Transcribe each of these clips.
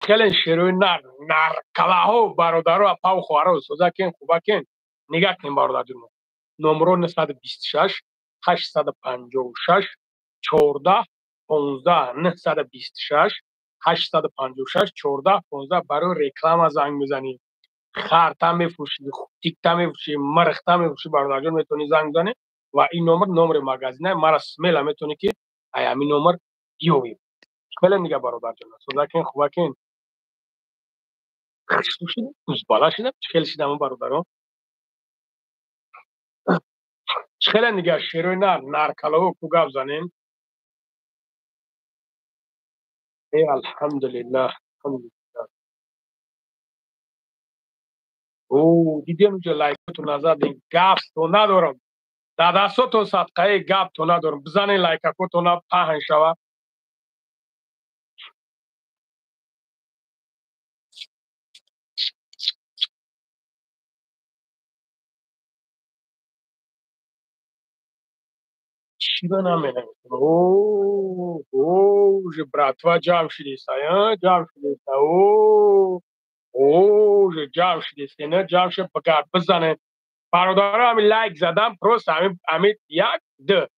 خیلی شیروی نر کلاهو برادرو پاو خوارو سوزاکین خوباکین نگاه کن برادر جون نمرو 926 856 14 15 926 856 14 15 برای رکلام زنگ میزنی خرطه میفروشی تیکته میفروشی مرخته میفروشی برادر جون میتونی زنگ بزنی و این نمر مغازینه مرا سمیل میتونی که همین نمر بیوی خیلی نگاه برادر جون سوزاکین خوباکین شدیم بالا شدم خیلی شدم برادران خیلی نگاه شیروی نر کلاو کو گپ زنیم ای الحمدلله الحمدلله او دیدیم اونجا لایک تو نزدین گپ تو ندارم در دستاتون صدقه گپ تو ندارم بزنین لایک کو تو نه پهن شوه چی به نامه او بratva جمع شدیست جمع شدیست او جمع شدیست نه جمع شد بگرد بزنه برادرها همین لایک زدم پروست همین یک ده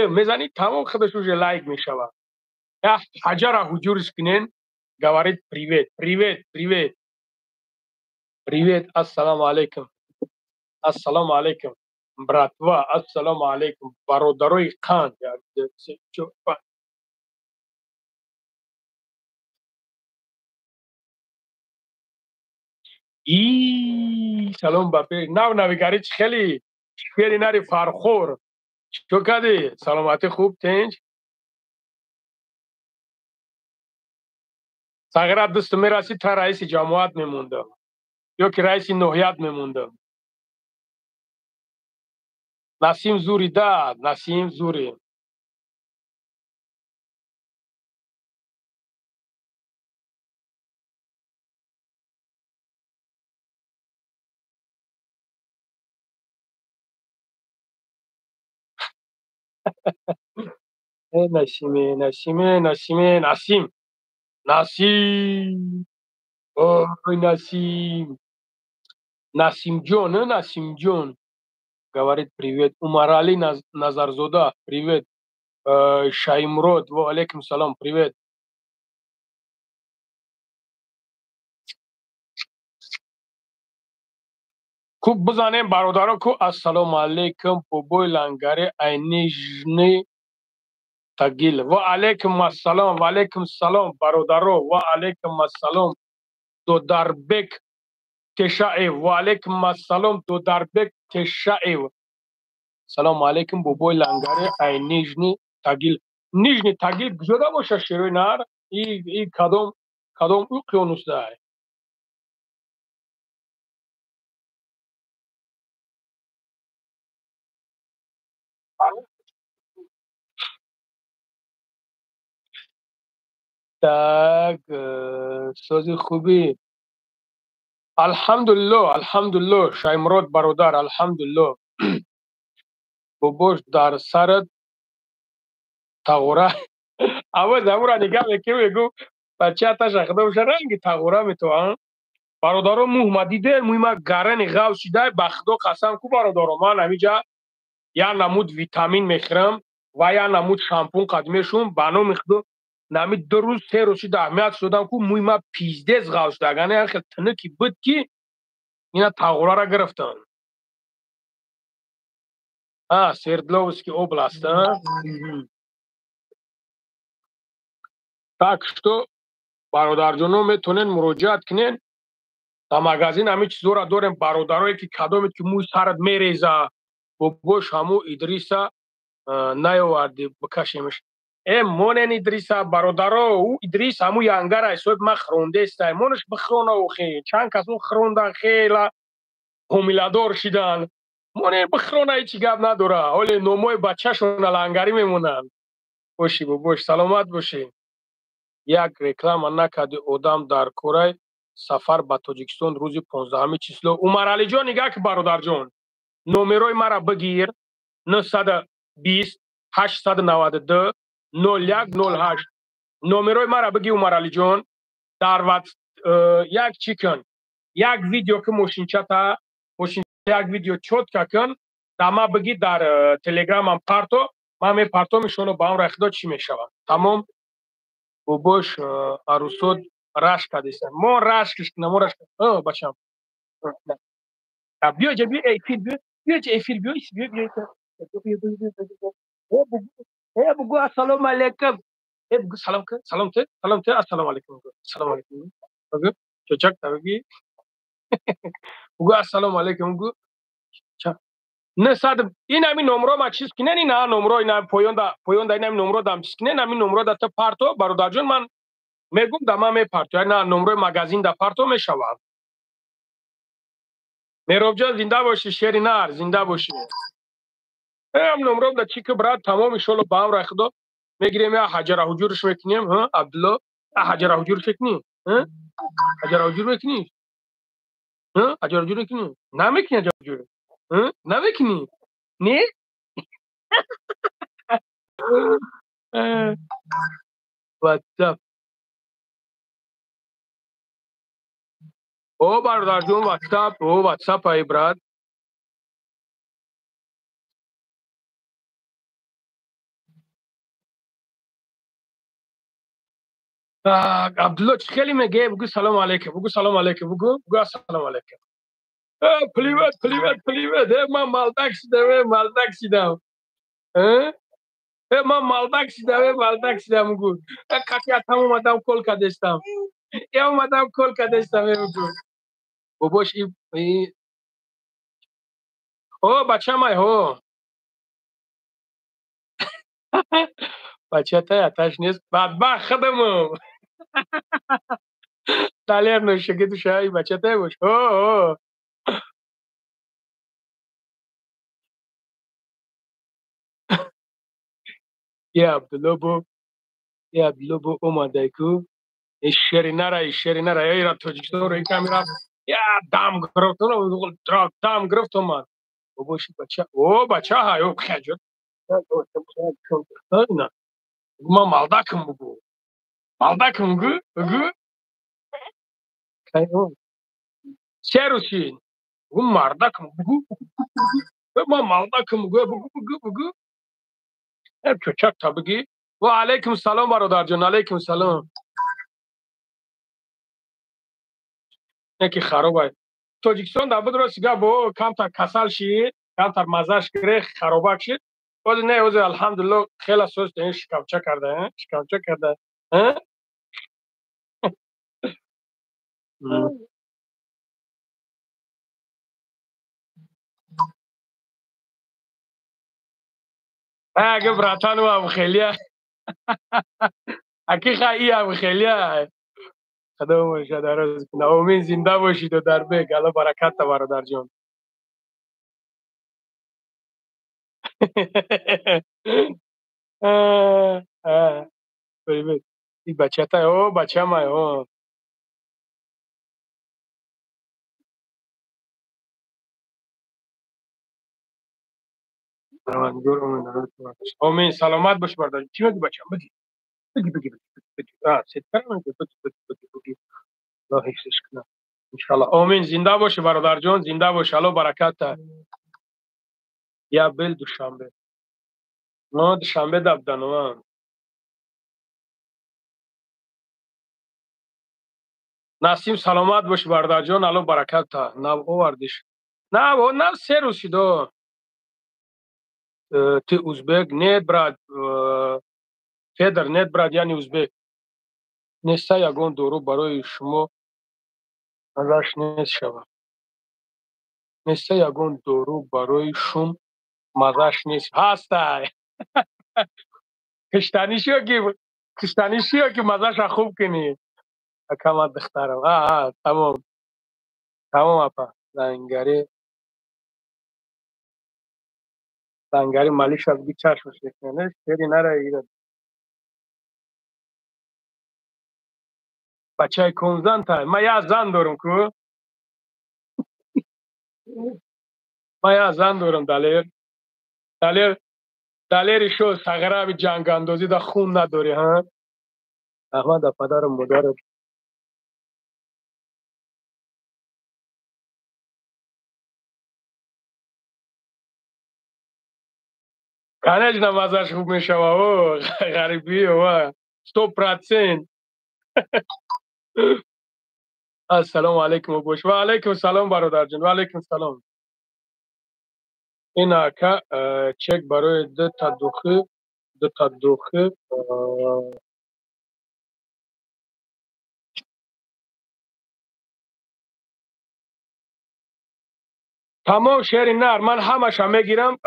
میزنید تمام خودش روش لایک میشوه حجر حجورش کنین گوارید پریویت السلام علیکم السلام علیکم براتوا السلام علیکم برادروی خان ای سلام بپی نویگاریچ خیلی خیلی نری فرخور چو کدی سلامتی خوب تنج ساغرات دست میراسی تا رئیس جماعت میموندم یا که رئیس نهیت میموندم نسیم زوری داد نسیم زوری نسیم اوه نسیم جون говорит привет умарали назарзода привет шаймрод ва алейкум салом привет خوب بزنیم برادران کو السلام علیکم بوبوی لنگری اینیجنی تگیل و علیکم السلام برادران و علیکم السلام دو دربک تشعی و علیکم السلام دو دربک تشعی سلام علیکم بوبوی لنگری اینیجنی تگیل نیجنی تگیل کجا باشه شیروی نر ای کدام اقیانوس ده так سازی خوبی الحمدلله شایمراد برادر الحمدلله باباش در سرت تغوره اول زمورا نگاه میکنم میگو بچه تا شخده باشه رنگ تغوره میتوان برادرم محمدی ده مهمه گرن غو شده بخدا قسم کو برادرم من همیجا یا نمود ویتامین میخرم و یا نمود شامپون قدیمشون بانو میخدو نمی 2 روز 3 روز شده اهمیت شدم کو مهمه پیزدز غو شده گنه خیلی تنکی بود کی اینا تغوره را گرفتن Свердловский область, да? Так что, برادرجانو میتونین مراجعت کنین تا مغازین همه چیزو را داریم برادرایی که کدامی که موی سرت میریزه باباش همو ادریسا نیاوردی بکشیمش مونن ادریسا برادرو او ادریس همو ینگر ایسود ما خرونده است مونش بخرونه او خیلی چند کس اون خروندن خیلی حمیلدار شدن مونه بخرونه ایچی گب نداره حالی نومای بچه شون لنگری میمونن باشی باباش سلامت باشی یک رکلام نکردی آدم در کره سفر به تاجیکستان روزی 15 چیسلو عمر علی جان نگاه که برادر جان نومروی مرا بگیر 920 892 0108 نومروی مرا بگی عمر علی جان در وقت یک چی کن یک ویدیو که ماشینچه یک ویدیو چوت که کن در ما بگی در تلگرام هم پارتو ما می پارتو میشونو با هم رخدا چی میشود تمام و باش عروسود رشک کدیستن ما رشکش کنم رشک بچم بیا جا بیا ایفیل بیا جا ایفیل بیا بگو السلام علیکم بگو سلام ته السلام علیکم السلام علیکم بگو چوچک تا بگی بگو السلام علیکم بگو نه صد این همین نمره ما چیز کنه نه نمره اینا پویوندا این همین نمره دام چیز کنه همین نمره دات پارتو برادر جون من میگم دما می پارتو نه نمره مغازین دا پارتو میشوام میروب جان زنده باشی شیرینار زنده باشی هم نمره دا چی که برات تمام ان شاء الله با هم رخدو میگیریم یا حجر حجورش میکنیم ها عبدالله حجر حجور فکنی ها حجر حجور میکنی ها حجر حجور میکنی نمیکنی حجر حجور ها نمیکنی نه واتساپ او برادر جون واتساپ ای برات عبدالله چه خیلی میگه بگو سلام علیکم بگو سلام علیکم بگو السلام علیکم پلیوت من مالدک شدم من مالدک شدم بگو کاکیت هم اومدم کل کدشتم اومدم کل کدشتم بگو باباش او بچه مای هو بچه تا اتش نیست بدبخت خودمو دلیر نوشگی تو شایی بچه تا باش یه عبدالله بو اومده کو شیری نره ایرا توجیکتون رو این کامیرا یا دام گرفتون دام گرفت اومد باباشی بچه بچه های خجل نه ما مالدکم بگو بگو چه روشی بگو مردکم بگو ما مالدکم بگو چوچک تا بگی و علیکم سلام برادر جان علیکم سلام یکی خرابه توجیکستان در بود سیگا بو کمتر کسل شید کمتر مزش گره خرابک شید باز نه اوز الحمدلله خیلی سوست این شکمچه کرده اگه براتان و ابو خیلیه اکی خیلی ابو خیلیه خدا باشد در روز نومین زنده باشید و در بیگ الله برکت برادر جان این بچه تا بچه ما آمین سلامت باش برادر چی میگی بچه‌م بگی ست کنم بگی الله حفظش کنه انشالله آمین زنده باشه برادر جان زنده باشه الله برکت یا بل دوشنبه ما دوشنبه دبدانوان نسیم سلامت باش برادر جان الله برکت نه آوردش نه سه روز شد تی ازبک نیت براد فدر نیت براد یعنی ازبک نیسته یگان دورو برای شما ازش نیست شود نیسته یگان دورو برای شما مزش نیست هسته کشتنی شو که مزش خوب کنی اکمت دخترم تمام اپا لنگری مالیش از بی چشمش بکنه شیری نره ایره بچه های کنزن تا ما یه زن دارم که ما یه زن دارم دلیر شو سغره بی جنگ اندازی دا خون نداری ها احمد پدر مدرم конечно мазаш خوب میشوه او غریبی و 100%. السلام علیکم گوش و علیکم سلام برادر جان و علیکم سلام. این که چک برای دو تا دوخه تمام شهر نر من همش میگیرم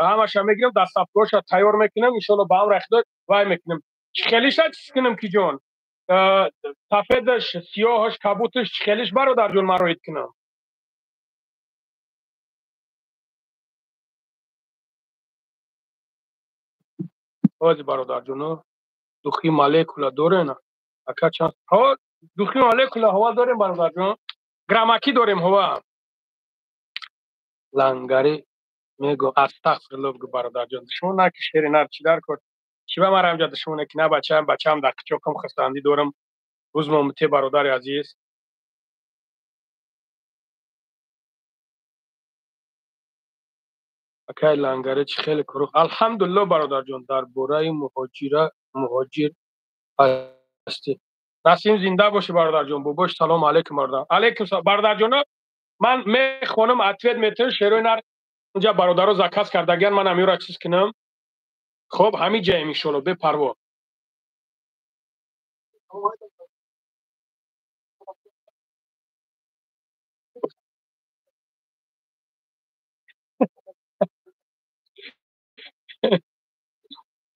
دست افکارش تیار میکنم ان شاء الله با هم رخت وای میکنم خیلیش چیز کنم کی جان سفیدش سیاهش کبوتش خیلیش برادر جان مرا اید کنم آج برادر جان دخی مالکولا داره نه اکا چند ها دخی مالکولا هوا داریم برادر جان گراماکی داریم هوا لنگری میگو استغفرالله بگو برادر جان شما نکی شیر نر چی در کرد چی به مرا امجاد شما نکی نه بچم در چوکم خستاندی دارم روز ممتی برادر عزیز اکای لنگری چی خیلی کرو الحمدلله برادر جان در بوره مهاجر هستی نسیم زنده باشی برادر جان باباش سلام علیکم برادر علیکم سلام برادر جان من میخوانم اتویت میتر شیروی نر اونجا برادرو زکات کردگان من امیورا چیز کنم خب همین جای میشونو به پروا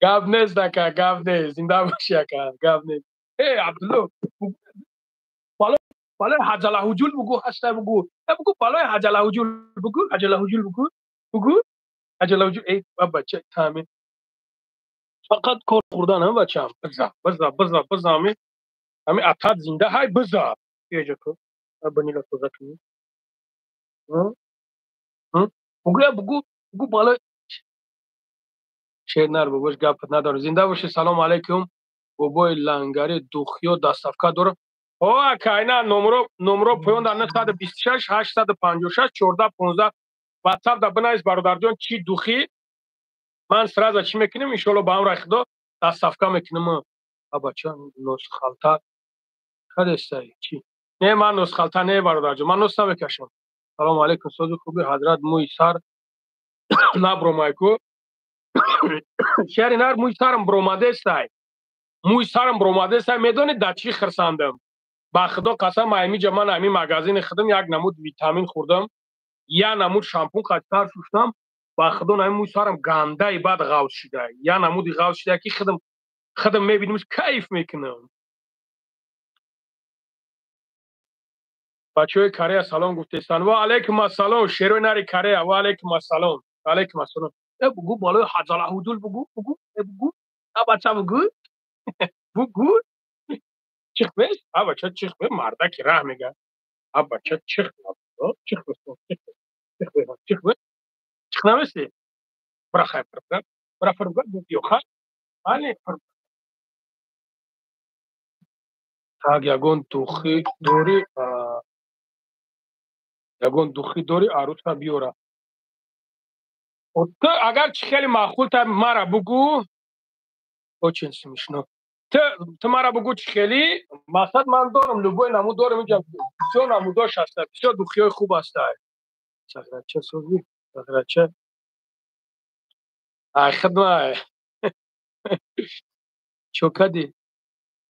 گاب نیست دکا گاب نیست زنده باشی اکا گاب نیست ای عبدالله بالا بالا حجله حجول بگو هسته بگو بالای حجله حجول بگو حجله حجول بگو حجله حجول ای بابا چه تامین فقط کار خوردن هم بچم بزا همین اتات زنده های بزا یه جا کو بنی لا تو زکی بگو بالا شیر نر باباش گپ نداره زنده باشی سلام علیکم بابای لنگری دوخیو دستافکا داره او کاینا نمرو پیون در 926 856 14 15 واتساپ دا بنایز برادر جان چی دوخی من سراز چی میکنیم ان شاء الله با هم رخدو دستافکا میکنیم بچا نوس خالتا خدستای چی نه من نوس خالتا نه برادر جان من نوس نمیکشم سلام علیکم سوز خوبی حضرت موی سر نبرو مایکو شهر نر موی سرم بروماده استای موی سرم بروماده استای میدونید در چی خرساندم با خدا قسم ایمی من امی مغازین خدم یک نمود ویتامین خوردم یا نمود شامپون خاطر شوشتم با خدا نمی موی سرم گنده بعد غوض شده یا نمود غوض شده که خدم میبینیمش کیف میکنم بچه های کره سلام گفتستان و علیکم السلام شیرو نری کره و علیکم السلام علیکم السلام بگو بالای حجاله حدول بگو بچه بگو چیخ بیش بچه چیخ بیش مردک راه میگه بچه چیخ چیخ بیش چیخ نمیسی برا خیلی برا فرگاه بودیو خواه آلی تاگ یگون دوخی دوری عروس ها بیورا تو اگر چی خیلی معقول تا مرا بگو очень смешно تو مرا بگو چی خیلی مقصد من دارم لبوی نمو دارم اینجا بسیار نموداش هسته بسیار دوخی های خوب هسته چه سوزی چه خدمه چوکدی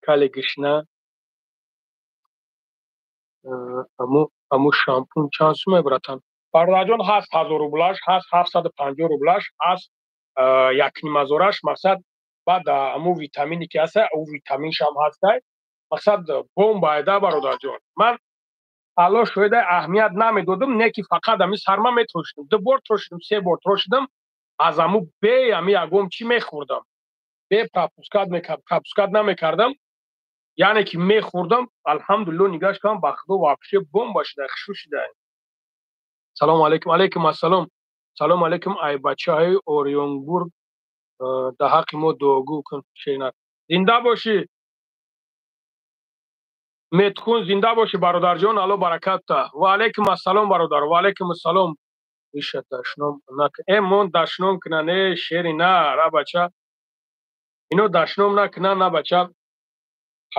کالی گشنه امو شامپون چند سومه براتن برادر جان هست 1000 روبلش هست 750 روبلش هست یک نیم هزارش مقصد بعد امو ویتامینی که هست او ویتامینش هم هست مقصد بمب ایده برادر جان من حالا شاید اهمیت نمیدادم نه که فقط امی سرما میترشیدم 2 بار ترشیدم 3 بار ترشیدم از امو بی امی یگم چی میخوردم بی پاپوسکاد نمیکردم یعنی که میخوردم الحمدلله نگاش کنم با خدا واقعی بمب شده خشو شده سلام علیکم علیکم السلام سلام علیکم ای بچه های اوریونبورگ در حق ما دعاگو کن شینر زنده باشی میتکون زنده باشی برادر جان الله برکت تا و علیکم السلام برادر و علیکم السلام Виша дашном эмон дашном кнане шерина рабача ино дашном на кна на бача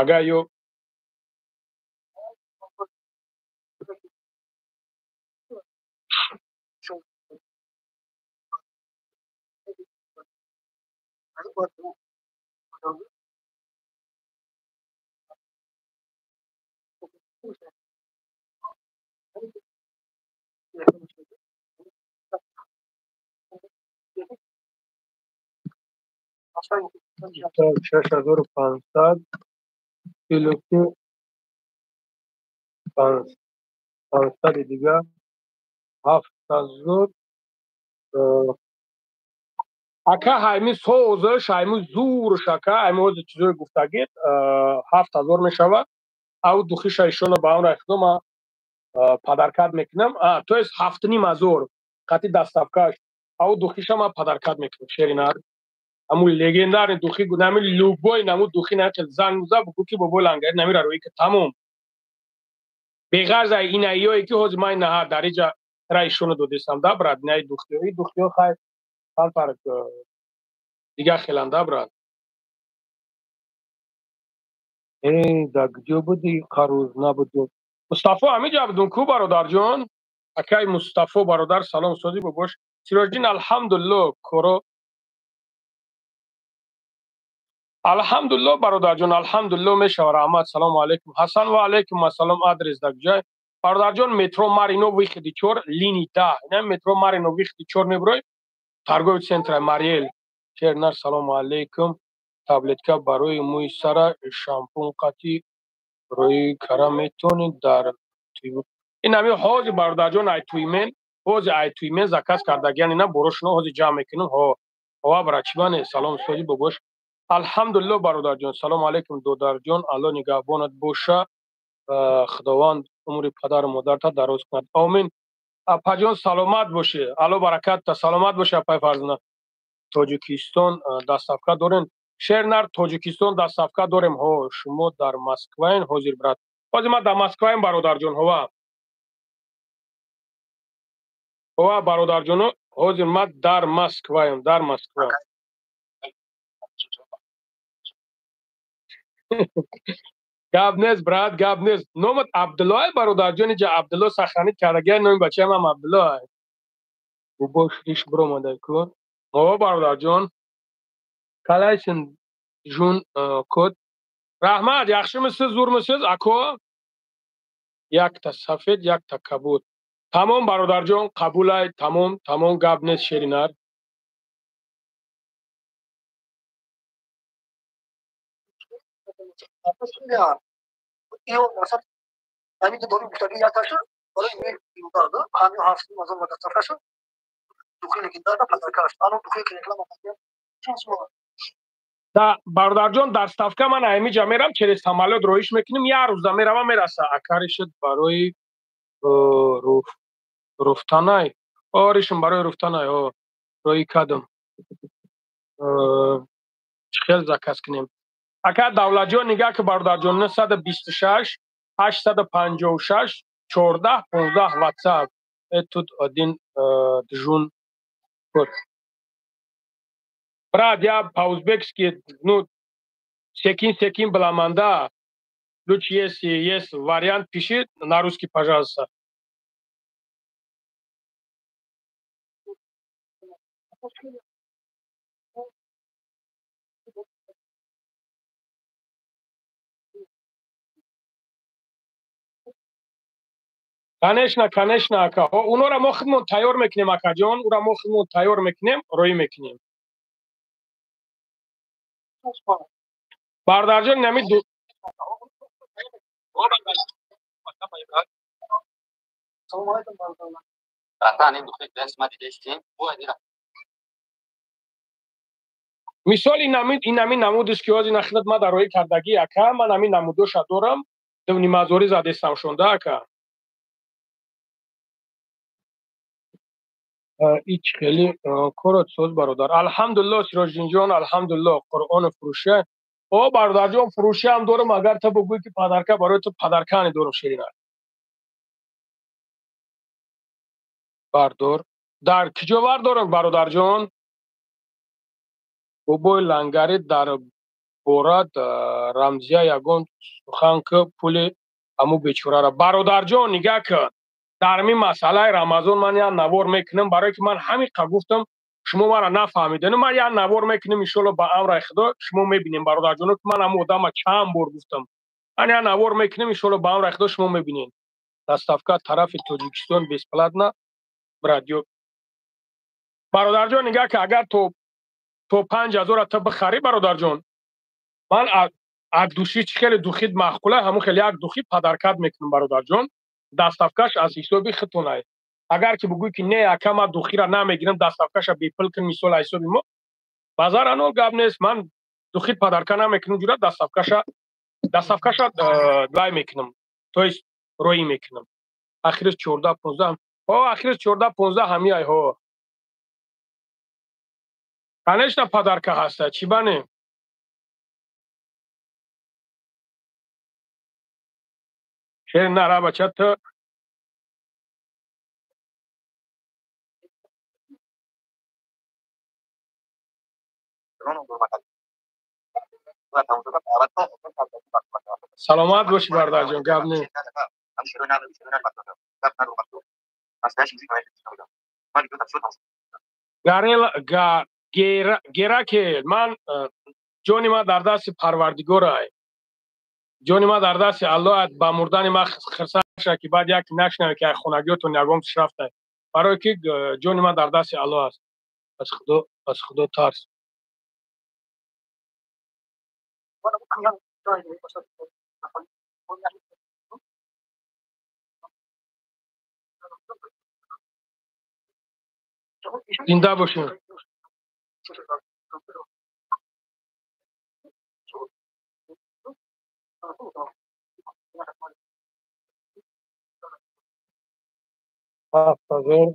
агаю шашазор пансад килоки пансади дига 7000 ака ҳайми созаш ҳайми зурш ака ҳайми ҳози чизое гуфтагид 7000 мешавад ав духиша ишона ба он рахидо ма падаркард мекунам то есть 7500 қати дастафкаш ав духиша ма падаркард мекунам шеринар аму легендарни духи нами любой наму духи на занг муза буку ки бобо лангари нами рарои ки тамом беғарз ай инаиёе ки ҳози ман наҳа дариҷа ра ишона додистам да брат инаи духиё хай фарқ дига хелан да брат да куҷо буди қарӯз набудем мустафо ҳамиҷа будум ку бародарҷон акаи мустафо бародар салом созӣ бобош сироҷдин алҳамдулилло коро алҳамдулилло бародарҷон алҳамдулилло мешава раҳмат салому алейкум ҳасан ва алейкум ассалом адрес да куҷай бародарҷон метро марино виходи 4 линии 10 ина метро марино виходи 4 мебурой торговый центр мариел шернар салому алейкум таблетка барои мӯи сара шампун қати рӯи кара метавонед дар ин ҳами ҳози бародарҷон айтуимен ҳози айтуимен заказ кардагиан ина борошно ҳози ҷамъ мекунем ҳова барачибане салом созӣ бобош алҳамдулилло бародарҷон салому алейкум додарҷон алло нигаҳбонат боша худованд умри падару модарта дароз кунад омин апаҷон саломат бошед алло баракатта саломат боша апай фарзанда тоҷикистон дастафка дорем шернар тоҷикистон дастафка дорем ҳо шумо дар москваен ҳозир брат ҳозир ман дар москваем бародарҷон ҳова бародарҷоно ҳозир ман дар москваем дар москва гап нест брат гап нест номат абдуллои бародарҷон иҷа абдулло сахранӣ кардагиан номи бачаам ҳам абдулло бобош иш биромадаку ҳо бародарҷон калайсин жун код раҳмат яхшимисиз зурмисиз ако якта сафед якта кабуд тамом бародарҷон қабулай тамом гап нест шеринар бародарҷон дар ставка ман аймиҷа мерам через самолёт роиш мекунем як рӯза мерава мераса акаришед барои руфтанай оришм барои руфтанай рои кадом хел заказ кунем ака давлатҷон нигаҳ ки бародарҷон 926 856 14 15 ватсап тут один джун код брат я по-узбекски ну секин бламанда луч если есть вариант пиши на русский пожалуйста конечно ака унора мо худмон тайёр мекунем акаҷон ура мо худмон тайёр мекунем роӣ мекунем бародарҷон нами мисол инами намудиш ки ҳози нахидат ма дар роӣ кардагӣ ака ман ами намудоша дорам дивнимазорӣ задестам шонда ака ич хеле корот соз бародар алҳамдулилло сироҷдинҷон алҳамдулилло қуръону фурӯша бародарҷон фурӯшиам дорам агар ту бигӯӣ ки падарка барои ту падаркани дорам шерина бардор дар киҷовар дорем бародарҷон. бобои лангари дар борад рамзия ягон сухан ки пули ҳамун бечорара. Бародарҷон нигах кун. дар ҳамин масъалаи рамазон ман як навор мекунам, барое ки ман ҳамин қа гуфтам, шумо мара нафаҳмидину. ман як навор мекунем, иншолло ба амраи худо шумо мебинем бародарҷоно, ки ман ҳамун одама чанд бор гуфтам. ман як навор мекунем, иншолло ба амраи худо шумо мебинем. доставка тарафи Тоҷикистон бесплатна брат. ё бародарҷон нигах ки агар то 5000 та бихарӣ бародарҷон, ман аз души чӣ хеле духид маъқулай, ҳамун хеле як духи падаркат мекунам бародарҷон. доставкаш аз ҳисоби худтонай. агар ки бигӯй ки не ака ман духира намегирам, доставкаша бепул кун, мисол аз ҳисоби мо, ба зарар нол гап нест. ман духид падарка намекунам, ҷура доставкаша лай мекунам, то есть роӣ мекунам. ахириш 14-15 ахириш 14-15 ҳамияй ҳо. Конечно падарка ҳаста, чӣ бане? Шер нара бача ту саломат боши бародарҷон, гап не. геракел ман ҷони ман дар дасти парвардигорай. ҷони ман дар дасти аллоҳ. ба мурдани ман хирсаша ки баъд як нашнаве ки хонагиётон ягон пеш рафтай. барое ки ҷони ман дар дасти аллоҳ аст. аз худо тарс. зинда бошед. ҳафт ҳазор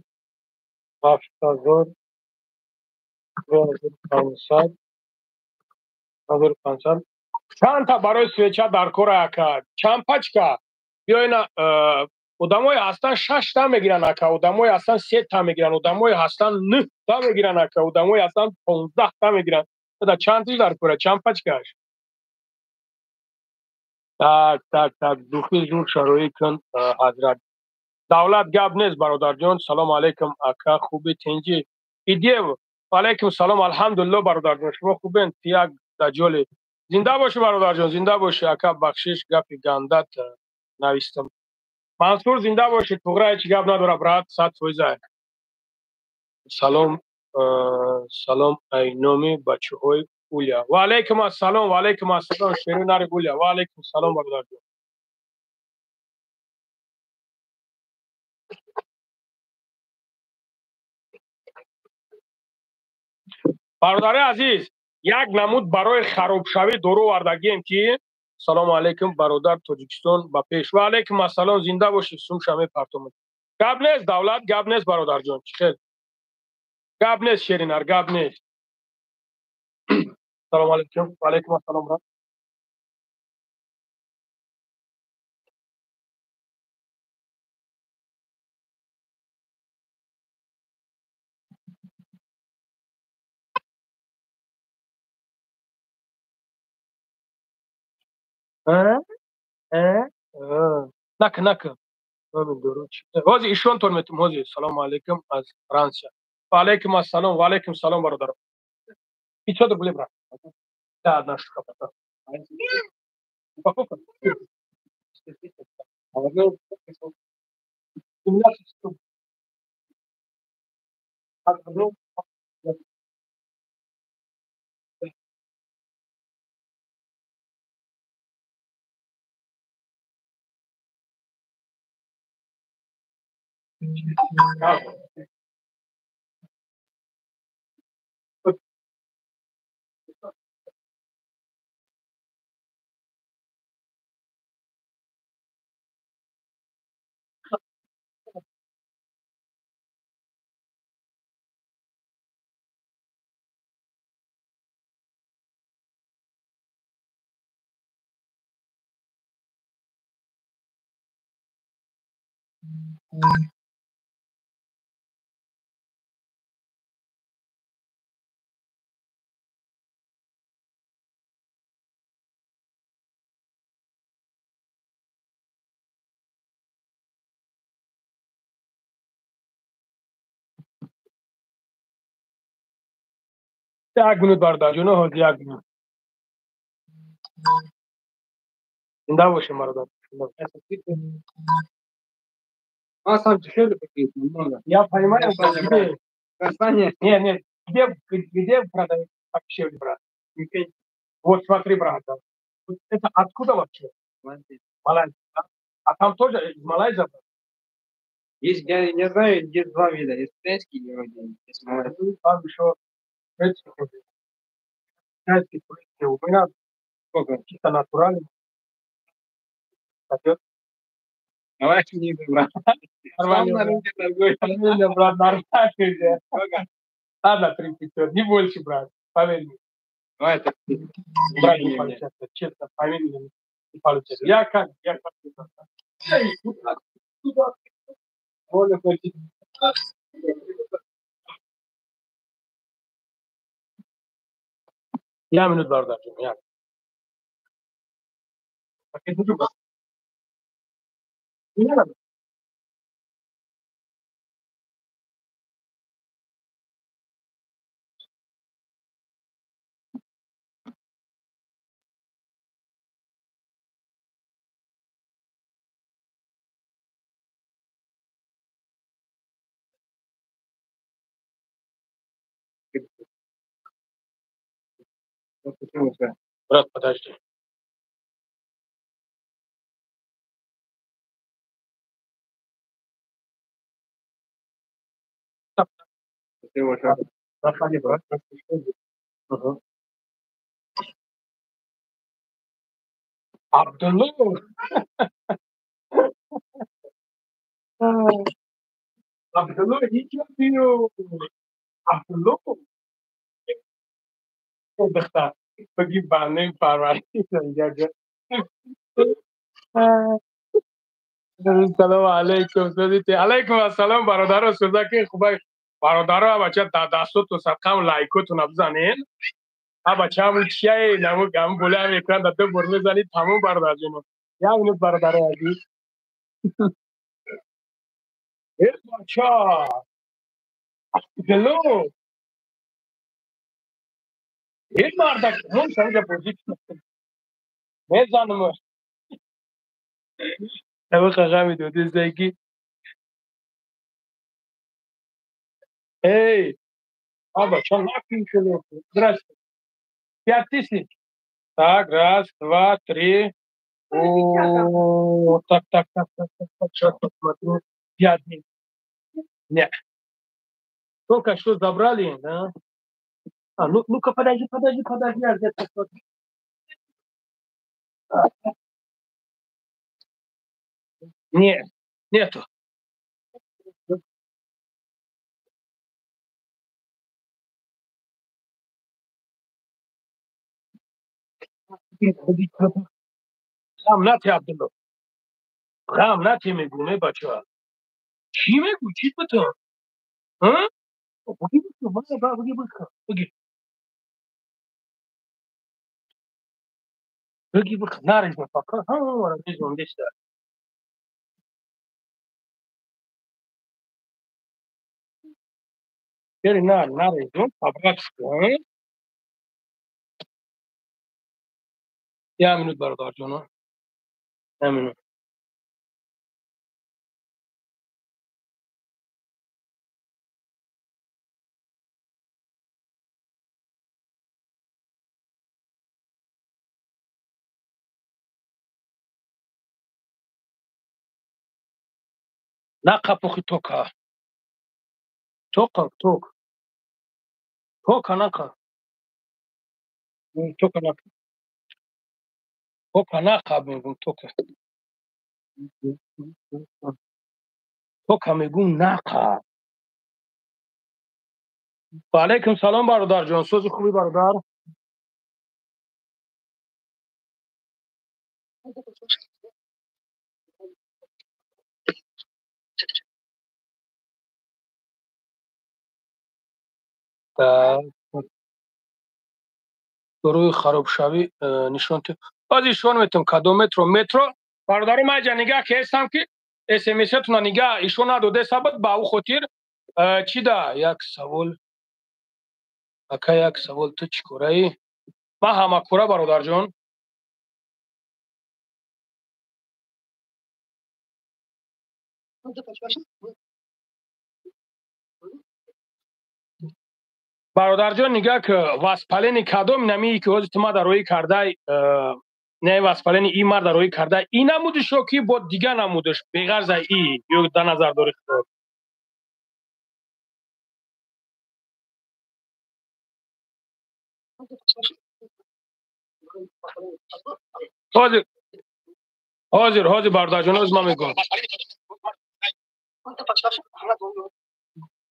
500 чанд та барои свеча дар кор ака? Чанд пачка? биёин одамое ҳастан 6 та мегиранд ака, одамое ҳастан 3 та мегиранд, одамое ҳастан 9 та мегиранд ака, одамое ҳастан 15 та мегиранд. ада чандиш дар кора? Чанд пачкаш? так духи зуд шароӣ кун ҳазрат. давлат гап нест бародарҷон. салому алайкум ака, хуби тинҷи идев? алайкум салом, алҳамдулилло бародарҷон, шумо хубен? як даҷоле. зинда боши бародарҷон, зинда боши ака. бахшиш гапи гандат навистам. мансур зинда боши, туғра ҳеҷ гап надора брат, 100%. салом айноми бачаҳои Улия. ва алайкум ассалом шери нари Улия. ва алайкум салом бародарҷон. бародари азиз, як намуд барои харобшавӣ дору овардагием ки салому алайкум бародар Тоҷикистон ба пеш. ва алайкум ассалом, зинда боши, сумша мепартомад. гап нест давлат, гап нест бародарҷон. чихел гап нест шеринар, гап нест. салому алайкум. ва алайкум ассалом брат. накун ҳозир ишонтон метум. ҳозир салому алайкум аз Франсия. ва алайкум ассалом бародаро. 500 рублей брат. Да, одна штука брат. Упаковка. У меня یک منوت برادر جون ها، یک منوت. زنده باشه برادر. Сам дешевле какие-то немного. Я понимаю, Кастания, где... брат. Кастания. Не, где продают дешевле, брат? Вот смотри, брат. Да. Это откуда вообще? Малайзия. Да? А там тоже из Малайзии? Есть, я не знаю, где два вида. Есть китайский и вроде есть малайский. Там еще китайский туристы. У меня Сколько? чисто натуральный. Пойдет. Давай не брат. Сам на рынке торгуешь. Нормально, брат, нормально. Сколько? Ладно, 35, не больше, брат. Поверь мне. Давай это. Брат, не получается. Честно, поверь мне. Не получается. Я как? Эй, куда? Можно пойти. Я минут برادر جون я. Пакет буду брат. Не надо. Брат, подожди. Ты его что? Проходи, брат. Ага. Абдулло. Абдулло, ничего. Абдулло. بخدا بگی بنده پروری سلام علیکم سودیتی علیکم السلام برادر سوزاکی خوبه برادر بچه دستو تو سقم لایکوتون بزنین ها بچه همون چیه نمو گم بوله هم اکران داده برمه زنید تمام برادر جنو یا اینو برادر عزیز ای بچه گلو ای مردک من سنجا بودید میزنم نمو خواهمی دودی زیگی ای آبا چون نکنی شده درست پیاتیسی так, раз, два, три. О, так. Сейчас посмотрю. 5 дней. Нет. Только что забрали, да? Ну-ка, подожди, я где-то посмотрю. Нет, нету. Там на тебе, Абдулла. Там на тебе میگونه بچه ها. چی میگو؟ چی بتون؟ ها؟ بگی بکن نرنج بفکر ها ورنج زندش دار بری نرنج زند تبرک کن یه minut برادر جانو یه minut نقا پوخی توکا نقا توکا نقا میگون توکا میگون نقا و علیکم سلام برادر جان سوز خوبی برادر روی خراب شوی نشان که بازیشون میتونم کدوم مترو برادر من جا نگاه که هستم که اسمس تون نگاه ایشون نداده ثبت با او خاطر چی دا یک سوال ака як савол ту чӣ кораӣ? Ман ҳамакора бародарҷон. бародарҷон нигах васпалени кадом намии ки ҳозир тума дароӣ кардай не васпалени и мар дароӣ кардай и намудишо ки бо дига намудиш беғарз аз и ё да назар дорӣ худо. ҳозир ҳозир бародарҷон ҳозир ман мегӯям.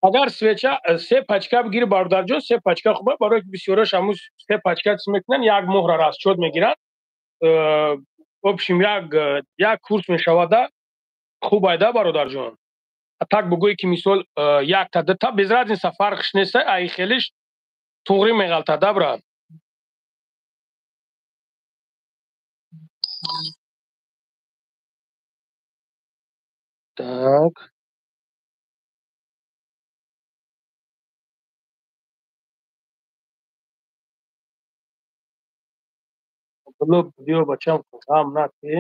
агар свеча се пачка бигири бародарҷон, се пачка хуба барои ки бисёраш ҳамун се пачка чиз мекунанд, як моҳра расчод мегиранд. В общем як курс мешавада хуб айда бародарҷон. Так бигӯӣ ки мисол якта дута без разница фарқш неста, ай хелиш туғри меғалтада брат. Так. Биё бачам ғам накӣ.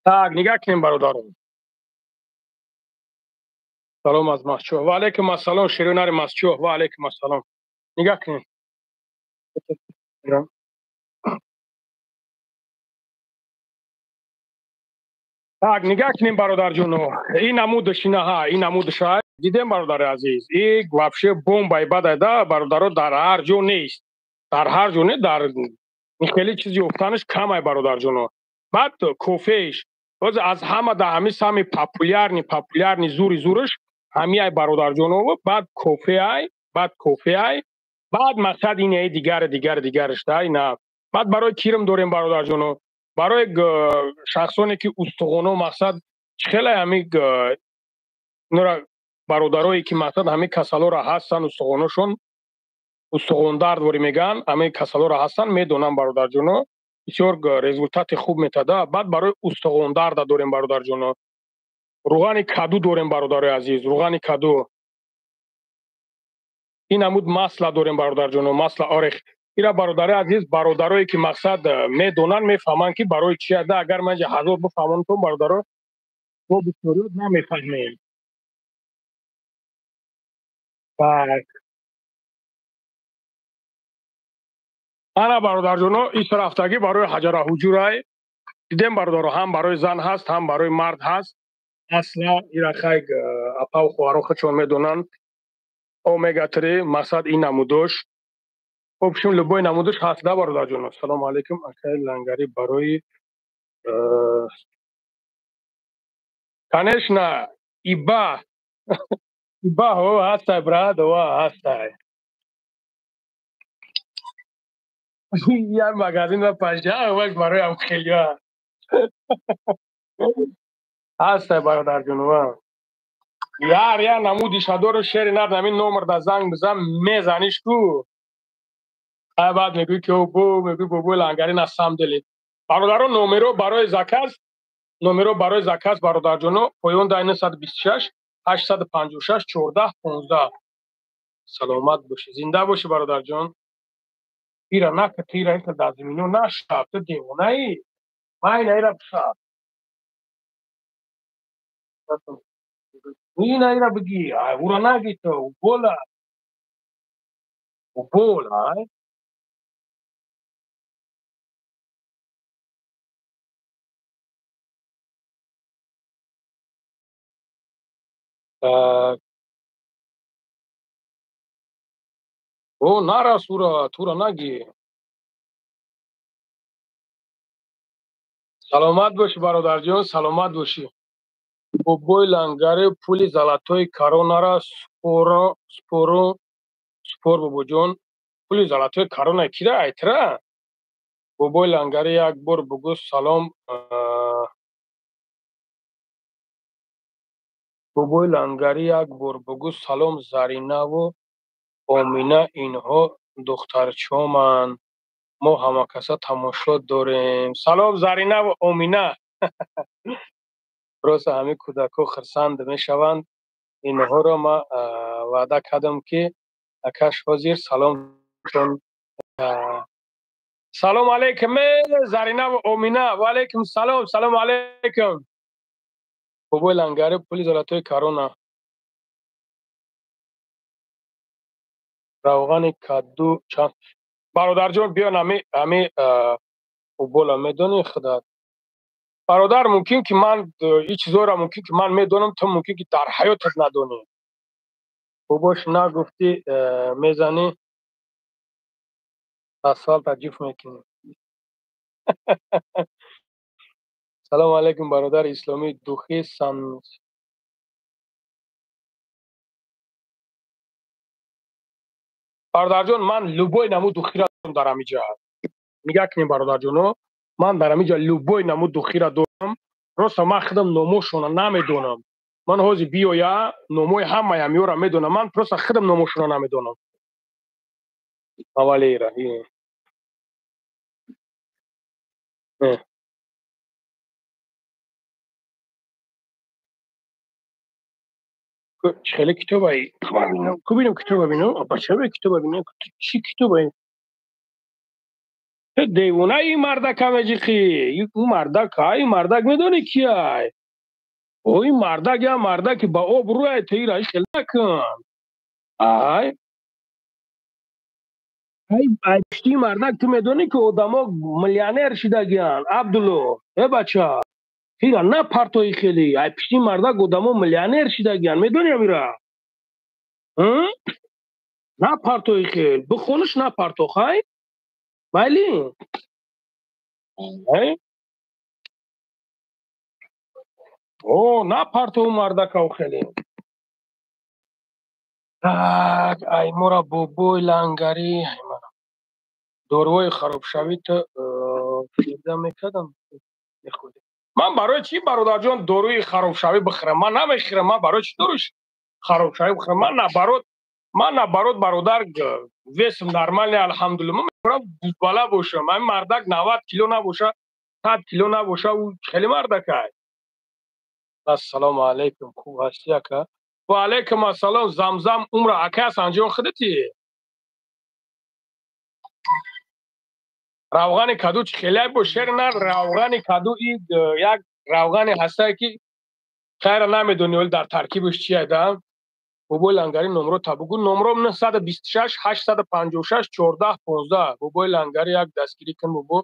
Так, нигоҳ кунем бародарон. Салом аз Масчоҳ. Ва алайкум ассалом широнари Масчоҳ. Ва алайкум ассалом. Нигоҳ кунем. Так, нигоҳ кунем бародарҷоно. Ин намудаш инаҳа, ин намудаша. Дидем бародари азиз. И вообще бомба ибадайда бародаро дар ҳар ҷо нест. Дар ҳар ҷо не дар хеле чизи ёфтанаш камай бародарҷоно. Баъд кофеиш ҳозир аз ҳама да ҳами сами популярни зураш ҳамиай бародарҷоно. Баъд кофеай, баъд мақсад ине дигарашда ина. Баъд барои кирм дорем бародарҷоно. Барои шахсоне ки устухоно мақсад хеле ҳами нура бародарое ки мақсад ҳами касалора ҳастан устухоношон устухондард вори мегӯянд, ҳами касалора ҳастан медонам бародарҷоно. Бисёр результати хуб метада. Баъд барои устухондарда дорем бародарҷоно. руғани каду дорем бародарои азиз, руғани каду. ин намуд масла дорем бародарҷоно, масла орех. ира бародари азиз, бародарое ки мақсад медонанд, мефаҳманд ки барои чи ада. Агар ман ҳазор бифаҳмонтон бародаро мо бисёриёт намефаҳмем. Так. ана бародарҷоно ис рафтагӣ барои ҳаҷараҳуҷурай. Дидем бародаро, ҳам барои зан ҳаст, ҳам барои мард ҳаст. Масла ира хайг апаву хоҳаро худшон медонанд. Омега 3 мақсад ин намудош. В общем любой намудош ҳаст да бародарҷоно. Салому алайкум. Акаи лангари барои конечно иба ҳо ҳастай брат, ва ҳастай. як магазин ва панҷаҳ вак барои амхелиҳо ҳастай бародарҷонова. Яр намуди шадору шери нар намин номерда занг бизан мезаниш ку. Ай баъд мегӯӣ ки мегӯӣ бобои лангарин аз самдели. Бародаро номеро барои заказ бародарҷоно поён дар 926 856 14 15. Саломат бошӣ, зинда бошӣ бародарҷон. ира нака тира иса дар зимино нашав, ту девонаӣ? Майна ира писар. Ина ира бигӣ, ай ура наги ту, убол ай. О, нарас тура наги. Саломат бошӣ бародарҷон, саломат бошӣ. Бобои лангари пули золотои коронара спор бобоҷон. Пули золотои корона кира айтра? Бобои лангари як бор бигӯ салом. Бобои лангари як бор бигӯ салом Заринаву Омина инҳо духтарчоманд. Мо ҳамакаса тамошо дорем. Салом Заринаву Омина. راست همه کودک‌ها خرسند میشوند. اینها را ما وعده کردم که اکش حاضر سلامتون. سلام علیکم زرینه و امینه و علیکم سلام. سلام علیکم. بابای لنگره پولی دولتای کرونا روغن کدو چند برادر جان بیا نمی بولا میدونی خدا برادر ممکن که من این چیزا را ممکن که من میدونم تو ممکن که در حیاتت ندونی. باباش نگفتی میزنی از سال تجیف میکنی. سلام علیکم برادر اسلامی دوخی سن. برادر جان من لوبوی نمو دوخی را دارم اینجا. میگه کنیم برادر جانو من در اینجا لوبوی نمو دوخی را دارم. راست ما خودم نموشون نمیدونم. من حوزی بیویا نموی همه همیو را میدونم. من راست خودم نموشون نمیدونم. اولی رهی خیلی کتاب ای کو ببینم کتاب ببینم بچه به کتاب ببینم چی کتاب ای دیوانه این مردک همه جیخی اون مردک های مردک میدونی کی های او این مردک یا مردک با آب روی تیر های خیلی نکن ای ای پشتی مردک تو میدونی که آدم ملیانر شده گیان عبدالله ای بچه تیر نه پرتوی خیلی ای پشتی مردک آدم ملیانر شده گیان میدونی امیره نه پرتوی خیلی بخونش نه پرتو خواهی ولی او نه پرتو مردک او خیلی ای مورا بوبوی لنگری ای من دوروی خراب شوید فیده میکدم میخودی من برای چی برادر جان دوروی خراب شوی بخرم من نمیخرم من برای چی دوروش خراب شوی بخرم من نه برادر ویسم نرمال الحمدلله من میخورم بالا باشه من مردک 90 کیلو نباشه 100 کیلو نباشه او خیلی مردک های السلام علیکم خوب هستی اکا و علیکم السلام زمزم عمر اکا سنجان خودتی روغن کدو خیلی بوشهر نه روغن کدو این یک روغن هسته که خیر نمیدونی ولی در ترکیبش چیه دم بوبوی لنگری نمرو تا بگو نمرو 926 856 14 15 بوبوی لنگری یک دستگیری کن بوبو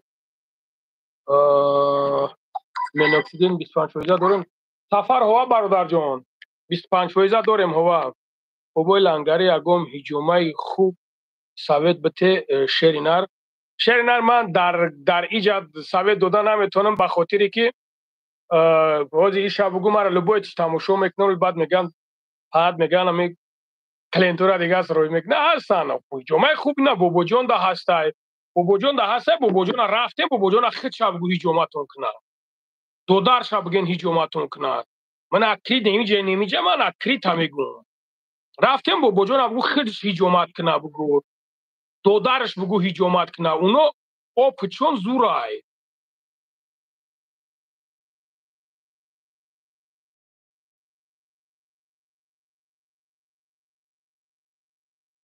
مینوکسیدین 25 فیزا داریم سفر هوا برادر جان 25 فیزا داریم هوا بوبوی لنگری یکم هجومه خوب سوید بته شرینر من در ایجاد سوید دادن نمیتونم به خاطری که روزی این شب بگو مرا لبوی تماشا میکنم بعد میگن امی کلینتورا دیگه است روی میکنه هستن هجومه خوب نه بوبو جان ده هسته بوبو جان رفته بوبو جان خود شب بگو هجومتون کنه دو در شب بگین هجومتون کنه من اکرید نمیجه من اکرید هم میگم رفتیم بوبو جان بگو خود هجومت کنه بگو دو درش بگو هجومت کنه اونو آپ چون زورای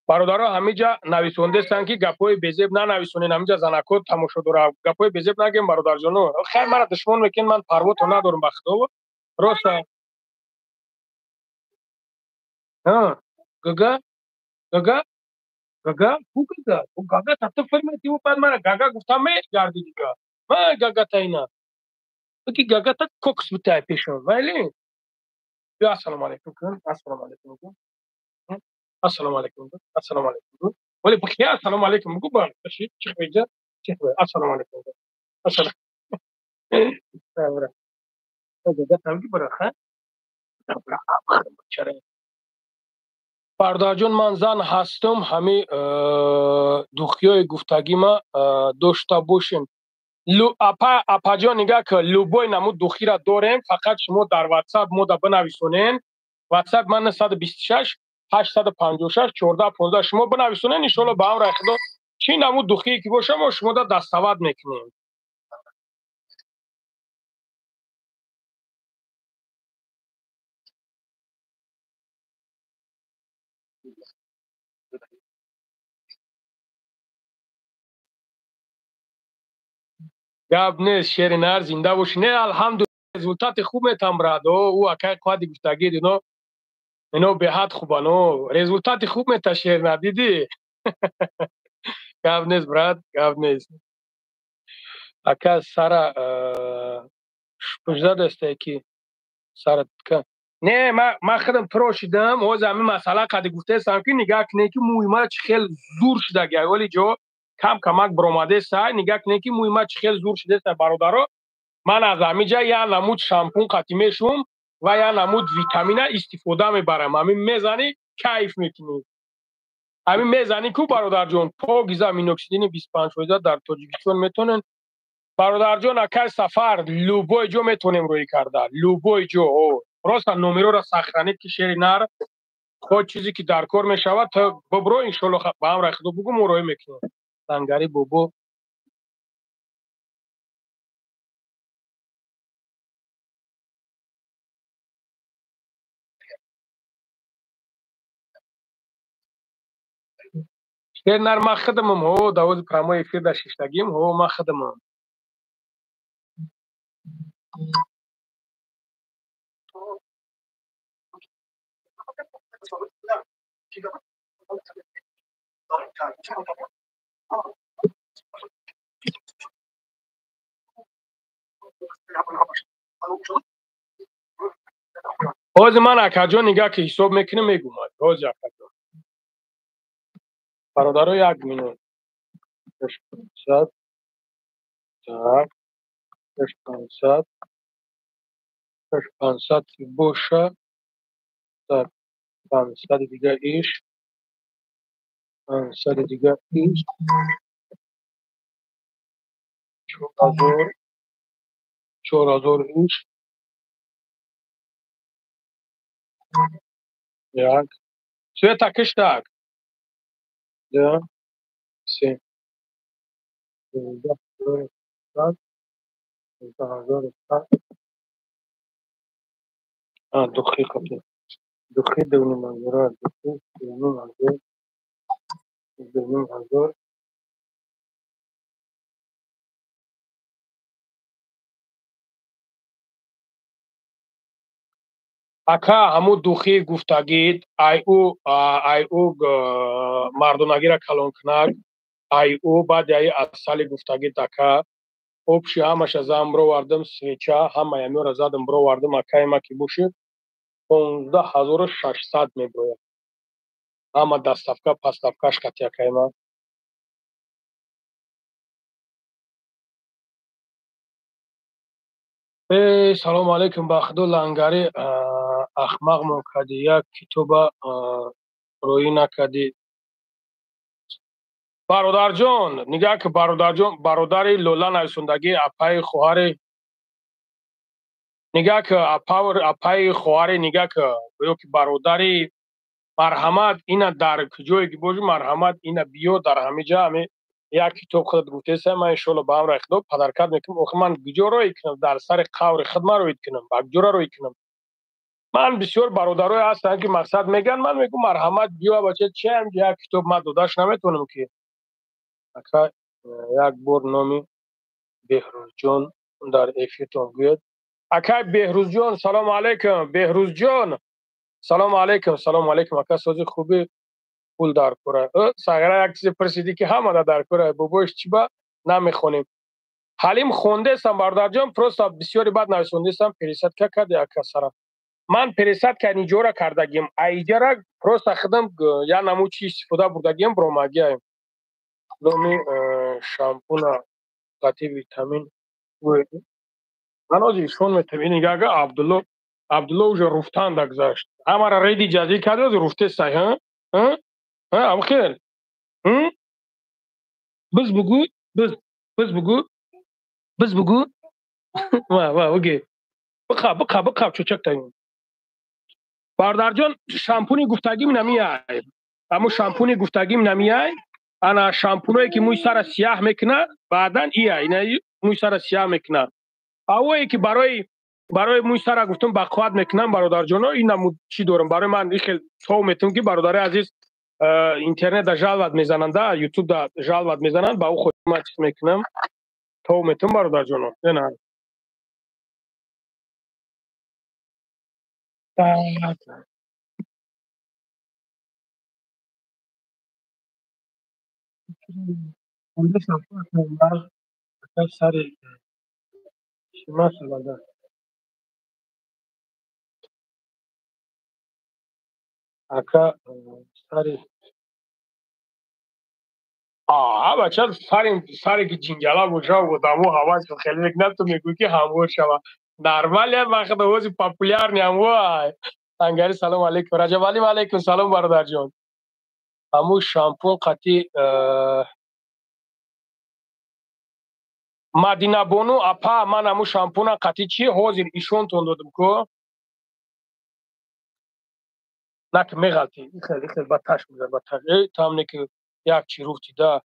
برادرها همینجا نویسنده هستند که گپای بزیب نه نویسونین همینجا زنکو تماشا داره گپای بزیب نگیم برادر جانو خیر مرا دشمن میکن من پروا تو ندارم بخدا راست ها گگا گگا گگا کو گگا او گگا تا فرمتی او بعد مرا گگا گفتم می گردی دیگه ما گگا تاینا کی گگا تا کوکس بتای پیشون ولی السلام علیکم السلام علیکم السلام علیکم السلام علیکم ولی بخیر السلام علیکم بگو بار چی خویجه چی خوی السلام علیکم السلام علیکم گگا تامگی برخه چرا برادر جون من زن هستم همه دوخیای گفتگی ما داشته باشین اپا جان نگه که لوبوی نمو دوخی را داریم فقط شما در واتساپ مو بنویسونین واتساپ من 126 856 14 15 شما بنویسونین ان شاء الله به امر خدا چی نمو دوخی که باشه ما شما دستاورد میکنیم گپ نیست شیرینار زنده باشی. نه الحمدلله результати خوب میتم براد. او اکای قادی گفتگی دیدو اینو به حد خوبانو результати خوب میتا شیرینار دیدی. گپ نیست براد گپ نیست. اکا سارا پوجدا دسته کی سارا که نه ما خودم تروشیدم او زمین مسئله قد گفته سام که نگاه کنه که موی ما خیلی زور شده گه ولی جو کم کمک برآمده سای نگاه کنه که موی ما خیلی زور شده است برادرو. من از همینجا یا نمود شامپون قطعی میشم و یا نمود ویتامین استفاده میبرم. همین میزنی کیف میکنی. همین میزنی کو برادر جون پاگیزا مینوکسیدین 25% در تاجیکستان میتونن برادر جون اکای سفر لوبوی جو میتونیم روی کرده لوبوی جو راست نمره را سخرانی که شیر نر خود چیزی که در کار میشود تا ببرو انشالله با هم رخدو بگو مروی میکنیم سنگری بوبو شیر نر ما خدمم هو داود پرامای فیر در ششتگیم هو ما خدمم باز من اکجا نگاه که حساب میکنه میگم باز اکجا برادرو یک مینون 500 tak 500 500 باشه tak 500 دیگه ایش 500 دیگه ایش 4000 ایش یک سوی تکش تک ده سه 10000 دقیقه دقیقه دونیم هزار دقیقه دونیم هزار اکا همو دوخی گفتگید ای او مردونگی را کلان کنگ ای او بعد ای اصل گفتگید اکا اوبشی همش از هم برو وردم سویچه همه یمی را زدم برو وردم اکای ما که بوشید 15600 میبروید همه دستفکه پستفکش کتی اکای ما سلام علیکم بخدو لنگری اخمق مکدی یک کتوب روی نکدی برادر جان نگاه که برادر جان برادری لولا نایسوندگی اپای خوهر نگاه که اپای خوهر نگاه که بیو که برادری مرحمت اینا در کجایی که بوجو مرحمت اینا بیو در همه جا همه یک کتاب خود گفته سه من انشالله با هم رخدو پدرکت میکنم اوخ من گجا روی کنم در سر قور خدمه روی کنم بگجورا روی کنم من بسیار برادرای هستن که مقصد میگن من میگم مرحمت بیو بچه چه هم یک کتاب من دوداش نمیتونم که اکا یک بار نامی بهروز جان در افیتون گوید اکا بهروز جان سلام علیکم بهروز جان سلام علیکم اکا سازی خوبی پول در کوره ساگره یک چیز پرسیدی که همه در کوره بابوش چی با نمیخونیم حلیم خونده سم برادر جان پروستا بسیاری بد نویسونده سم پریست که کده اکا سرم من پریست که نیجورا کردگیم ایجا را پروستا خدم یا نمو چی استفاده بردگیم بروماگیم نومی شامپونا قطعی ویتامین من آجی شون میتونم این نگاه عبدالله اوجا رفتان دگذاشت اما را رید اجازه کرده رفته سای ها ام خیر بز بگو بز بگو وا اوکی بقا چوچک تایم باردار جان شامپونی گفتگیم نمیای اما شامپونی گفتگیم نمیای انا شامپونایی که موی سر سیاه میکنه بعدن اینا موی سر سیاه میکنه اوایی که برای موی سر گفتم بقوات میکنم برادر جان اینا چی دارم برای من خیلی تو میتونم که برادر عزیز اینترنت در جلوت میزنند یوتیوب در جلوت میزنند با او خود من چیز میکنم تومتون برادر جانم نه سری مثلا اکا سری بچه سری که جنگلا بوشا و دامو هوا خیلی نکنم تو میگوی که همور شوا نرمال یه وقت دوزی پاپولیار نیم وای انگاری سلام علیکم رجب علی و علیکم سلام برادر جان همو شامپون قطی مدینه بونو اپا من همو شامپون قطی چی حاضر ایشون تون دادم کو نک میغلطی خیلی بدتش میزد بدتر تامنه که یک چی روفتی ده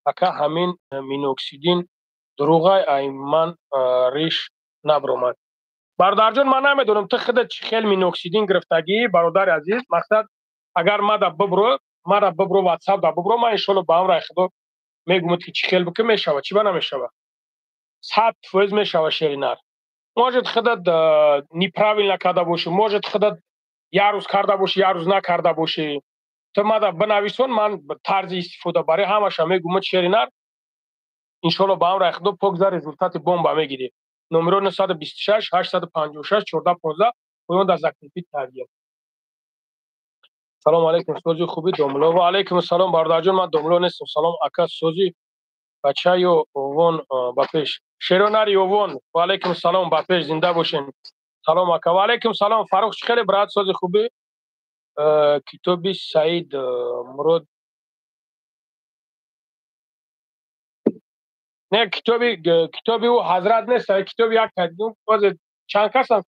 اکا همین مینوکسیدین دروغای ای من ریش نبرومد برادر جان من نمیدونم تو خودت چی خیلی مینوکسیدین گرفتگی برادر عزیز مقصد اگر ما دا ببرو واتساپ دا ببرو من انشالله با هم رای خدا میگم که چی خیلی بکن میشوه چی با نمیشوه صد فوز میشوه شیرینار может خودت неправильно کرده باشی может خودت یک روز کرده باشی یک روز نکرده باشی تو ما دا بنویسون من طرز استفاده برای همش میگم شیرینار انشالله با هم رای خدا پاک رزولتات بمب میگیری نمره 926 856 1415 پویان در زکتیپی تربیه سلام علیکم سوزی خوبی دوملو و علیکم السلام برادر جان من دوملو نیستم سلام اکا سوزی بچه یو اون باپیش شیروناری اون و علیکم السلام باپیش زنده باشین سلام اکا و علیکم سلام فاروق خیلی برات سوزی خوبی کتابی سعید مراد نه کتابی او حضرت نیست کتابی یک کدوم باز چند کس هم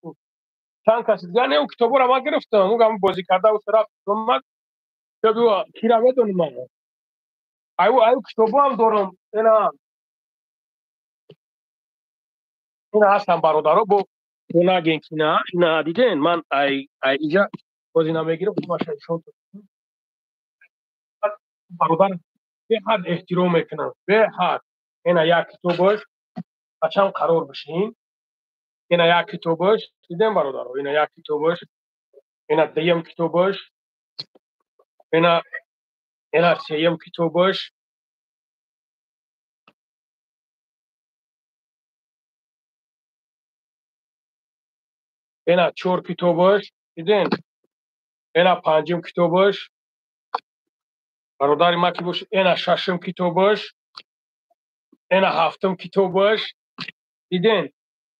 چند کس دیگه نه اون کتابو رو ما گرفتم اون هم بازی کرده و طرف اومد کتابی او کیرا بدون من ایو کتابو هم دارم اینا هستن برادرها با نگین که نه دیدین من اینجا بازی نمیگیرم ماشین شد برادر به حد احترام میکنم به حد اینا یک کتابش بچم قرار بشین اینا یک کتابش دیدین برادرها اینا یک کتابش اینا دیم کتابش اینا سیم کتابش اینا چهار کتابش دیدین اینا پنجم کتابش برادر ما که باشه اینا ششم کتابش اینا هفتم کتابش دیدین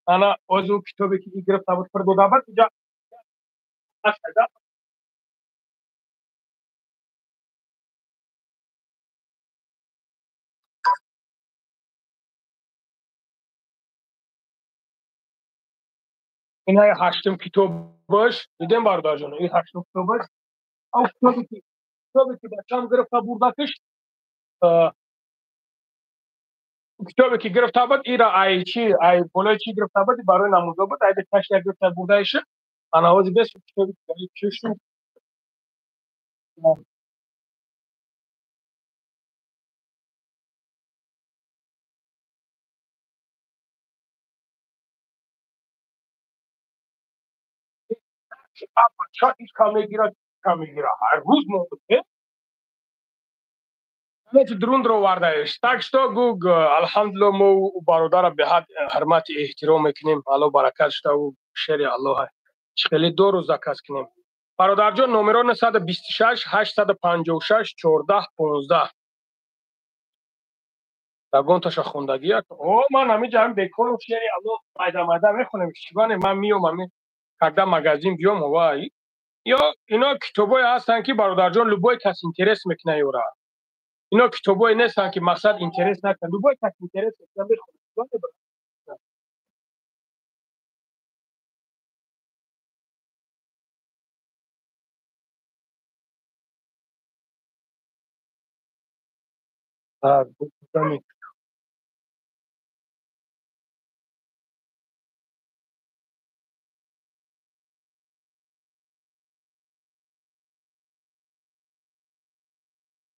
انا عضو کتابی که گرفته بود پر دادابت اینجا اینا هشتم کتابش دیدین برادر جان این هشتم کتابش او کتابی که بچم گرفته بردکش کتابی که گرفته بود ایرا ای چی ای بالای چی گرفته بود برای نموزه بود ای کش گرفته بردهش انا عوض بس کتابی که چشم چا ایش کمیگیره هر روز موجوده همه درون رو وردهش так что گوگ الحمدلله ما برادر به حد حرمت احترام میکنیم الله برکت شده و شر الله خیلی دو روز زکات کنیم برادر جان نمره 926 856 14 15 دگون تاشا خوندگی او من همینجا هم بکنم شعر الله پیدا میخونم چیگانه من میام همین کدا مگزین بیام وای یا اینا کتابای هستن که برادر جان لبای کس اینترس میکنه یورا اینا کتابای نیستن که مقصد اینترس نکنه لبای کس اینترس میکنه بخونه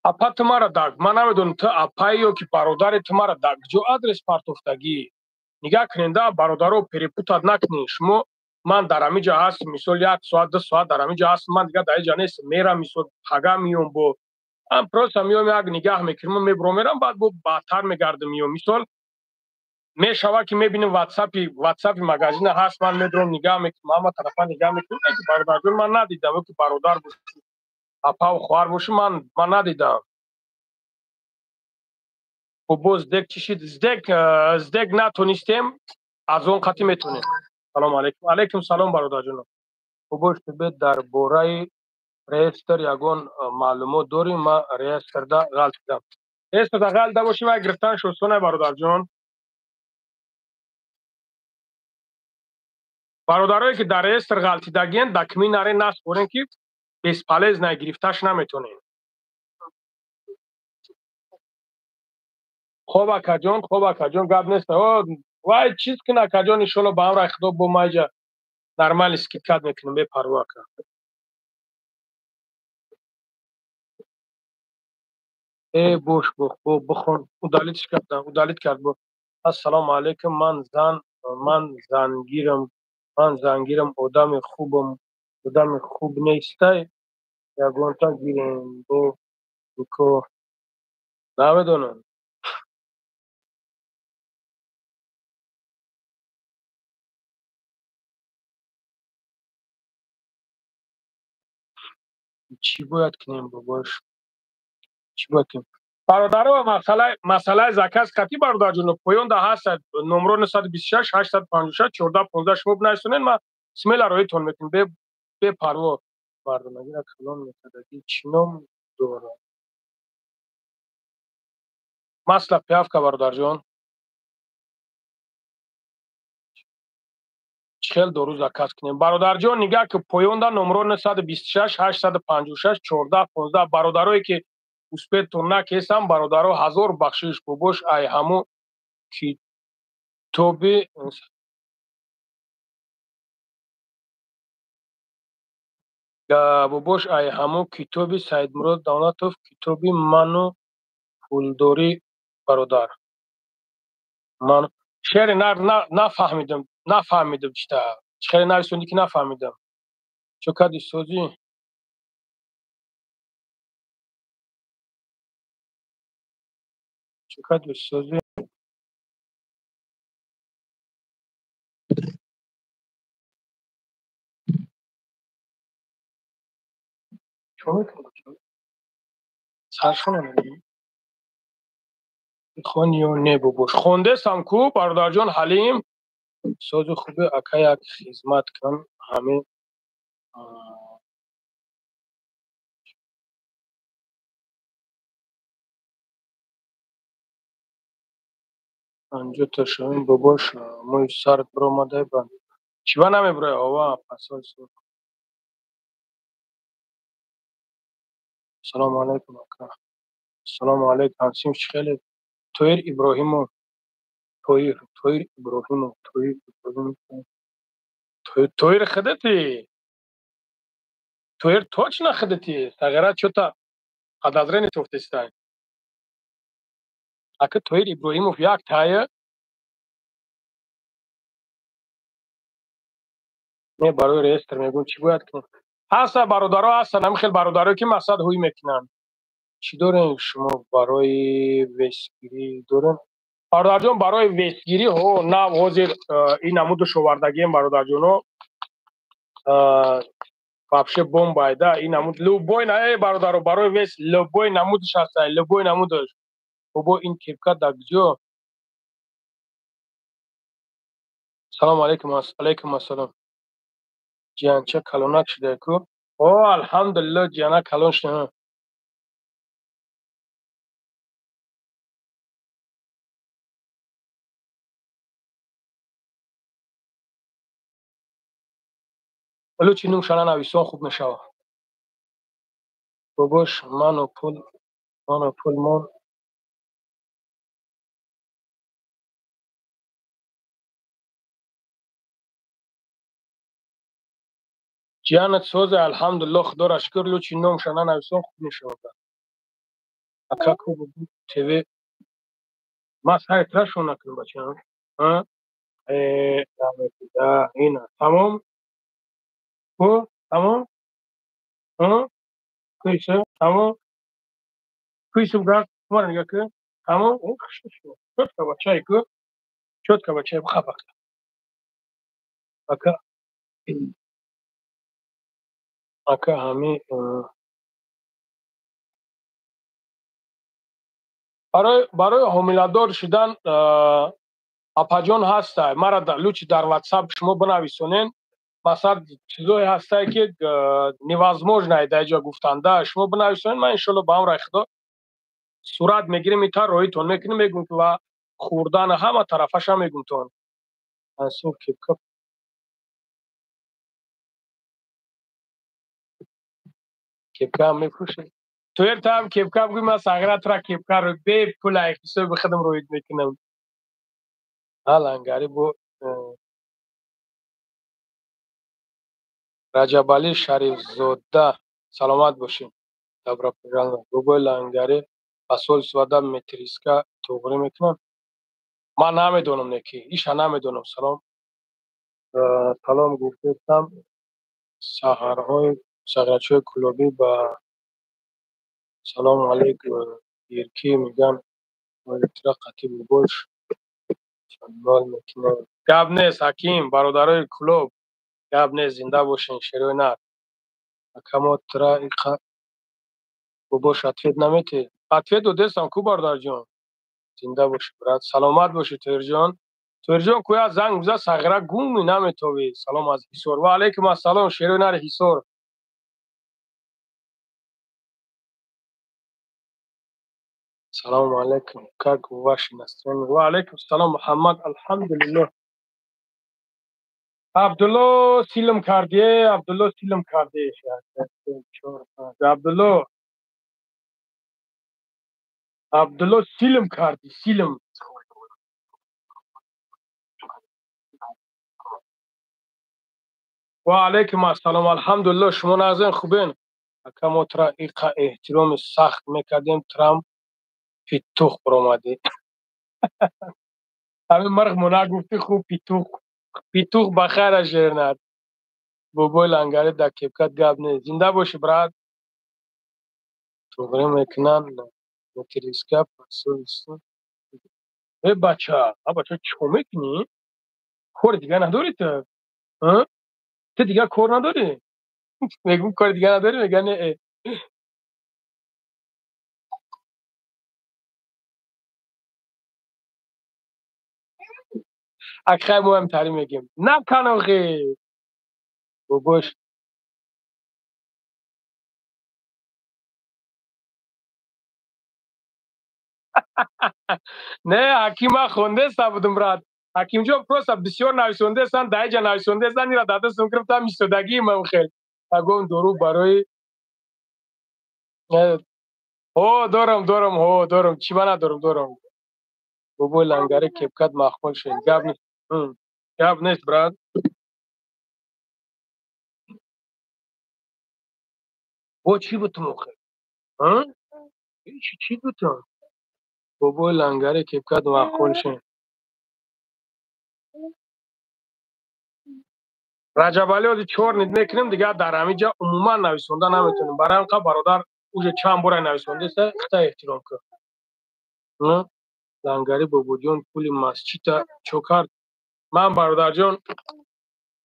апа тумара дар ман намедонам ту апа ё ки бародари тумара дар куҷо адрес партофтагӣ нигоҳ кунед да бародаро перепутат накунед шумо ман дар ҳамиҷа ҳастам мисол 1 соат 2 соат дар ҳамиҷа ҳастам ман дигар дар инҷа нестам мерам мисол ҳага меём бо просто меём як нигоҳ мекунам мебурам мерам баъд бо баъдтар мегардам меём мисол мешавад ки мебинем ватсапи магазина ҳаст ман медурам нигоҳ мекунам ҳама тарафа нигоҳ мекунам ки бародарҷон ман надидам ё ки бародар бошӣ апаву хоҳар бошӣ ман надидам бо здек чӣ шид здек натонистем аз он қати метонем салому алайкум алайкум салом бародарҷонам бобош тобе дар бораи реестр ягон маълумот дорем ман реестрда ғалтидам реестрда ғалтида бошем ва гирифтанаш осона бародарҷон бародарое ки дар реестр ғалтидагиен дакми наре наспорем ки бесполезна гирифташ наметонем хоб акаҷон гап нест вай чиз кун акаҷон иншолло ба амраи худо бо майҷа нормали скидкат мекунем бепарво ака бош бихон удалитш кардам удалит кард бо ассалому алайкум ман зангирам одами хуб нестай ягонта гирем бо никоҳ намедонам чӣ бояд кунем бобош чӣ бояд кунем бародаро масъалаи заказ қатӣ бародарҷоно поёнда ҳастад номро 926 856 1415 шумо бинависонед ман смела роитон мекунем бепарво мардумагира калон метадагӣ чӣ ном дорад масла пиявка бародарҷон чхел дору заказ кунем бародарҷон нигоҳ ки поёнда номро 926 856 1415 бародарое ки успетон накесам бародаро ҳазор бахшиш бобош ай ҳамо китоби бобош ай ҳамо китоби Саидмурод Давлатов китоби ману пулдорӣ бародар ман шеъри нафаҳмидам чита шеъри нависондӣ ки нафаҳмидам чо кади созӣ хон ё не бобош хондестам ку бародарҷон ҳалим сози хубе ака як хизмат кун ҳамин анҷота шавем бобош мӯи сарт биромадай ба чива намебурай ова пасои сур салому алайкум ака салому алайкум ҳамсинш хеле тоир иброҳимов тоир хидати тоир точно хидати тағира чота подозрение тофтестай ака тоир иброҳимов як тая не барои реестр мегӯям чӣ бояд кунем ҳаста бародаро ҳастанд ҳамин хел бародарое ки мақсад ҳуй мекунанд чӣ дорем шумо барои вестгирӣ дорем бародарҷон барои вестгирӣ нав ҳозир ин намудаш овардагием бародарҷоно вообще бомбайда ин намуд любой бародаро барои вест любой намудаш ҳастай любой намудаш бобо ин кепка дар куҷо салому алайкум алайкум ассалом ҷиянча калонак шудае ку алҳамдулилло ҷиянак калон шуда ҳоло чӣ нӯшана нависон хуб мешавад бобош ману пул мон ҷиянат созе алҳамдулилло худоро шукр лучи номшана нависон хуб мешавад اکا کو بود تیوی ما سعی ترش نکنم بچه ها اینا تمام کو تمام ها کیسه تمام کیسه برات ما نگاه که تمام او شد که بچه کو شد که بچه بخواه اکا اکا همی برای حامله‌دار شدن اپاجون هسته مرا لوچ در واتساپ شما بنویسونین مثلا چیزایی هسته که невозможно در اینجا گفتنده شما بنویسونین من انشالله به امر خدا صورت میگیریم ایتا رویتون میکنیم میگم که و خوردن همه طرفش هم میگم تون انسور کپکا هم میفروشه تو یر تا هم کپکا بگوی من ساگرات را کپکا رو بی پول اکیسو بخدم روید میکنم حالا انگاری بو رجب علی شریف زاده سلامت باشین добро пожаловать бубой лангаре посольствода метриска توغری میکنم من نمیدونم نکی ایشا نمیدونم سلام گفتم سحرهای سحرچه کلوبی با سلام علیکم یرکی میگن ولکترا قطیب باش شنبال میکنم گب نیست حکیم برادرای کلوب گب نیست زنده باشین شروع نر اکما ترا ایقا باباش اتفید نمیتی اتفید دو دستم کو بردار جان زنده باشی برات سلامت باشی تور جان کویا زنگ بزن سغرا گومی نمیتوی سلام از حصار و علیکم السلام شیرو نر حصار سلام علیکم کاک واشی نسترین و علیکم السلام محمد الحمدلله عبدالله سیلم کردیه عبدالله سیلم کردیه عبدالله عبدالله سیلم کردی سیلم و علیکم السلام الحمدلله شما نازن خوبین اکا ترا ایقا احترام سخت میکردیم ترام پیتوخ برآمدی همین مرغ مونا گفتی خوب پیتوخ بخیر شیرنر بوبوی لنگاری در کپکت گب نیست زنده باشی برات توغری میکنن متریسکا پاسویستون ای بچه چو میکنی؟ کار دیگه نداری تو؟ ها؟ تو دیگه کار نداری؟ میگم کار دیگه نداری میگن نه اخی مهمتری میگیم نکنم خیلی باباش نه حکیم خونده بودم برات حکیم جو پروسا بسیار نویسنده سن دایجا نویسنده سن نیرا داده سن گرفتم میستادگی من خیلی اگون درو برای او دارم چی من دارم بابا لنگره کپکت مخمول شد گب نیست گب نیست برات او چی بود تو مخه ها چی بود تو بابا لنگره کپکت مخمول شد رجب علی از چهار نید میکنیم دیگه در همینجا عموما نویسنده نمیتونیم برای اینکه برادر اوج چند بار نویسنده است خطا احترام کن لنگری بابا جان پول مسجد چوکر من برادر جان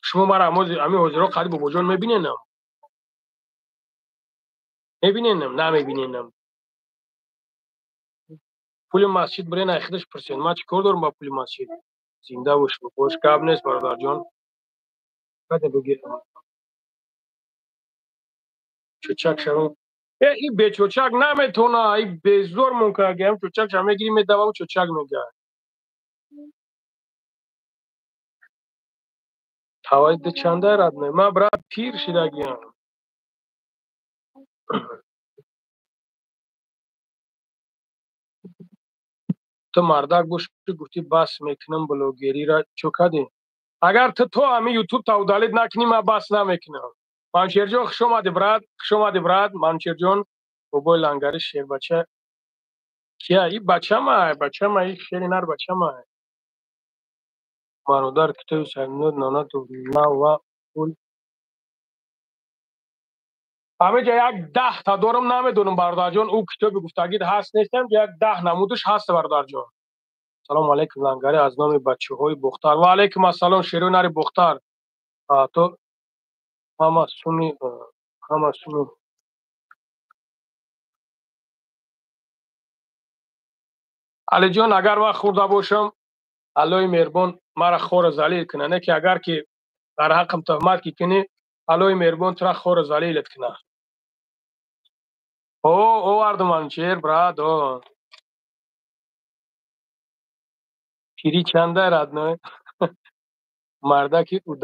شما مرا همین حضورا قریب بابا جان میبینینم نمیبینینم پول مسجد برای نخیدش پرسین ما چیکار دارم با پول مسجد زنده باش باباش کاب نیست برادر جان بده بگی چوچک شما این به چوچک نمیتونه این به زور ممکنه گیم چوچک شما میگیری میدوا و چوچک میگه تواید چنده رد نه من برات پیر شدگیم تو مردک باش گفتی بس میکنم بلوگری را چوکدی اگر تو همین یوتیوب تاودالید نکنی من بس نمیکنم منشیر جان خوش اومدی برات منشیر جان بابای لنگری شیر بچه کیا این بچه ما این شیر نر بچه ما برادر کتاب سرنود نانا تو نه و پول همه جا یک 10 تا دارم نمیدونم برادر جان او کتاب گفتگی هست نیستم یک 10 نمودش هست برادر جان. سلام علیکم لنگری از نام بچه های بختر و علیکم السلام شیرو نری بختر تو همه سونی همه سونی علی جان اگر وقت خورده باشم الهی مهربان مرا خور ذلیل کنه نه که اگر که در حقم تهمت کی کنی الهی مهربان ترا خور ذلیلت کنه. او اردوان شیر براد او پیری چنده رد نه مرده که او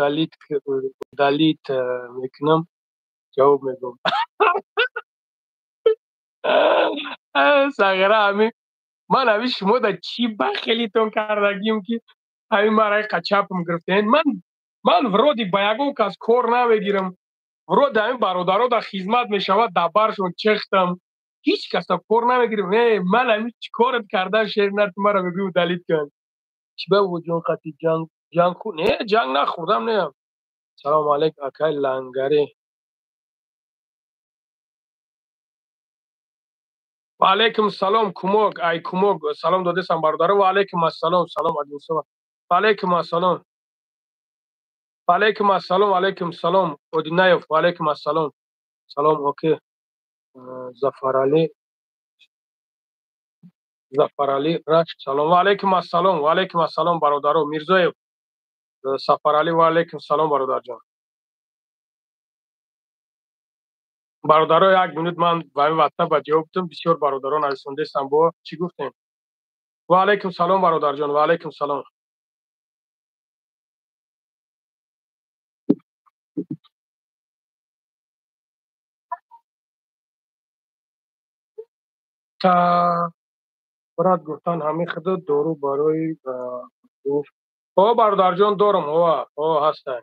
دلیت میکنم جواب میدم سگره همین من همی شما در چی بخیلیتون کردگیم که همین مرای قچپم گرفتین من ورودی با یکو کس کار نمیگیرم ورود همین برادرها در خدمت میشود در برشون چختم هیچ کس در کار نمیگیرم نه من همین چی کارت کرده شیر نرد مرا بگیو دلیت کن چی به وجون قطعی جنگ خود نه جنگ نخوردم نه. سلام علیک اکای لنگری و علیکم السلام کمک ای کمک سلام داده سم برادر و علیکم السلام سلام علیکم و علیکم السلام و علیکم السلام و علیکم السلام اودینایف و علیکم السلام سلام اوکی زفر علی رشت سلام و علیکم السلام و علیکم السلام برادر میرزایف سفر علی و علیکم السلام برادر جان برادر یک منوت من به این واتساپ جواب بدم بسیار برادران رسونده استم با چی گفتین و علیکم سلام برادر جان و علیکم سلام تا برات گفتن همین خود دارو برای گفت او برادر جان دارم او هستن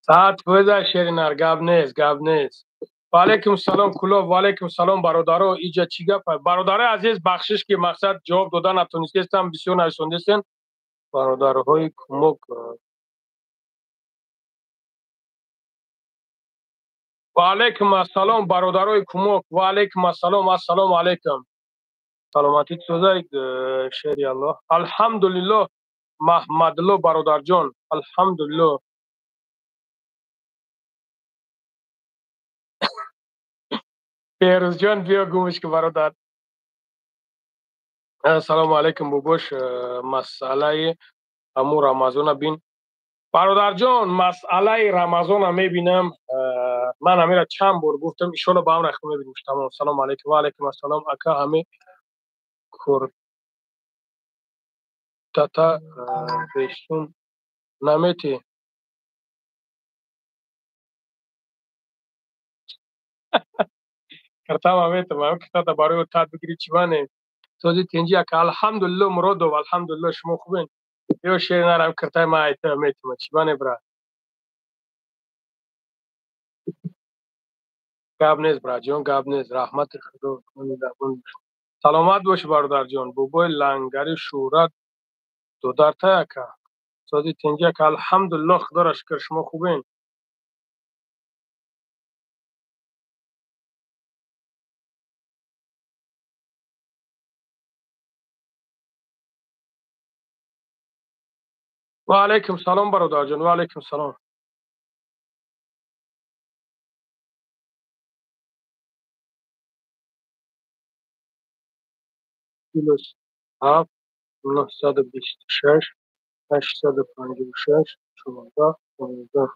ساعت بوده شیرینار گاب نیست و علیکم سلام کلاب و علیکم سلام برادرها ایجا چی گپ برادر عزیز بخشش که مقصد جواب دادن نتونستم بسیار نرسوندستن برادرهای کمک و علیکم السلام برادرای کمک و علیکم السلام السلام علیکم سلامتی سوزای شیری الله الحمدلله محمد الله برادر جان الحمدلله پیروز جان بیا گوش که برادر سلام علیکم بوبوش مسئله امو رمضان بین برادر جان مسئله رمضان میبینم من همین چند بار گفتم ایشالا با هم رخ میبینیم تمام سلام علیکم و علیکم السلام اکا همه کرتتا بیشتون نمیتی کرتا همیت ما کرتا برای تاد بگیری چی بانه توزی تینجی اکا الحمدلله مرادو الحمدلله شما خوبین یو شیر نرم کرتا ما ایت همیت ما چی بانه برا گاب نیست برا جان گاب نیست رحمت خدا سلامت باش برادر جان بوبای لنگری شورت دو در تا سازی تنجی که الحمدلله خدا را شکر شما خوبین و علیکم سلام برادر جان و علیکم سلام پلوس 7 926 856 14 15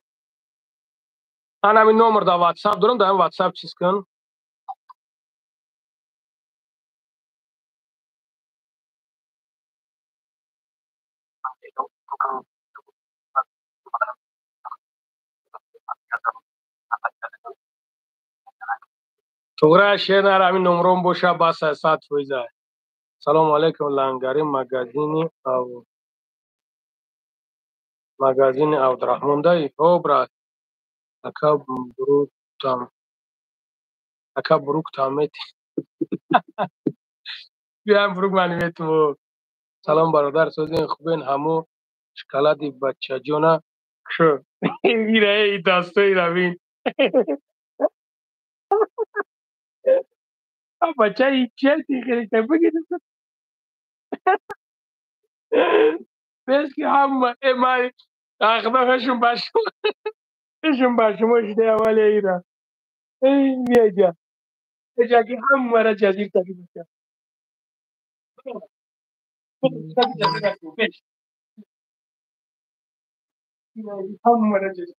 من همین نمبر در واتساپ دارم در این واتساپ چیز کن توغرا شنر همین نمرم باشه بس ساعت فویزه. سلام علیکم لنگری مگازین عبدالرحمن دایی او برات اکا بروک تام اکا بروک تامیت بیام بروک منیمیت و سلام برادر سوزین خوبین همو شکلادی بچه جونا شو ایره ای داستوی روین بچه ای چیل تیخیری که بگید بس که هم ایمانی اخداقشون باشم اشده اولی ایره ای میگه اجاکی هم مرا جزیر تاکی بچه هم مرا جزیر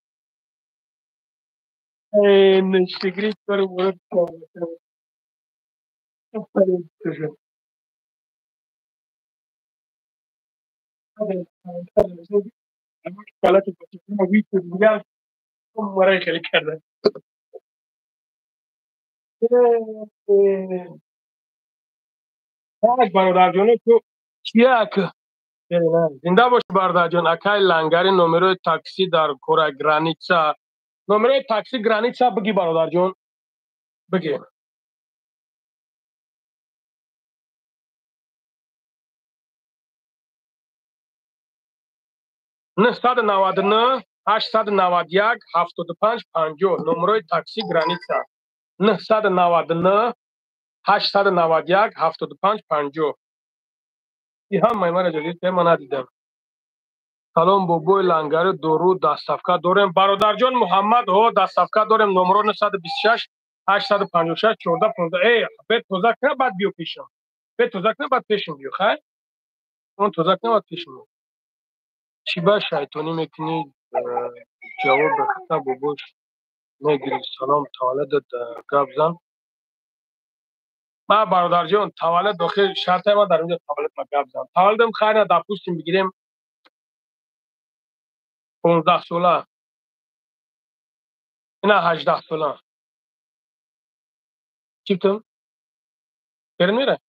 نشتگری کارو برد حالت ما بیت دیگر مرا خیلی کرده tak برادر جان تو چیه که زنده باش برادر جان اکای لنگری نمره تاکسی در کورا گرانیتسا نمره تاکسی گرانیتسا بگی برادر جان بگی نه 199 891 75 50 نمره تاکسی گرانیتسا 999 891 75 50 این هم میمونه جدید که من ندیدم سلام بابای لنگر درود دستافکا داریم برادر جان محمد ها دستافکا داریم نمره 926 856 14 15 ای به توزک نه بعد بیو پیشم به توزک نه بعد پیشم بیو خیر اون توزک نه بعد پیشم بیو. چی با شیطانی میکنی جواب بخطا بابوش نگیری سلام تولدت گبزن ما برادر جان تولد داخل شرط ما در اینجا تولد ما گبزن تولدم خیر نه در پوستیم بگیریم 15 ساله اینا 18 ساله چی تو برن میره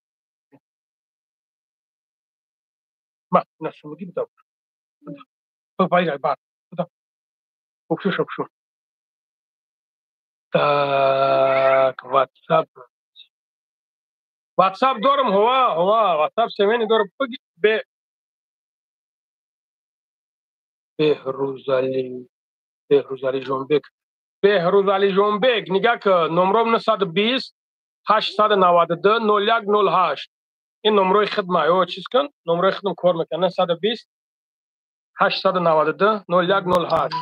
ما نسوگی بدم پایین بعد بدم بکشو شو так واتساپ دارم هوا واتساپ سیمینی دارم بگی بهروزعلی بهروزعلی جنبک بهروزعلی جنبک نگاه که نمرم 920 892 0108 این نمره خدمه او چیز کن نمره خدمه کار میکنه 920 892 0108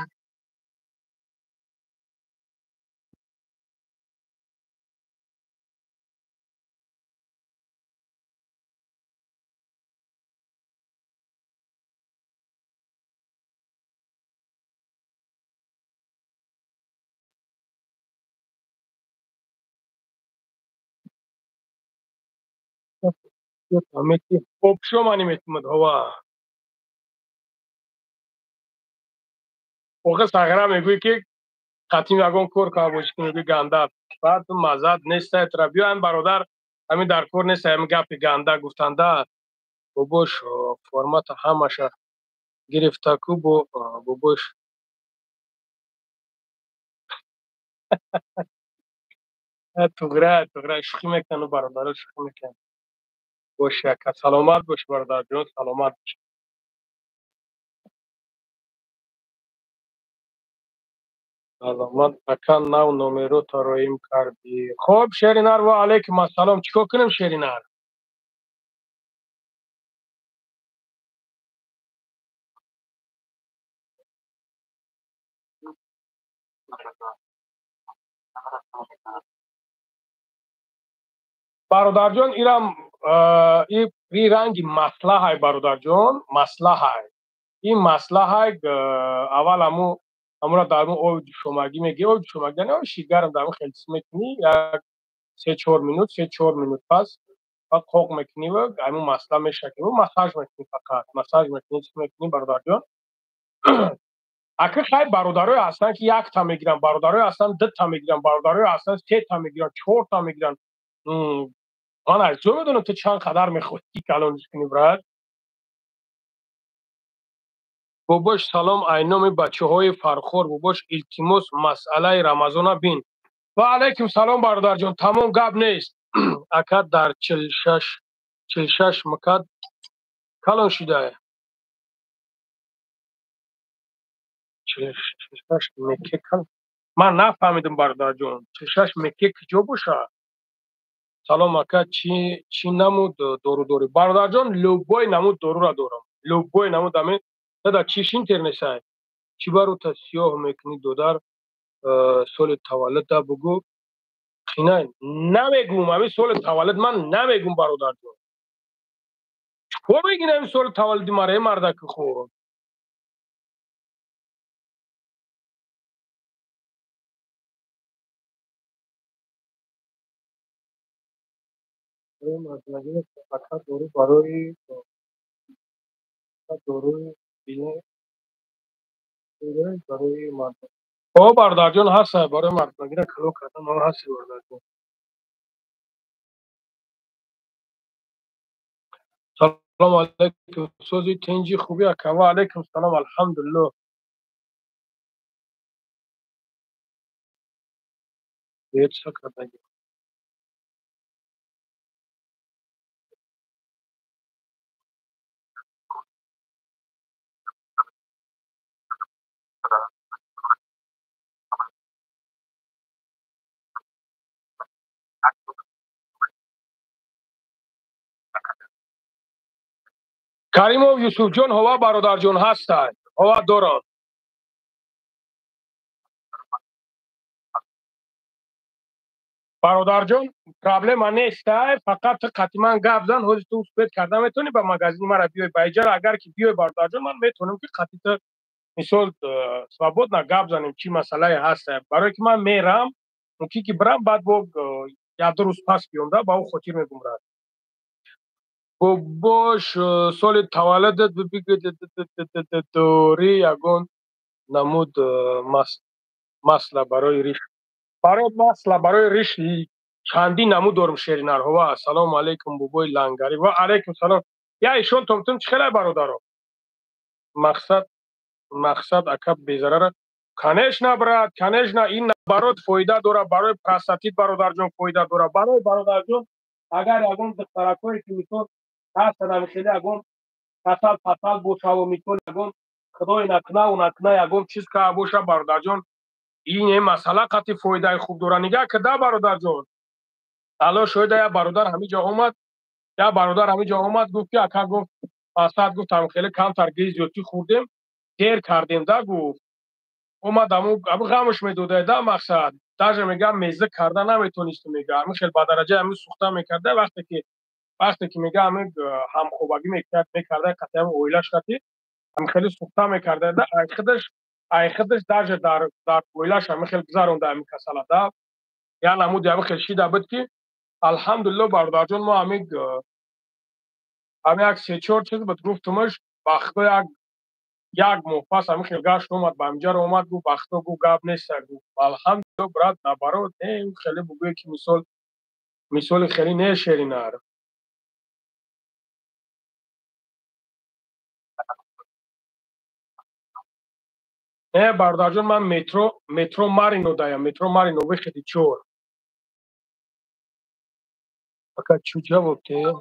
خوب شما نمیتونم هوا اوقات ساغرا میگوی که قطعی اگون کور که باشی که میگوی گنده بعد مزد نیست تر بیایم برادر همین در کور نیست همین گپ گنده گفتنده باباش فرمت همش گرفته کو باباش توغره شوخی میکنه برادر شوخی میکنه باشه که سلامت باش برادر جان سلامت باش سلامت اکن نو نومرو ترایم کردی خب شیرینار و علیکم السلام چیکار کنیم شیرینار برادر جان ایرم این رنگی مسئله های برادر جان مسئله های این مسئله های اول همو را در اون اوج شماگی میگی اوج شماگی نه شیگرم در اون خیلی میکنی یک 3 4 مینوت 3 4 مینوت پس بعد خوک میکنی و همون مسئله میشه که مساج میکنی فقط مساج میکنی چی میکنی برادر جان اگه خیلی برادرای هستن که یک تا میگیرن، برادرای هستن دو تا میگیرن، برادرای هستن سه تا میگیرن، چهار تا میگیرن. من از تو میدونم تو چند قدر میخوری کلانش کنی برات. باباش سلام اینام بچه های فرخور. باباش التماس مسئله رمضان بین. و علیکم سلام برادر جان. تمام گپ نیست. اکد در 46 مکد کلان شده. 46 مکه کلان. من نفهمیدم برادر جان. 46 مکه کجا باشه؟ سلام اکا چی نمود دورو برادر جان لوبای نمود دورو را دارم. لوبای نمود همه دادا چیش اینترنت سای چی برو تا سیاه میکنی دودار سال تولد دا بگو خینه نمیگم همین سال تولد من نمیگم برادر جان. چطور میگین همین سال تولدی مرا مردک خورم. مردمگی فقط دورو دورو بینه برای مرد. او برادر جان هست برای مردمگی را کلو کردن ما هستی برادر جان. سلام علیکم سوزی تنجی خوبی اکا. و علیکم سلام الحمدلله. بیت شکر بگی. کریمов یوسف جان هوا برادر جان هستند. هوا دارم. برادر جان پرابلم نیست فقط قطعا گپ زن حوز تو سپید کردم میتونی به مغازه مرا بیای بایجر اگر که بیای برادر جان من میتونم که قطعا مثال سوابود نه گپ زنیم چی مسئله هست برای که من میرم اون که برم بعد با یا دو روز پس بیام با او خاطر میگم را باش سال تولدت بگید دوری یگان نمود مسئله برای ریش برای مسئله برای ریش چندی نمود دارم شیرینر هوا. سلام علیکم بوبوی لنگری. و علیکم سلام. یا ایشون تمتون چخیره برادرم. مقصد اکب بیزرر کنش نبرد کنش نه این برات فایده داره برای پرستاتیت برادر جان فایده داره برای برادر جان اگر یگان دخترکایی که میتون هست نمیخیلی یگان فصل بوشه و میتون یگان خدای نکنه و نکنه یگان چیز که باشه برادر جان این مسئله قطعی فایده خوب داره نگه که ده برادر جان. الان شاید یا برادر همین جا اومد یا برادر همین جا اومد گفت که اکا گفت فصل گفت هم خیلی کم ترگیز زیادی خوردیم دیر کردیم ده گفت اومد ابو غمش میدوده ده مقصد درجه میگم میزه کرده نمیتونست میگه همین خیلی با درجه همین سوخته میکرده وقتی که میگه همین هم خوبگی میکرده قطعا اویلش قطعی هم خیلی سوخته میکرده ده ای خودش درجه در اویلش همین خیلی گذرونده همین کساله ده یا نمود همین خیلی شیده بود که الحمدلله برادر جان ما همین یک سه چهار چیز بود گفتمش وقتا یک ماه پس همین خیلی گشت اومد به اینجا رو اومد گفت وقتا گفت گپ نیست گفت الحمدلله برات نبرات این خیلی بگوی که مثال خیلی نه شیرینه نه برادر جان من مترو مارینو دایم مترو مارینو بخیدی چور فقط چو جواب که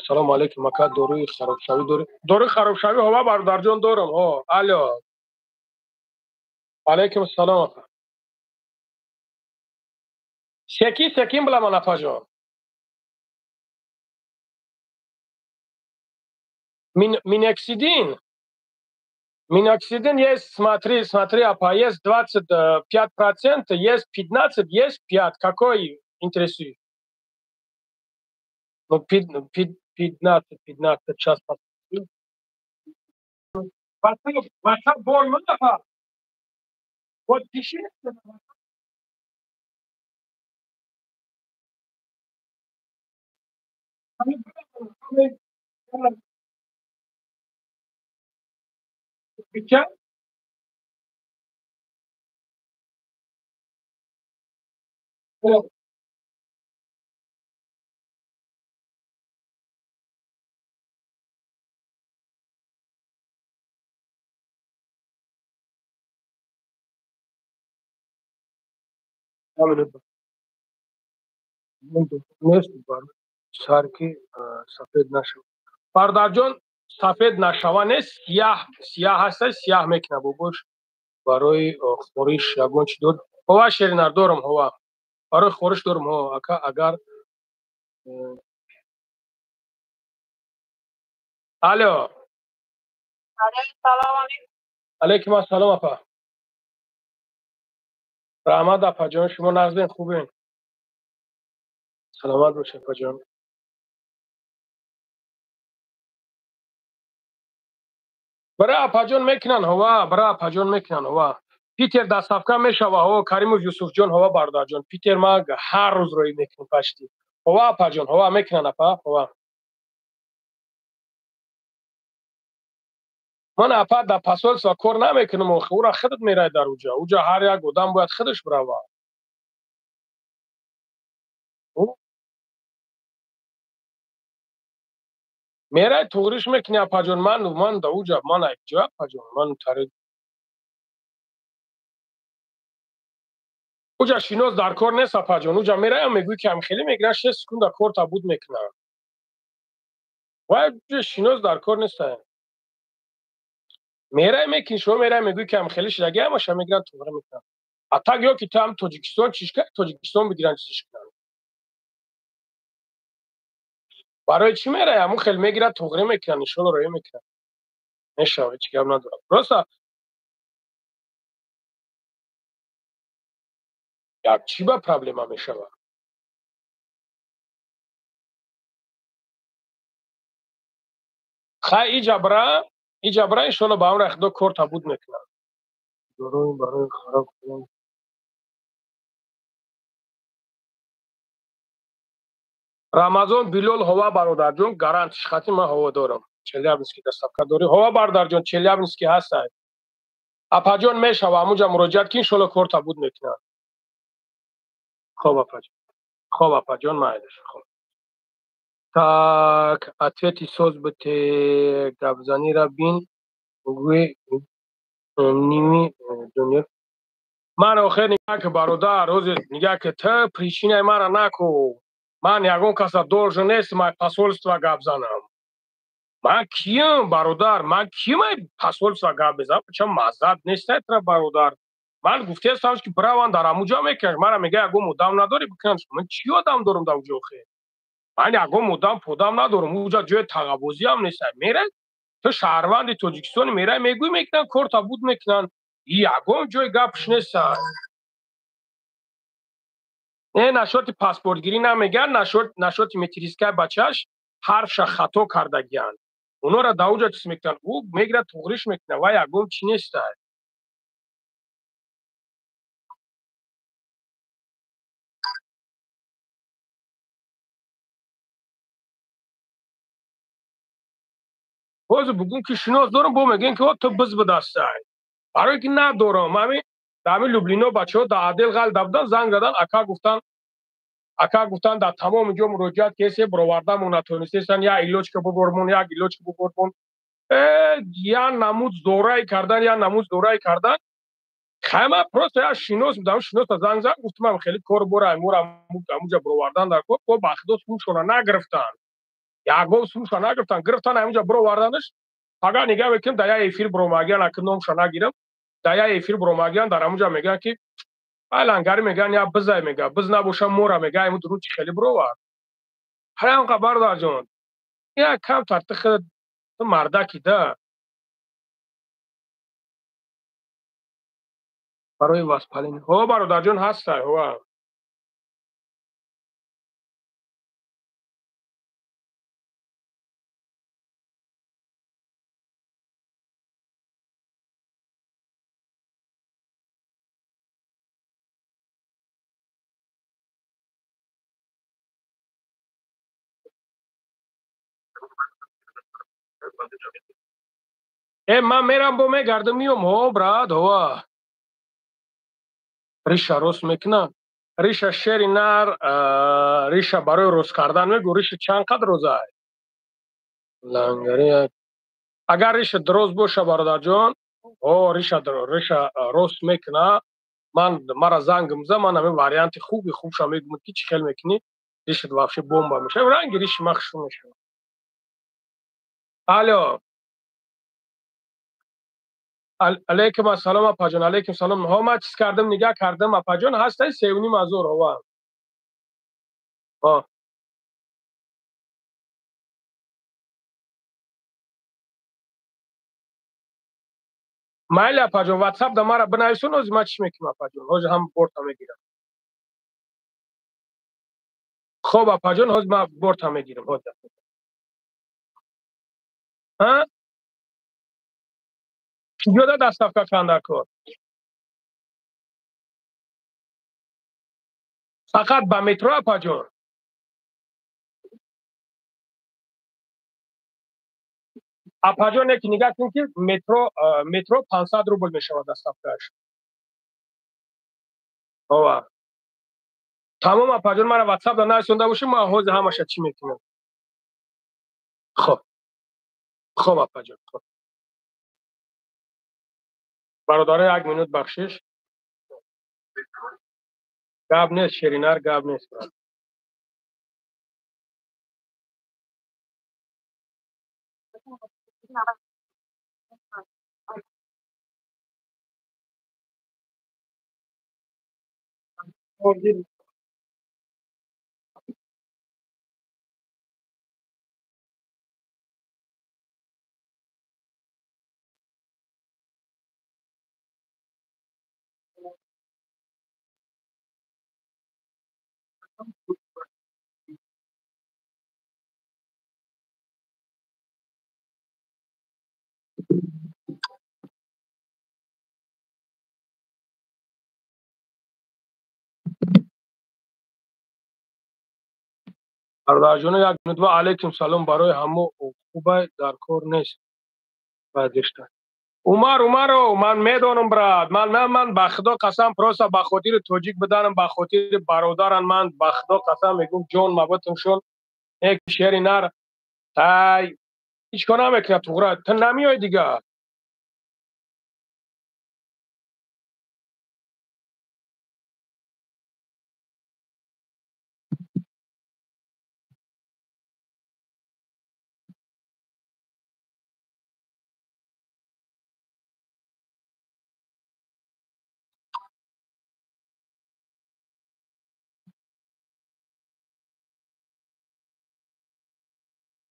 سلام علیکم مکا دوروی خرابشوی دوروی خرابشوی هوا برادر جان دارم ها الو علیکم السلام سکیم بلا من افجان Миноксидин есть, смотри, АПА, есть 25%, есть 15, есть 5. Какой интересует? Ну, 15, сейчас посмотрю. WhatsApp больно, вот пиши. نیست بر سر که سفید نشود. برادر جان سفید نشوه نیست، سیاه هست، سیاه میکنه بگوش برای خورش یگون چی دور هوا شیرینار دارم هوا برای خورش دارم هوا اگر الو علیکم السلام اپا رحمت اپا جان شما نزدین خوبین سلامت باشه اپا جان برای اپا جان میکنن هوا برای اپا جان میکنن هوا پیتر دستافکا میشوه هوا کریموف یوسف جان هوا برادر جان پیتر ما هر روز روی میکنم پشتی هوا اپا جان هوا میکنن اپا هوا من اپا در پاسول سا کار نمیکنم و خورا خودت میره در اوجا هر یک گودام باید خودش بروه میره توریش میکنی اپا جان من در اوجا من یک جا اپا جان من تره اوجا شینوز در کار نیست اپا جان اوجا میره میگوی که هم خیلی میگره 6 سکون در کار تا بود میکنه و اوجا شینوز در کار نیست میره میکنی شما میره میگوی که هم خیلی شدگی هم باشه میگرن توره میکنن حتی یا که تو هم تاجیکستان چیش کرد تاجیکستان بگیرن چیش کنن برای چی میره همون خیلی میگیرن توره میکنن نشون روی میکنن نشاوه چی هم ندارم راستا یک چی با پرابلم هم میشوه خواهی ای جبره انشالله با هم رخ دو کار تا بود میکنن برای خراب کنن رمضان بلال هوا برادر جون گارانتش خاطر من هوا دارم چلیابینسکی دستافکا داری هوا برادر جون چلیابینسکی هست اپا جان میشوه همونجا مراجعت کن انشالله کار تا بود میکنن خب اپا جان خب اپا جان مایلش خب так ответи соз бите гапзаниро бин гӯи ними дунё ман охир нигӯям ки бародар рӯзе мегӯяд ки ту причинаи маро накун ман ягон каса должен нестам ай посольство гап занам ман киям бародар ман ким ай посольство гап мезанам чун маззат нестай тра бародар ман гуфтестамш ки бираванд дар ҳамуҷо мекунаш мара мегӯяд ягон муддам надорӣ бикунам ман чӣ одам дорам дар уҷо охир من یگان مدام پودام ندارم اونجا جای تقابوزی هم نیست میره تو شهروند تاجیکستان میره میگوی میکنن کار تا بود میکنن یگان جای گپش نیست نه نشاط پاسپورت گیری نمیگن نشاط متریسکای بچهش حرفش خطا کرده گیان اونا را داوجا چیز میکنن او میگره توغریش میکنه و یگان چی نیست باز بگون که شناس دارم با میگن که تو بز بدسته برای که ندارم همین در همین لوبلینا بچه ها در عدل غل دبدن زنگ زدن اکا گفتن در تمام اینجا مراجعت کسی برآورده مون نتونستن یا ایلوچ که ببرمون یا ایلوچ که ببرمون یا نمود دورای کردن خیمه پروست یا شینوس بودم شینوس زنگ زد گفتم هم خیلی کار بره امور همونجا برآوردن در کار با بخدو سوشون نگرفتن یا گو سوشون نگرفتن گرفتن همونجا برآوردنش فقط نگاه بکنم در یا افیر برآمگیان اکنون نامش نگیرم در یا افیر برآمگیان در همونجا میگه که لنگری میگن یا بزای میگه بز نباشه مورا میگه امون درو چی خیلی برآورد حرام خبر دار جان یا کم ترتخ تو مردکی ده برای واسپالین هو برادر جان هست هو من میرم با میگردم میام هو براد هو ریش راست میکنم риша шери нар риша барои рӯз кардан мегӯ риша чанд қад рӯза лангари агар риша дуруз боша бародарҷон риша рост мекуна мара занг мза ман ҳамин варианти хуби хубша мегӯмад ки чӣ хел мекунӣ ришат вообще бомба мешава ранги риши ма хушрӯ мешава. алё алейкум ассалом апаҷон. Алейкум салом. Ҳо ман чиз кардам нигаҳ кардам апаҷон ҳастай 3,5 ҳова. майли апаҷон ватсап да мара бинависун ҳози ман чӣ мекунам апаҷон ҳози ҳам борта мегирам. хоб апаҷон ҳози ман борта мегирам ҳози. Ҷода доставка кунанда кор. Фақат ба метро апаҷон. апаҷон яке нигаҳ кун ки метро 500 рубл мешавад доставкааш. ова тамом апаҷон мара ватсап да нависонда бошӣ ман ҳози ҳамаша чӣ мекунам. хоб апаҷон. бародаро 1 минут бахшиш. гап нест ширинар гап нест. бародарҷоно 1 минут ва алейкум салом барои ҳамо хубай дар кор нест. бадишта умаро ман медонам брат ман ба худо қасам просто ба хотири тоҷик биданам ба хотири бародарам ман ба худо қасам мегӯм ҷон мабутамшон як шери нар тай ҳеҷ кор намекунад туғра ту намеёй дига.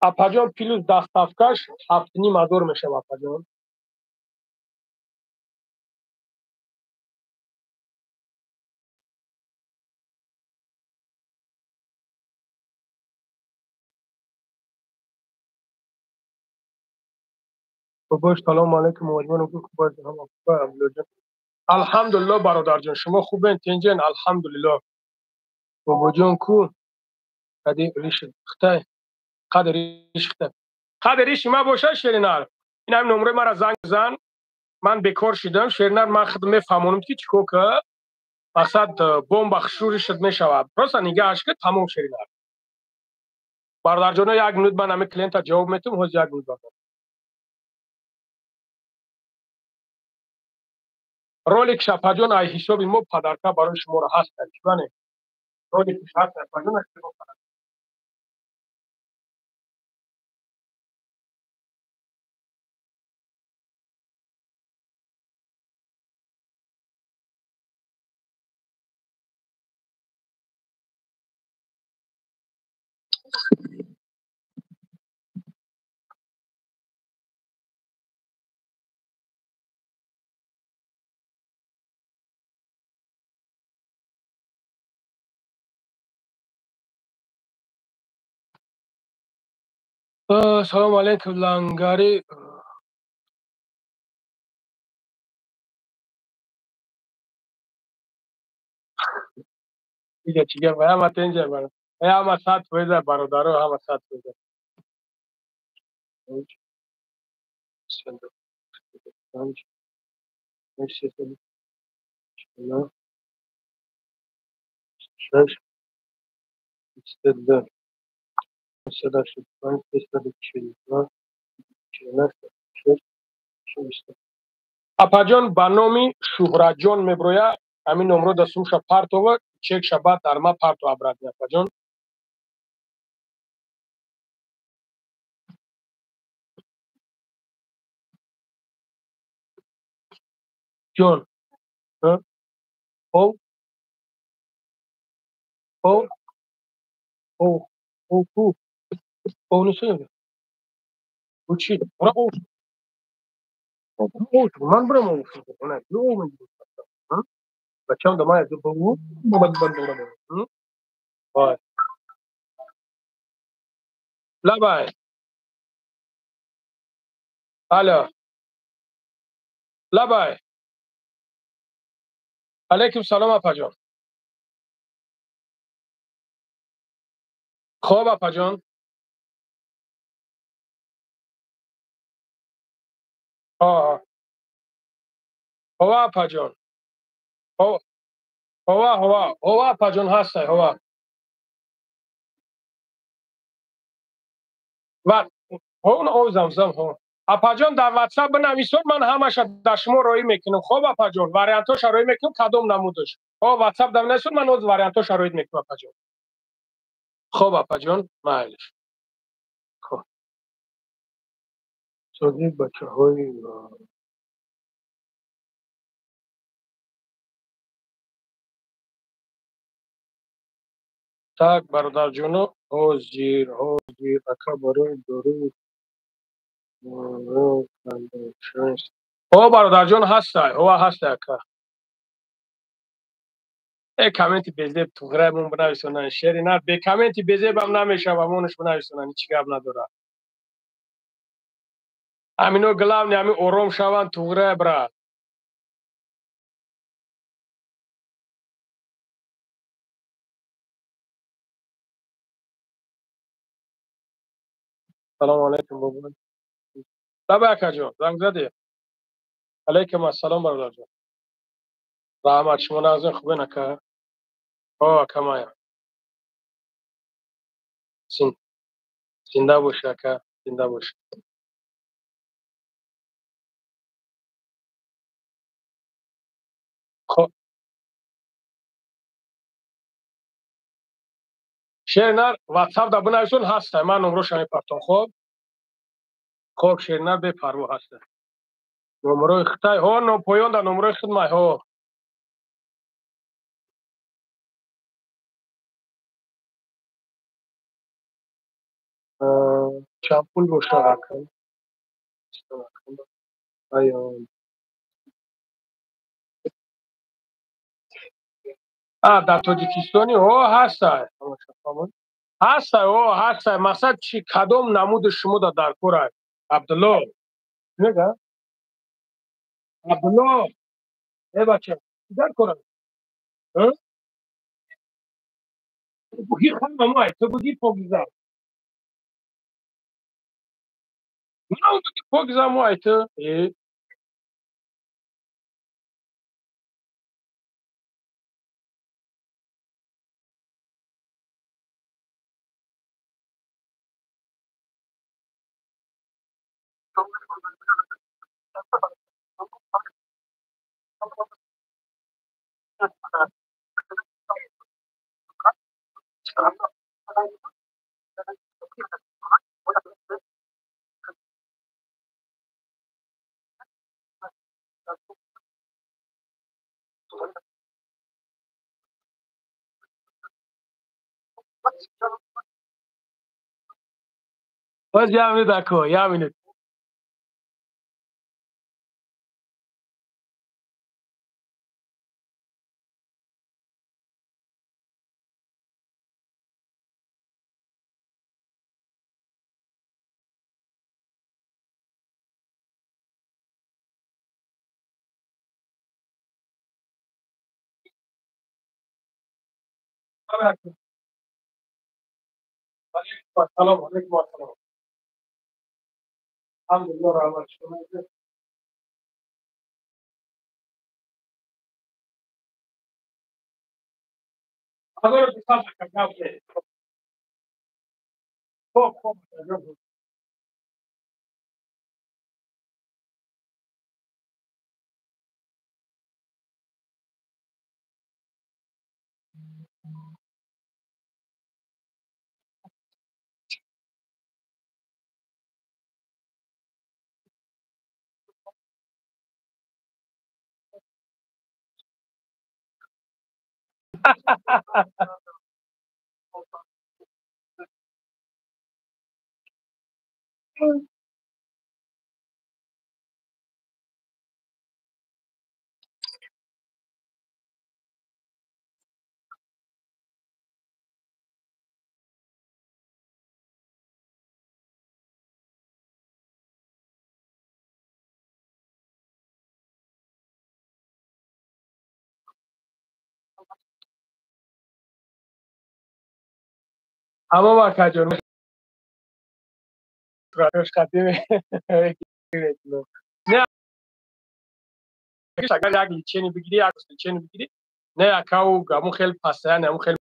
апаҷон плюс доставкаш 7,5 мешавад апаҷон. бобош салом алейкум мавоҷбонам ки хуб аст ҳама хуб абдуллоҷон. алҳамдулилло бародарҷон шумо хубен тинҷен алҳамдулилло. бобоҷон ку кади риши хитай қади риши хитай қади риши ма боша шеринар ин ҳам номраи мара занг зан ман бекор шидам шеринар ман худ мефаҳмонам ки чӣ кор ка мақсад бомба хушрӯ ришат мешавад просто нигаҳаш ки тамом шеринар. бародарҷоно 1 минут ман ҳамин клиента ҷавоб метавам ҳози 1 минут баъд. ролик шапаҷон ай ҳисоби мо падарка барои шуморо ҳаст кардибане ролик ҳаст шапаҷон салому алейкум лангари дига чӣ гап ҳама тинҷа ҳама 100% бародаро ҳама 100%. 6 22 365 342 49 6 60. Апаҷон ба номи Шуҳратҷон меброяд. Ҳамин номро дастумша партова чек шаба дарма парту абрад апаҷон. ҷон ҳов ҳов ҳов ҳов ку ҳовнисояга учи ора ов ов ман бурам ов шукона ё мегирам бачам да ман язо бу вай лабай алё лабай алайкум салом апаҷон. хоб апаҷон. ҳова апаҷон. ҳова апаҷон ҳастай ҳова ва ҳон ов замзам ҳо апаҷон дар ватсап бинависон ман ҳамаша дар шумо роӣ мекунам. хоб апаҷон вариантоша роӣ мекунам кадом намудаш ватсап дар нависон ман оз вариантоша роӣ мекунам апаҷон. хоб апаҷон майлиш соди бачаҳои так бародарҷоно ҳозир ака барои дору бародарҷон ҳастай ҳова ҳастай ака комменти безеб туғраимон бинависонанд шери на бе комменти безебам намешавам онаш бинависонанд ҳеҷ гап надорад. ҳамино главни ҳамин ором шаванд туғрай брат. салому алайкум бобо лабай акаҷон занг заде. алайкум ассалом бародарҷон. раҳмат шумо нағзин хубен ака. акамая зинда бош ака зинда бош. хоб шернар ватсап да бинависон ҳастай ман номроша мепартом. хоб шернар бепарво ҳастай номрои хитай нопоён дар номрои хидмай чанд пул бошад ака дар тоҷикистони ҳастай ҳастай мақсад чи кадом намуди шумода дар корай абдулло мега абдулло бача дар корай буги хамамай то буги покиза буги покиза мой то باز یه minut اکو یه minut سلام علیکم السلام الحمدلله رحمت شما Agora tu faz a cacau, pô, ama bakacağım. Tratos katı ne şaka ya geçeni bir gidi geçeni bir gidi ne ya kavu gamu khel pasta ne mu khel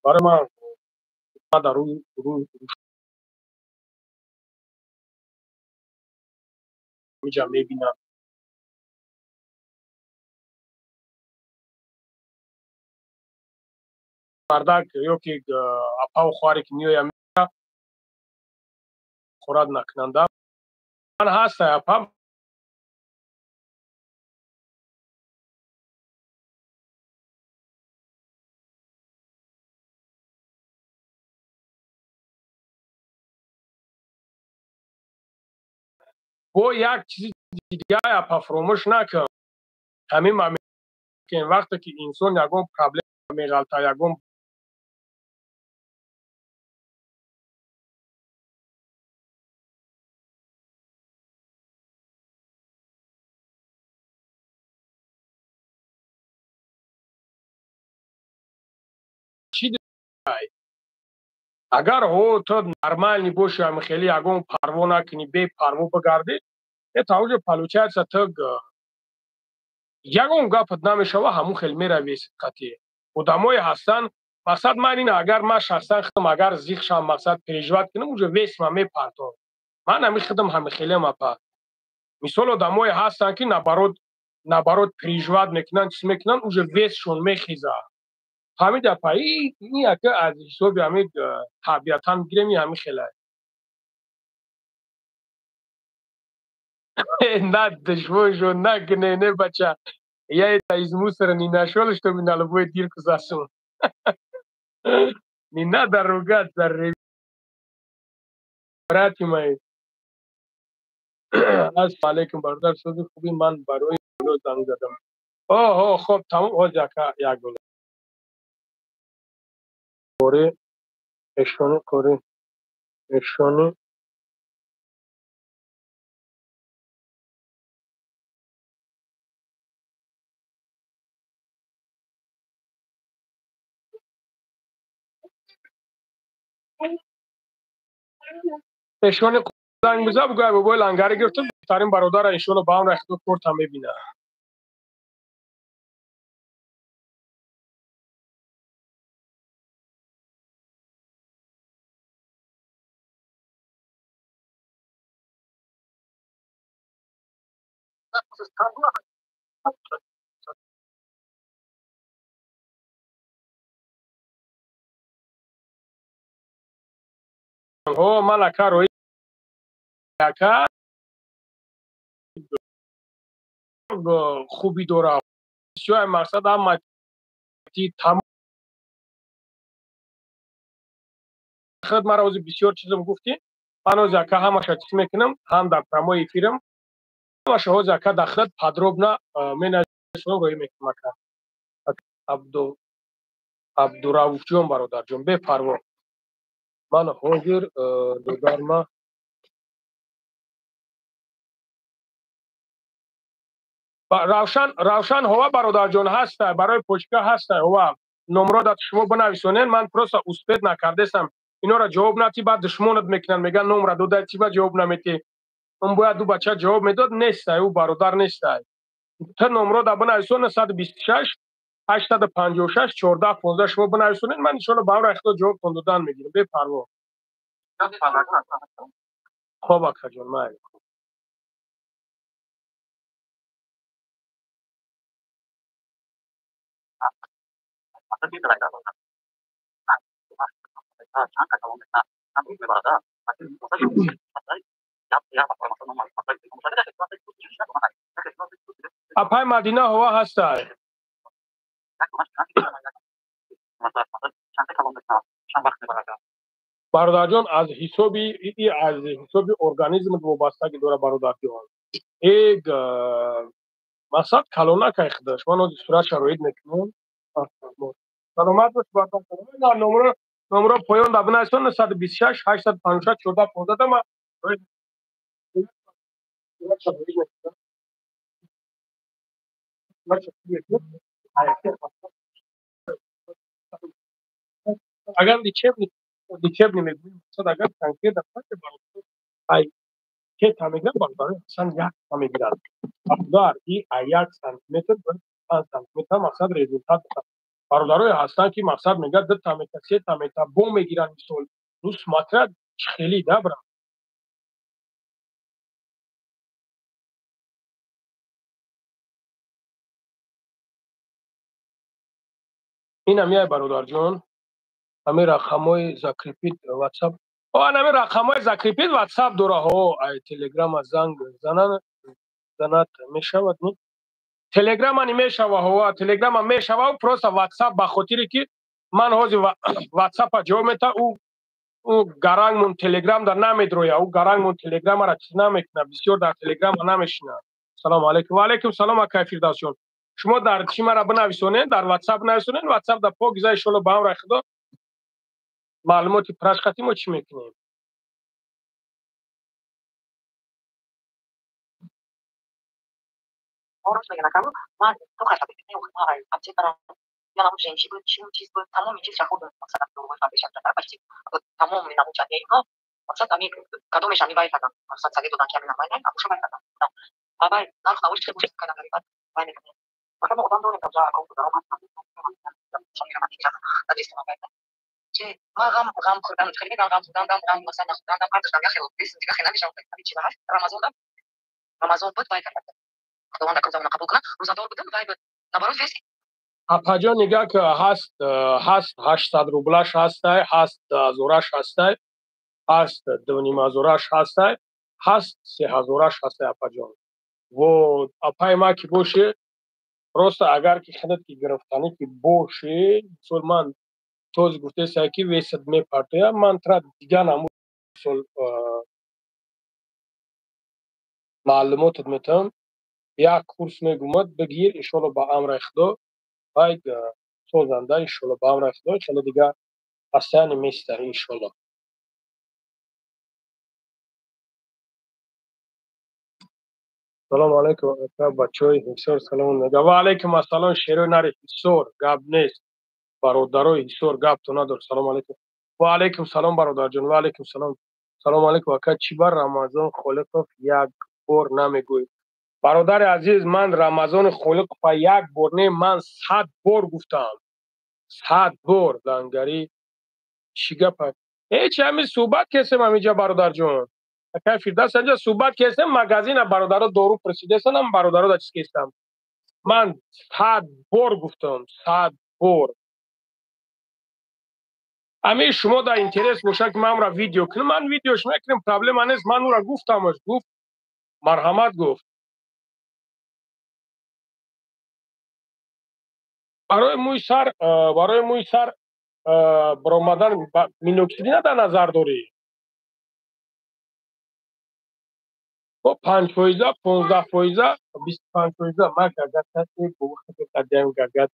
barma daru ru mi jamme bina bardak yok ki apav khari ki niyo ya khorad naknanda man hasta apam bu yak çizi diğer apa fromuş nak همین که وقتی که انسان یگان پرابلم میغلطه یگان چی داری اگر هو تو نرمال نباشی هم خیلی یگان پروا نکنی بی پروا بگردی یه تاوج پلوچه هست تو یگان گفت نمیشوه همون خیلی میروی سکتی ادامای هستن مقصد من اینه اگر من شخصا خودم اگر زیخشم مقصد پریجوت کنم اونجا ویس من میپرتم من همی خودم همی خیلی مپا مثال ادامای هستن که نبارد پریجوت میکنن چیز میکنن اونجا ویسشون میخیزه همین در پایی این یکی از حسابی همین طبیعتا میگیرم این همین خیلی نه دشوشو نه گنه نه بچه یه تایز موسر نینا شولش تو بینال بوی دیر کزاسون نینا در روگت در ریبراتی مایی السلام علیکم برادر سوزی خوبی من برای بلو زنگ زدم اوه خب تمام او جاکا یک گل کوری اشونی کوری اشونی اشونی زنگ بزن بگوی بابای لنگری گرفتم بهترین برادر ایشونو با هم رخت کورت هم ببینه او ملکه روی یکا خوبی داره بسیار مقصد هم تمام خد مرا بسیار چیزم گفتی ман ҳозир ака ҳамаша чиз мекунам, ҳам дар промои эфирам, ҳамаша ҳозир ака дахлат подробно менависам, роӣ мекунам ака. Абдуравуфҷон бародарҷон, бепарво. Ман ҳозир додарма равшан ҳова бародарҷон ҳастай, барои почка ҳастай ҳова. Номродат шумо бинависонед, ман просто успет накардесам. Инора ҷавоб нати, баъд душмонат мекунанд, мегӯянд номра додай, чӣ ба ҷавоб наметӣ. Он бояд ду бача ҷавоб медод, нестай, ӯ бародар нестай. Та номрода бинависон 926 856 14 15 шумо бинависонед, ман иншоалло ба амр ихтиёр ҷавобтон додан мегирам. Бепарво. хоб акаҷон, майли. апай мадина ҳова ҳастай. бародарҷон, аз ҳисоби организмат вобастагӣ дора бародарҷон. Эг мақсад калона кайхда шумо нози суратша роид мекунем. саломат бош бародарҷон. номро поён да бинависон 926 856 14 15 дама агар лечебный мегӯем, мақсад агар конкретно ай ке тамегирад бародарон асан як тамегирад. Бародар и а 1 сантиметр 5 сантиметр мақсад результат бародарое ҳастанд ки мақсад мегӯяд 2 таметр 3 таметр бо мегиранд, мисол ду смотрят хелӣ да брат. инам яй бародарҷон, ҳамин рақамҳои закрепид ватсап ҳамин рақамҳои закрепид ватсап дораҳо. ай телеграма занг занад мешавад. телеграма немешава ҳова, телеграма мешава просто ватсап, ба хотире ки ман ҳозир ватсапа ҷавоб мета, ӯ гарангмон телеграм дар намедроя, ӯ гарангмон телеграмара чиз намекуна, бисёр дар телеграма намешина. салому алайкум. ва алайкум салом акай Фирдавсҷон. шумо дар чӣ мара бинависонед, дар ватсап бинависонед, ватсап дар покиза иншоалло ба амр худо маълумоти прашхати мо чӣ мекунем. Я нам женщин, чиз был, тамоми чиз шахуд, масалан, другой фабрика, так почти, тамоми научат ей, но масалан, ами, кадомеш ами бай тагам, масалан, сагето дан кеми на майне, а уша бай тагам. А бай, нарх на улице будет когда говорит, бай не говорит. Пока мы удам за аккаунт, да, самира матича, да, действительно бай. Че, гам курдан, хеле гам, масалан, гам кардаш, я хело, бис, дига хена бишам, ами чи бахаш, Рамазон бud бай тагам. Худованда крузамна кабул кунад, рӯзадор будам, бай буд. Наоборот, веси. апаҷон нигах ҳаст 800 рублаш ҳастай, ҳаст 1000аш ҳастай, ҳаст 2500аш ҳастай, ҳаст 3000аш ҳастай апаҷон. Вот апай ма ки боше, просто агар ки худат ки гирифтанӣ ки боше, мисол ман тоз гуфтесай ки весат мепартоя, ман тра дига намуд мисол маълумотат метавам, як курс мегӯмад бигир, иншоалло ба амри худо байк созанда, иншоалло ба амри худо хеле дига ҳастая неместари иншоалло. салому алайкум ака бачаҳои ҳисор салом мега. Ва алайкум ассалом шерои нари ҳисор, гап нест. бародарои ҳисор гапто надор. салому алайкум. ва алайкум салом бародарҷон. ва алайкум салом. салому алайкум ака. Чӣ бар Рамазон Холиқов як бор намегӯед? бародари азиз, ман Рамазони Холиқова як бор не, ман 100 бор гуфтам. 100 бор лангари чӣ гапа? Ҳеҷ ҳамин суҳбат кесем ҳаминҷа бародарҷон. Акай Фирдавс анҷа суҳбат кесем, магазина бародаро дору присидесам, ам бародарода чиз кестам. Ман 100 бор гуфтам, 100 бор. ҳамин шумо дар интерес бошад ки ман амра видео кунам, ман видеош мекунам, проблема нест. ман ӯра гуфтамаш, гуфт марҳамат гуфт. барои мӯи сар баромадан миноксидина дар назар дорӣ. با 5% 15% 25% ما گرگت هستی به وقت که قدیم گرگت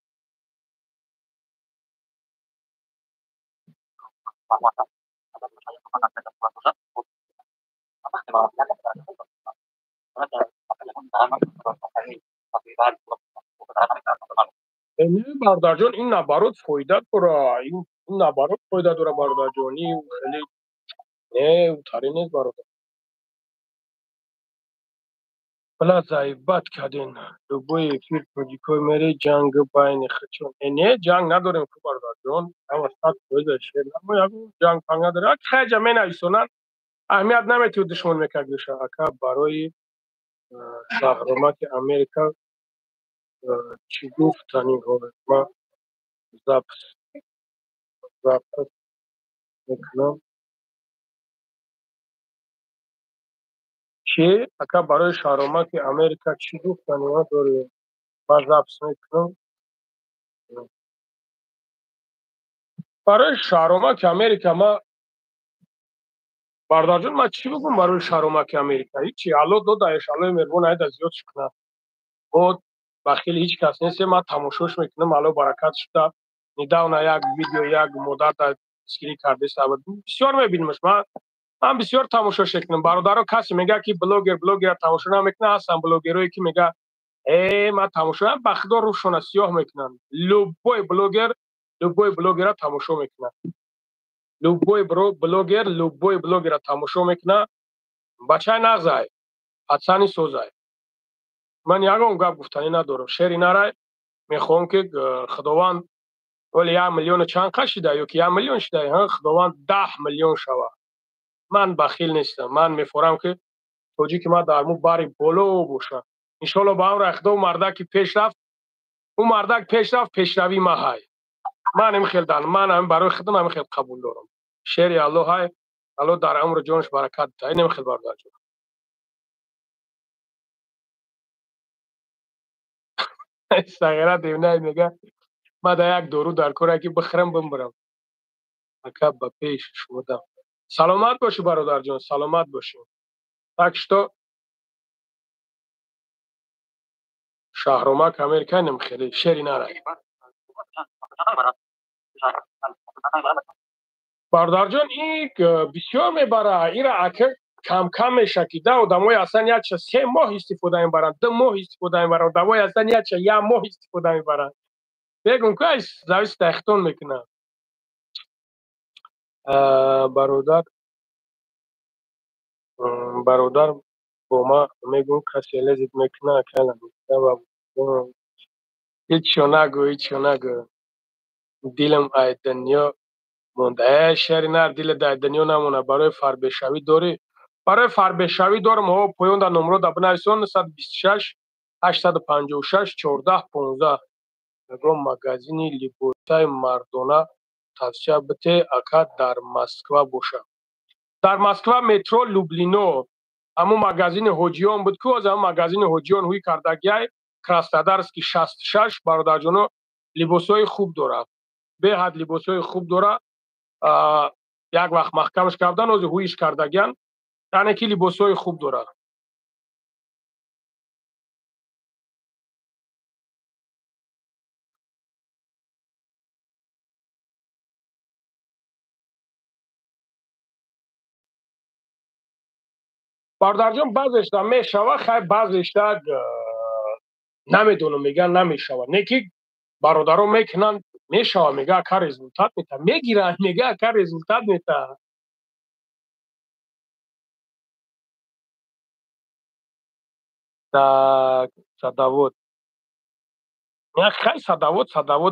نه برادر جان این نبرات فایده داره این نبرات فایده داره برادر جان این خیلی نه اونطوری نیست برادر بلا ضعیبت کردین دوباره فیل پروژیکوی میری جنگ باین خچون نه جنگ نداریم که برادر جان هم استاد فایده شد اما یک جنگ پنگ نداره خیلی جمعه نیستونن اهمیت نمیتونه دشمن میکردش اکا برای شهرامت امریکا چی گفتنی ها ما ضبط ضبط میکنم چی اکا برای شهرامت امریکا چی گفتنی ها داره ما ضبط میکنم برای شهرامت امریکا ما برادر جان ما چی بگم برای شهرامت امریکا هیچی الو دو دایش الو مربون هاید از زیاد شکنه بود بخیل هیچ کس نیست ما تماشاش میکنم الو برکت شده نداونا یک ویدیو یک مدت اسکری کرده سابد بسیار میبینمش من بسیار تماشاش میکنم برادرها کسی میگه که بلوگر تماشا نمیکنه هستن بلوگرایی که میگه ما تماشا بخدا روشون سیاه میکنن لوبوی بلوگر تماشا میکنن لوبوی بلوگر تماشا میکنه بچه نزای حدسانی سوزای من یکم گپ گفتنی ندارم شعری نرای میخوام که خداوند ولی 1,000,000 چند کشیده یا که 1,000,000 شده خداوند 10 میلیون شوه من بخیل نیستم من میفورم که توجی که ما در مو باری بولو باشه انشالله با هم رخته و مردک پیش رفت اون مردک پیش رفت پیشروی ما های من هم خیلی دارم من هم برای خودم هم خیلی قبول دارم شعر الله های الله در عمر جانش برکت ده اینم خیلی بردار جان صغیره دیونه میگه ما در یک دورو در کوره که بخرم بمبرم اکا با پیش شما سلامت باشی برادر جان سلامت باشی تکشتا شهرامک امریکا نمیخیلی شعری نرای برادر جان این بسیار میبره این را اکر کم کم میشه که ده آدمای اصلا یک چه 3 ماه استفاده میبرن 2 ماه استفاده میبرن آدمای اصلا یک چه 1 ماه استفاده میبرن بگم که زویس تختون میکنن برادر برادر با ما میگم کسی لذت میکنه کلم هیچ نگو دیلم ای دنیا مونده شهری نر دیل در دنیا نمونه برای فربشوی داری برای فربشوی دارم ها پویون در نمرو در بنایسون 926 856 14 15 نگم مگازینی لیبورتای مردونه توسیه بته اکا در مسکوا باشه در مسکوا مترو لوبلینو همون مگازین هوجیون بود که از همون مگازین هوجیون هوی کردگیای کراسنادرسکی 66 برادر جانو لباسای خوب داره به حد لباسای خوب داره یک وقت محکمش کردن از هویش کردگیان یعنی که لباسای خوب داره برادر جان بعضش در میشوه خیلی بعضش در نمیدونم میگن نمیشوه نیکی برادرها میکنن میشوه میگه که رزولتات میده میگیرن میگه که رزولتات میده در صداوت نه خیلی صداوت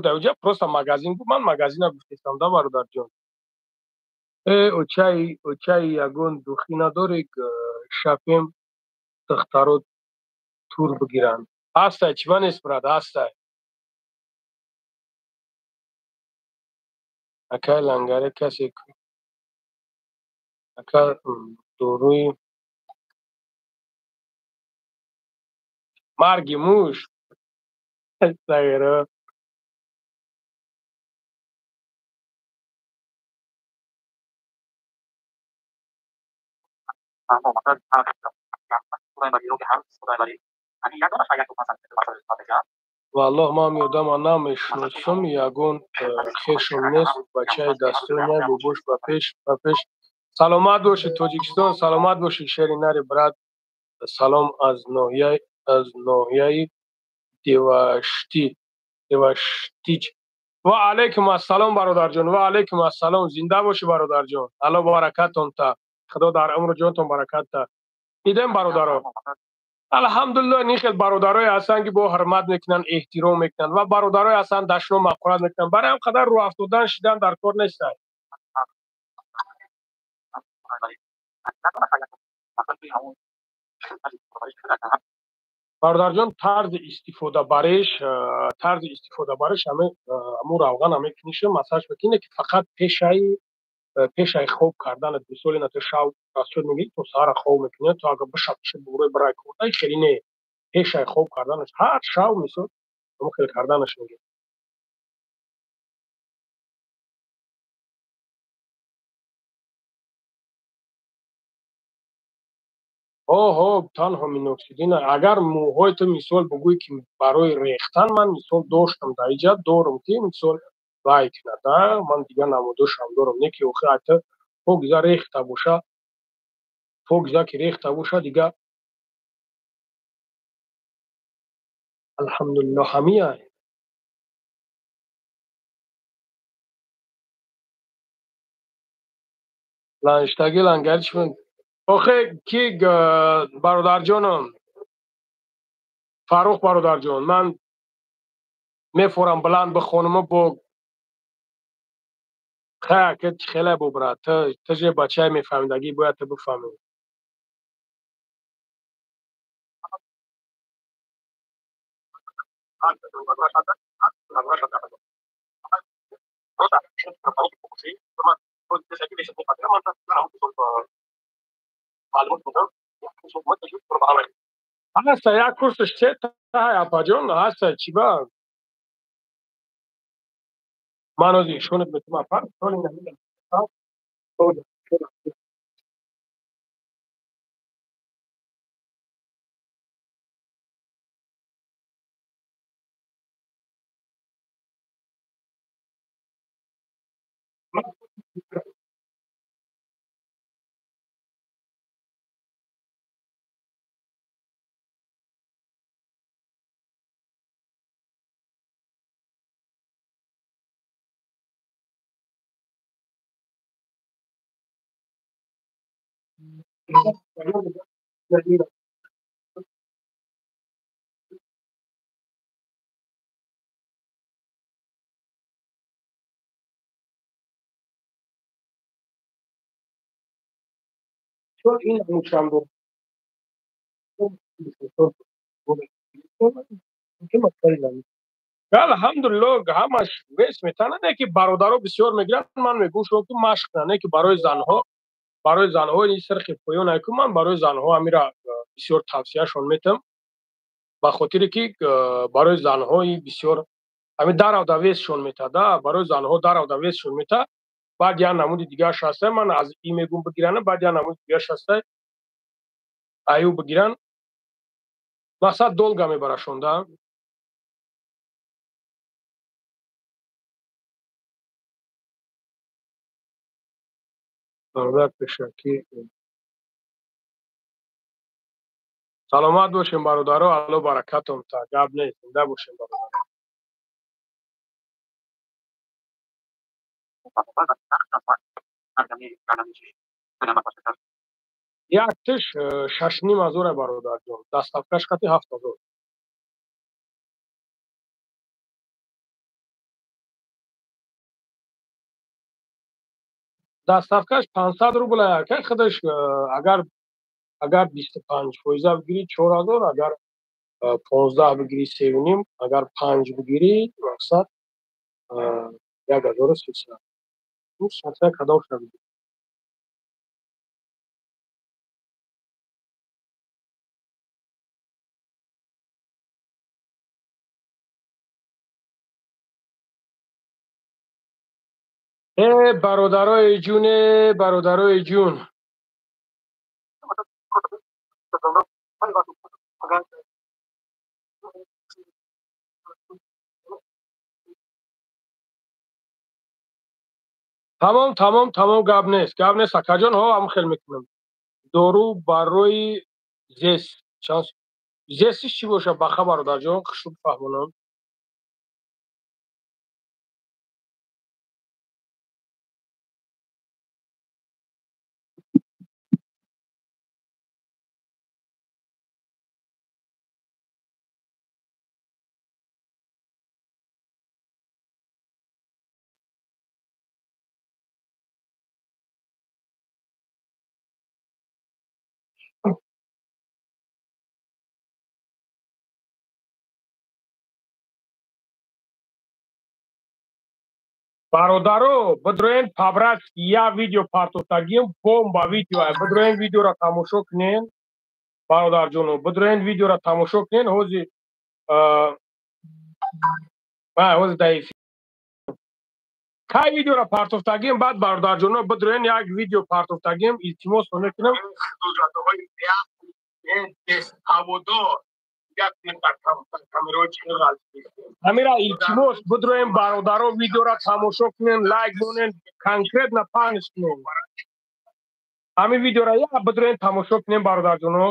در اونجا پروستا مگازین بود من مگازین ها گفتستم دا برادر جان اوچای یگون دوخی نداره که شپیم تختارو تور بگیرن هسته چی من نیست براد هسته اکا لنگره کسی اکا دوروی مرگی موش سگره والله ما میادم آنها میشناسم یگون خشم نیست بچه دستونیه ببوش و پیش سلامت باشی تاجیکستان سلامت باشی شهر نری برات سلام از ناحیه دیوشتی دیوشتیج و علیکم السلام برادر جان و علیکم السلام زنده باشی برادر جان الله برکتتون تا خدا در عمر جانتون برکت تا دیدم برادرها الحمدلله نیخیل برادرای هستن که با حرمت میکنن احترام میکنن و برادرای هستن دشنو مقرد میکنن برای هم قدر رو افتادن شدن در کار نیستن برادر جان طرز استفاده برش همه امور افغان همه کنیشه مساج بکنه که فقط پیشای خوب کردن مثال نه تو شاو راست میگی تو سارا خوب میکنه تو اگه بشه بوره برای کردن خیلی نه پیشای خوب کردنش هر شاو مثال ممکن کردنش میگه اوه تنها مینوکسیدین اگر موهای تو مثال بگوی که برای ریختن من مثال داشتم در اینجا دارم که مثال لایک نده من دیگه نمودش هم دارم نه که اوخی حتی فوگزا ریخته باشه فوگزا که ریخته باشه دیگه الحمدلله همیه لانشتگی لنگرچ من آخه کی برادر جانم فاروق برادر جان من میفورم بلند به خانم با خیلی که خیلی ببره تجه بچه میفهمیدگی باید تو بفهمی هسته یک کورسش چه های اپا جان هسته چی با من از ایشونت به تو مفر چون این موشم رو الحمدلله همش ویس میتنه نه که برادرها بسیار میگیرن من میگوشم که مشق نه که برای زنها این سرخ پایون که من برای زنها امیرا بسیار توصیه شون میتم به خاطر که برای زنها بسیار همین در و دویس شون میتاده برای زنها در و دویس شون میتا بعد یا نمود دیگه شسته من از این میگم بگیرن بعد یا نمود دیگه شسته ایو بگیرن مثلا دولگا میبرشونده دولت بشکی سلامت باشین برادرها الله برکتم تا گب نیست زنده باشین برادر یک تش 6,500 برادر جان دستافکش کتی 7,000 دستافکش 500 روبل که خودش اگر 25% بگیری 4,000 اگر 15 بگیری 3,5 اگر 5 بگیری مقصد 1,300 اون شخصه کدام شد برادرای جون برادرای جون тамом гап нест акаҷон. Ҳо ҳам хел мекунам. Дору барои зест зестиш чӣ бошад баха бародарҷон, хушук фаҳмонам. бародаро бидроен пабратски як видео партофтагим бомба видео бидроен видеоро тамошо кунен. бародарҷоно бидроен видеоро тамошо кунен. ҳозир ҳозир даиф кай видеоро партофтагим баъд бародарҷоно бидроен як видео партофтагим илтимосро мекунам. ҳамира илтимос бидроен бародаро видеоро тамошо кунен, лайк монен, конкретно панч кунен. ҳамин видеоро як бидроен тамошо кунен бародарҷоно.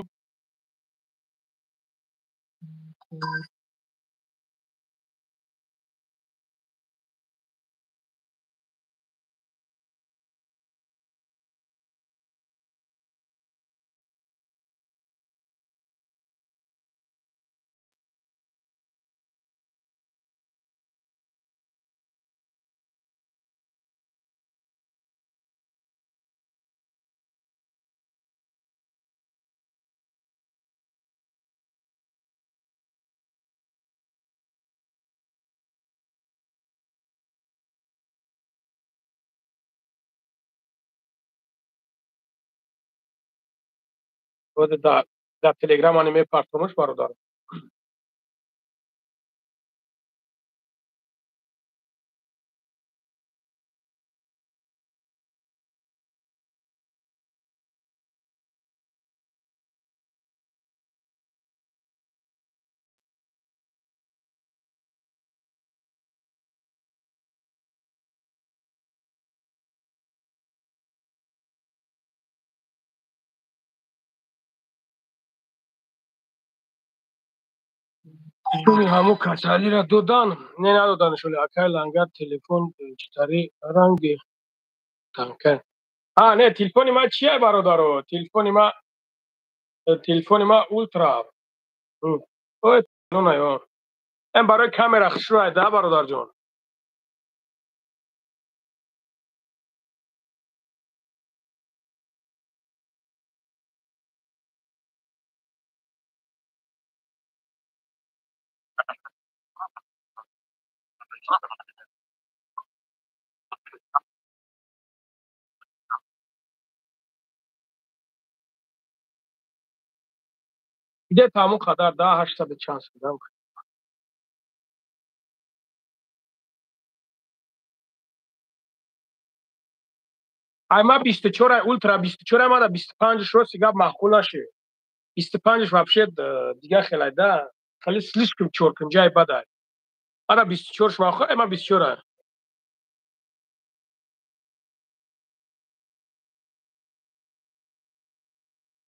дар телеграм ани мепартонуш бародар. шуми ҳамун касалиро додан не надодан шули акай лангар телефон читари ранги танка. Не телефони ма чия бародаро? телефони ма ултра. ой нунаё ин барои камера хушрӯяд да бародарҷон. идет ҳамун қадар 10-8 чанд дам. ай ма 24 ултра 24 мада 25 рости гап маъқул нашед. 25 вообще дига хелай да. хеле слишком чёркин ҷай бадай. мада 24 маъқул ай ма 24.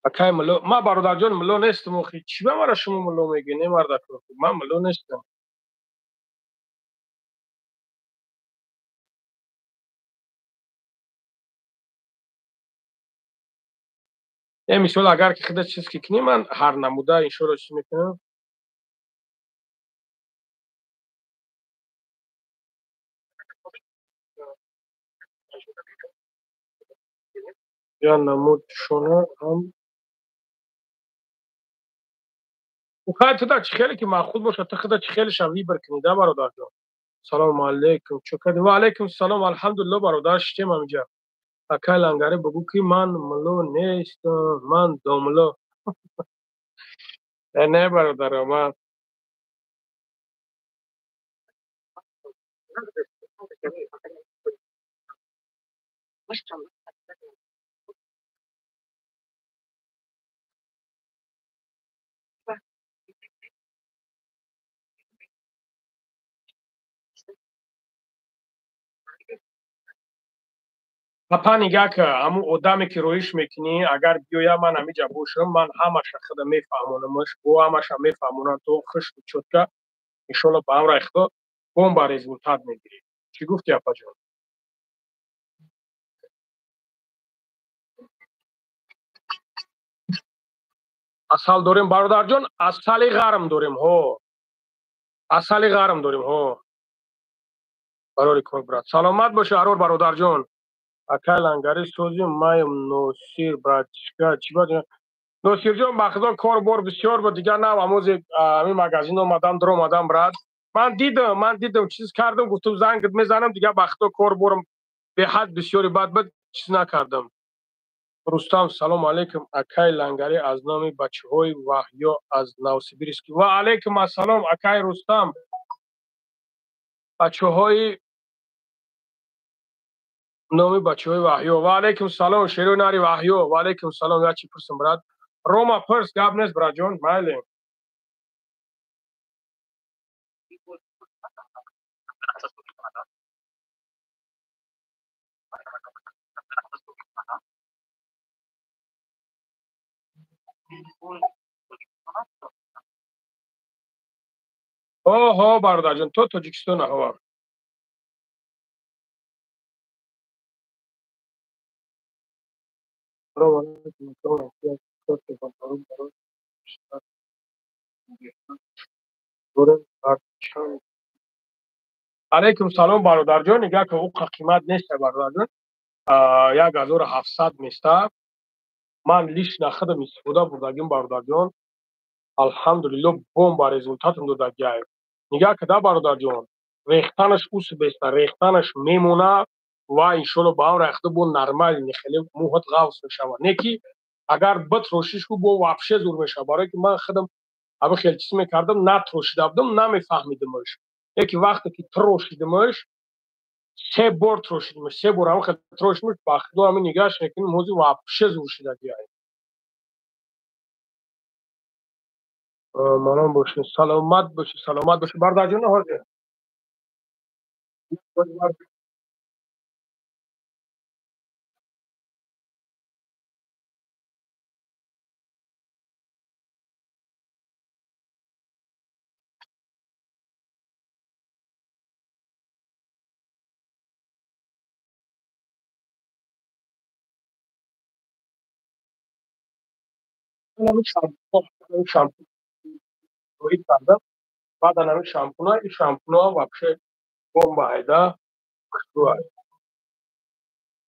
акай муло ма бародарҷон муло нестам охи. чӣ ба мара шумо муло мегӣ не мардакро? ман муло нестам. мисол агар ки худа чиз ки кунӣ ман ҳар намуда иншоалло чиз мекунам. я намуд шона ҳам ухай туда чӣ хеле ки маъқул бошад ты худа чӣ хелеша вибр кунӣ да бародарҷон. салому алейкум чӯкади ва алейкум салом алҳамдулилло бародар шитем ҳаминҷа. акай лангаре бигӯ ки ман муло нестам ман домуло. не бародаро ман پپا نگاه که همون آدمی که رویش میکنی اگر بیایم من همیجا باشم من همش خودم میفهمونمش او همش هم میفهمونم تو خوش چود که انشالله به هم ریخته بمب رزولتات میگیری. چی گفتی اپا جان؟ اصل داریم برادر جان، اصل غرم داریم ها، اصل غرم داریم ها. برای کار برات سلامت باشه هرور برادر جان. اکای لنگری سوزی مایم نوسیر براتشکا چی بود؟ نوسیر جان بخدا کار بار بسیار بود دیگه نه امروز این مگزین اومدم در اومدم برات. من دیدم چیز کردم گفتم زنگ میزنم دیگه بخدا کار برم به حد بسیاری بعد چیز نکردم. رستم سلام علیکم اکای لنگری از نام بچه‌های وحیا از نوسیبیرسکی و علیکم السلام اکای رستم بچه‌های نامی بچه‌های وحیا و علیکم سلام شیرو ناری وحیا و علیکم سلام یا چی پرسم برات روما پرس گاب نیست برات جان مایله. اوه برادر جان تو تاجیکستان هوا علیکم سلام برادر جان نگاه که او قیمت نیست برادر جان 1700 میسته من لیش نخدم استفاده بودگیم برادر جان الحمدلله بمب رزولتاتم دادگی نگاه که ده برادر جان ریختنش اوس بیسته ریختنش میمونه و انشالله با هم ریخته بود نرمال خیلی موهت غوص میشه نیکی اگر بتروشیش کو با وابشه زور میشه برای که من خودم ابا خیلی چیز میکردم نتروشیده بودم نمیفهمیدمش یکی وقتی که تروشیدمش سه بار تروشیدمش سه بار هم خیلی تروشیدمش بخدا همین نگاهش میکنیم موضوع وابشه زور شده دیگه مانم باشه سلامت باشه برادر جان حاضر همین شامپو تولید کردم بعد همین شامپونا این شامپونا وابشه بمب هایده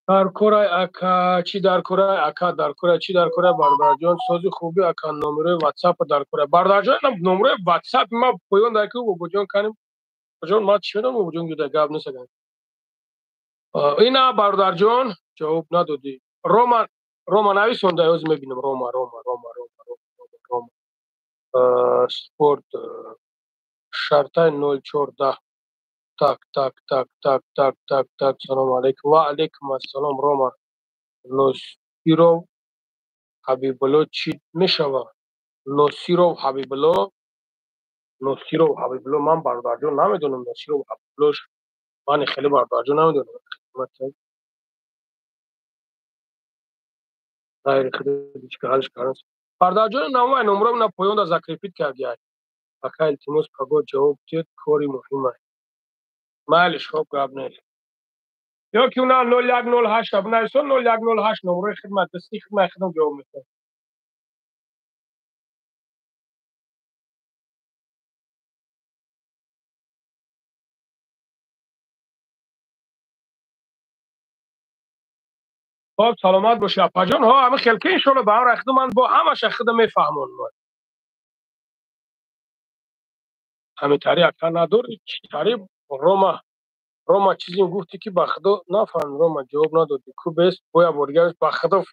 در کورای اکا چی در کورای اکا در کورای چی در کورای برادر جان سازی خوبی اکا نمره واتساپ در کورای برادر جان نمره واتساپ ما پویون در کو بوجون کنیم بوجون ما چی نمو بوجون گیده گاب نسگن اینا برادر جان جواب ندادی روما نویسون دایوز میبینم روما سپورت شرطه 0410 تاک سلام علیکم و علیکم السلام روما نوسیرو حبیب الله چی میشوه نوسیرو حبیب الله من برادر جان نمیدونم نوسیرو حبیب الله من خیلی برادر جان نمیدونم غیر خیلی که حالش کردن برادر جان نمره من پویون دا زکریپیت کردی اکا التماس پگو جواب دید کاری مهمه مالش خوب گاب نیست یا که اونا 0108 ابنایسون 0108 نمره خدمت دستی خدمت خدم جواب میکنه خب سلامت باشه اپا جان ها همه خلکه انشالله به هم رخته من با همش خودم میفهمون همه تاری اکا نداری چی تاری روما چیزی گفتی که به خدا نفهم روما جواب ندادی کو بیست بویا برگرش به خدا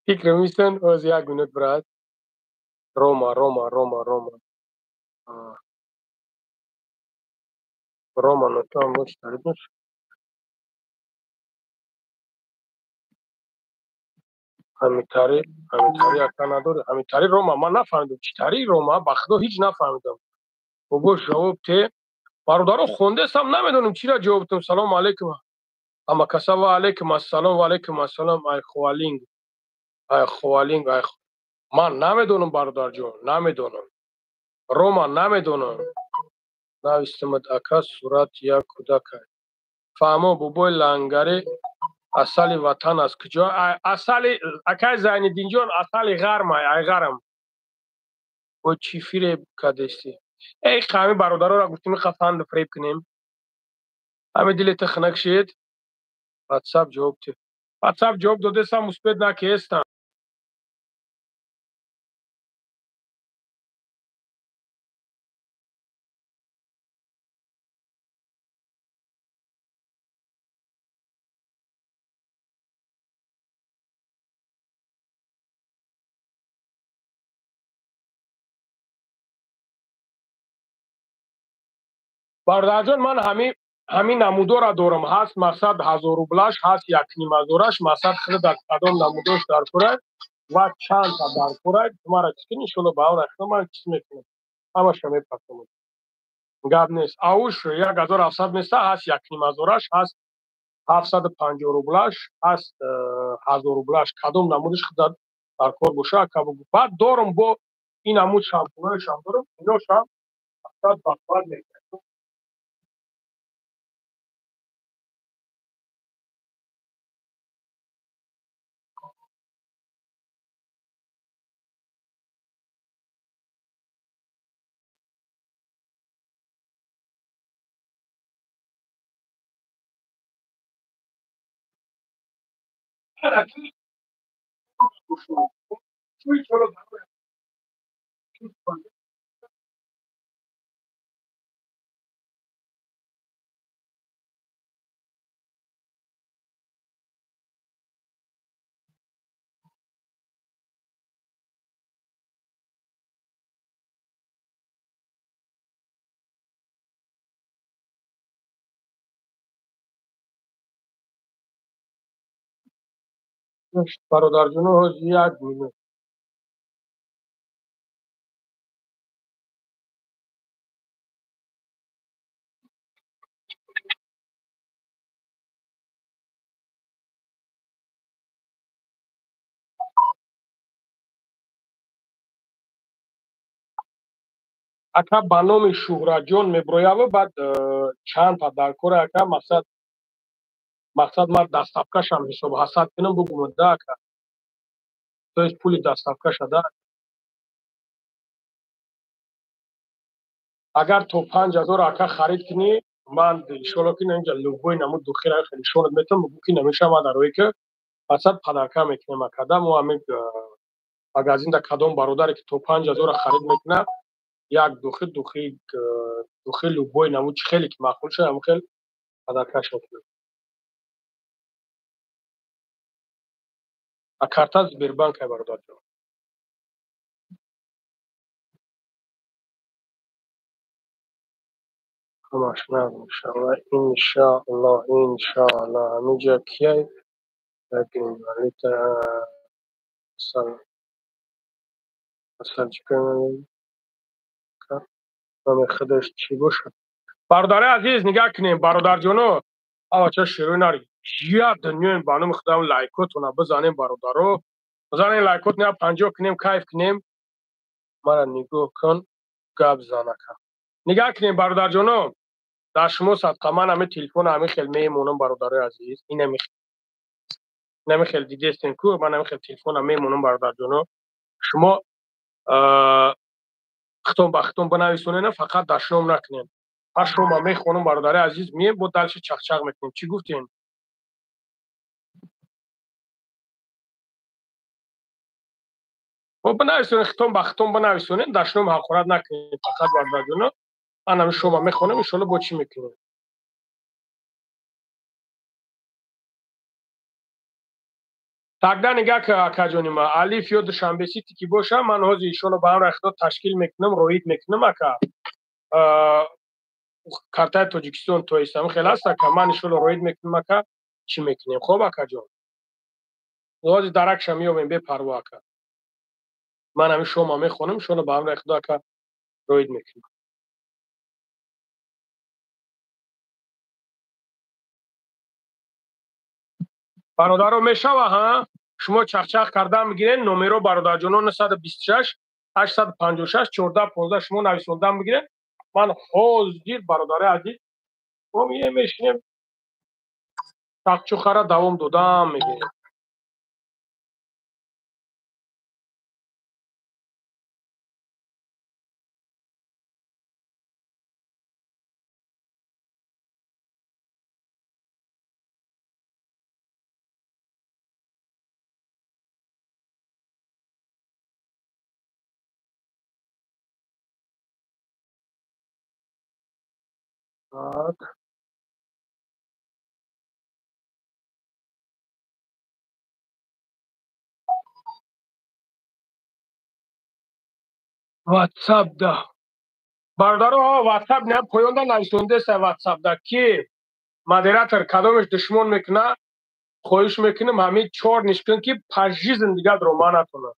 فکر میستن از یک منوت برات روما روما نوشتم باش تاریخش همین تاری اکا نداری همین تاری روما من نفهمیدم چی تاری روما به خدا هیچ نفهمیدم بگو جواب ته برادرو خونده سم نمیدونم چی را جواب تم سلام علیکم اما کسا و علیکم السلام و علیکم السلام. ای خوالینگ، ای خوالینگ، من نمیدونم برادر جون، نمیدونم. روما نمیدونم. نویستمت اکا صورت یک کودک. فهمو بوبوی لنگری اصل وطن است کجا؟ اصل اکای زین دینجان اصل غرم ای غرم. و چی فریب کدستی. ای خامی برادرها را گفتیم خفن فریب کنیم. همه دلت خنک شد. واتساپ جواب ده. واتساپ جواب داده سم مثبت نکیستم. برادر جان من همین نمودار را دارم. هست مقصد 1000 روبلش هست 1.5 مقصد خود در کدام نمودارش در پورد و چند تا در پورد تمہارا چکن انشالله به اون رفتم من چیز میکنم. همه شما میپسیم. گاب نیست. اوش 1700 نیست هست 1.5 هست 750 روبلش هست 1000 روبلش کدام نمودش خود در کار باشه که بگو. بعد دارم با این نمود شامپونش هم دارم. اینا شام صد بخواد میکنم. برادر جون یک مینوت اکا با نام شهرت جان میبروید بعد چند تا در کار اکا مقصد من دستافکش هم حساب حساب کنم بگم ده اکا تویش پولی دستافکش ده. اگر تو 5000 اکا خرید کنی من انشالله که اینجا لوگوی نمود دخیل خیلی شونت میتونم بگو که نمیشه ما در روی که مقصد پدرکه میکنیم اکادم و همین اگر از این در کدام برادری که تو 5000 خرید میکنه یک دوخی لوگوی نمود خیلی که معقول شه هم خیلی پدرکش میکنه. اکارتا Сбербанк برادر جان. همش نه انشاءالله همینجا کیای بگیم ولی تا اصلا چکنم همه خودش چی باشه. برادر عزیز نگاه کنیم برادر جانو آقا چه شروع ناری یا دنیا بانم خودم لایکوتونا بزنیم برادرو بزنیم لایکوت نه 50 کنیم کیف کنیم مرا نگاه کن گاب زنکم نگاه کنیم برادر جانو در شما صدقه من همه تلفن همه خیلی میمونم برادر عزیز این نمیخیل دیده استین کو من نمیخیل تلفن میمونم برادر جانو شما ختم به ختم بنویسونه نه فقط دشنام نکنین هر شما میخونم برادر عزیز میم با دلش چخچق میکنیم چی گفتین و بنویسونه ختم به ختم بنویسونه دشنام حقارت نکنین فقط برادر جانو من هم شما میخونم ان شاء الله با چی میکنیم تقدر نگاه که اکا جانی ما الف یا دوشنبه سیتی که باشه من حاضر ان شاء الله با هم رخداد تشکیل میکنم روید میکنم اکا کارتای توجیکستان تو ایستم خیلی است که من ان شاء الله روید میکنم اکا چی میکنیم خوب اکا جان حاضر درک شمیام به پروا اکا من هم شما میخونم ان شاء الله با هم رخداد اکا روید میکنم бародаро мешава ҳа шумо чахчах карда мегирен номеро бародарҷонон 926 856 1415 шумо нависонда мегирен ман ҳозир бародари азиз мо мешинем тахчухара давом додам мегӯем. Так. WhatsApp да бародаро WhatsApp не поёнда нависондеса WhatsApp да ки модератор кадомеш душмон мекуна хоҳиш мекунем ҳамин 4 нишкун ки пажизн дига дрома накунад.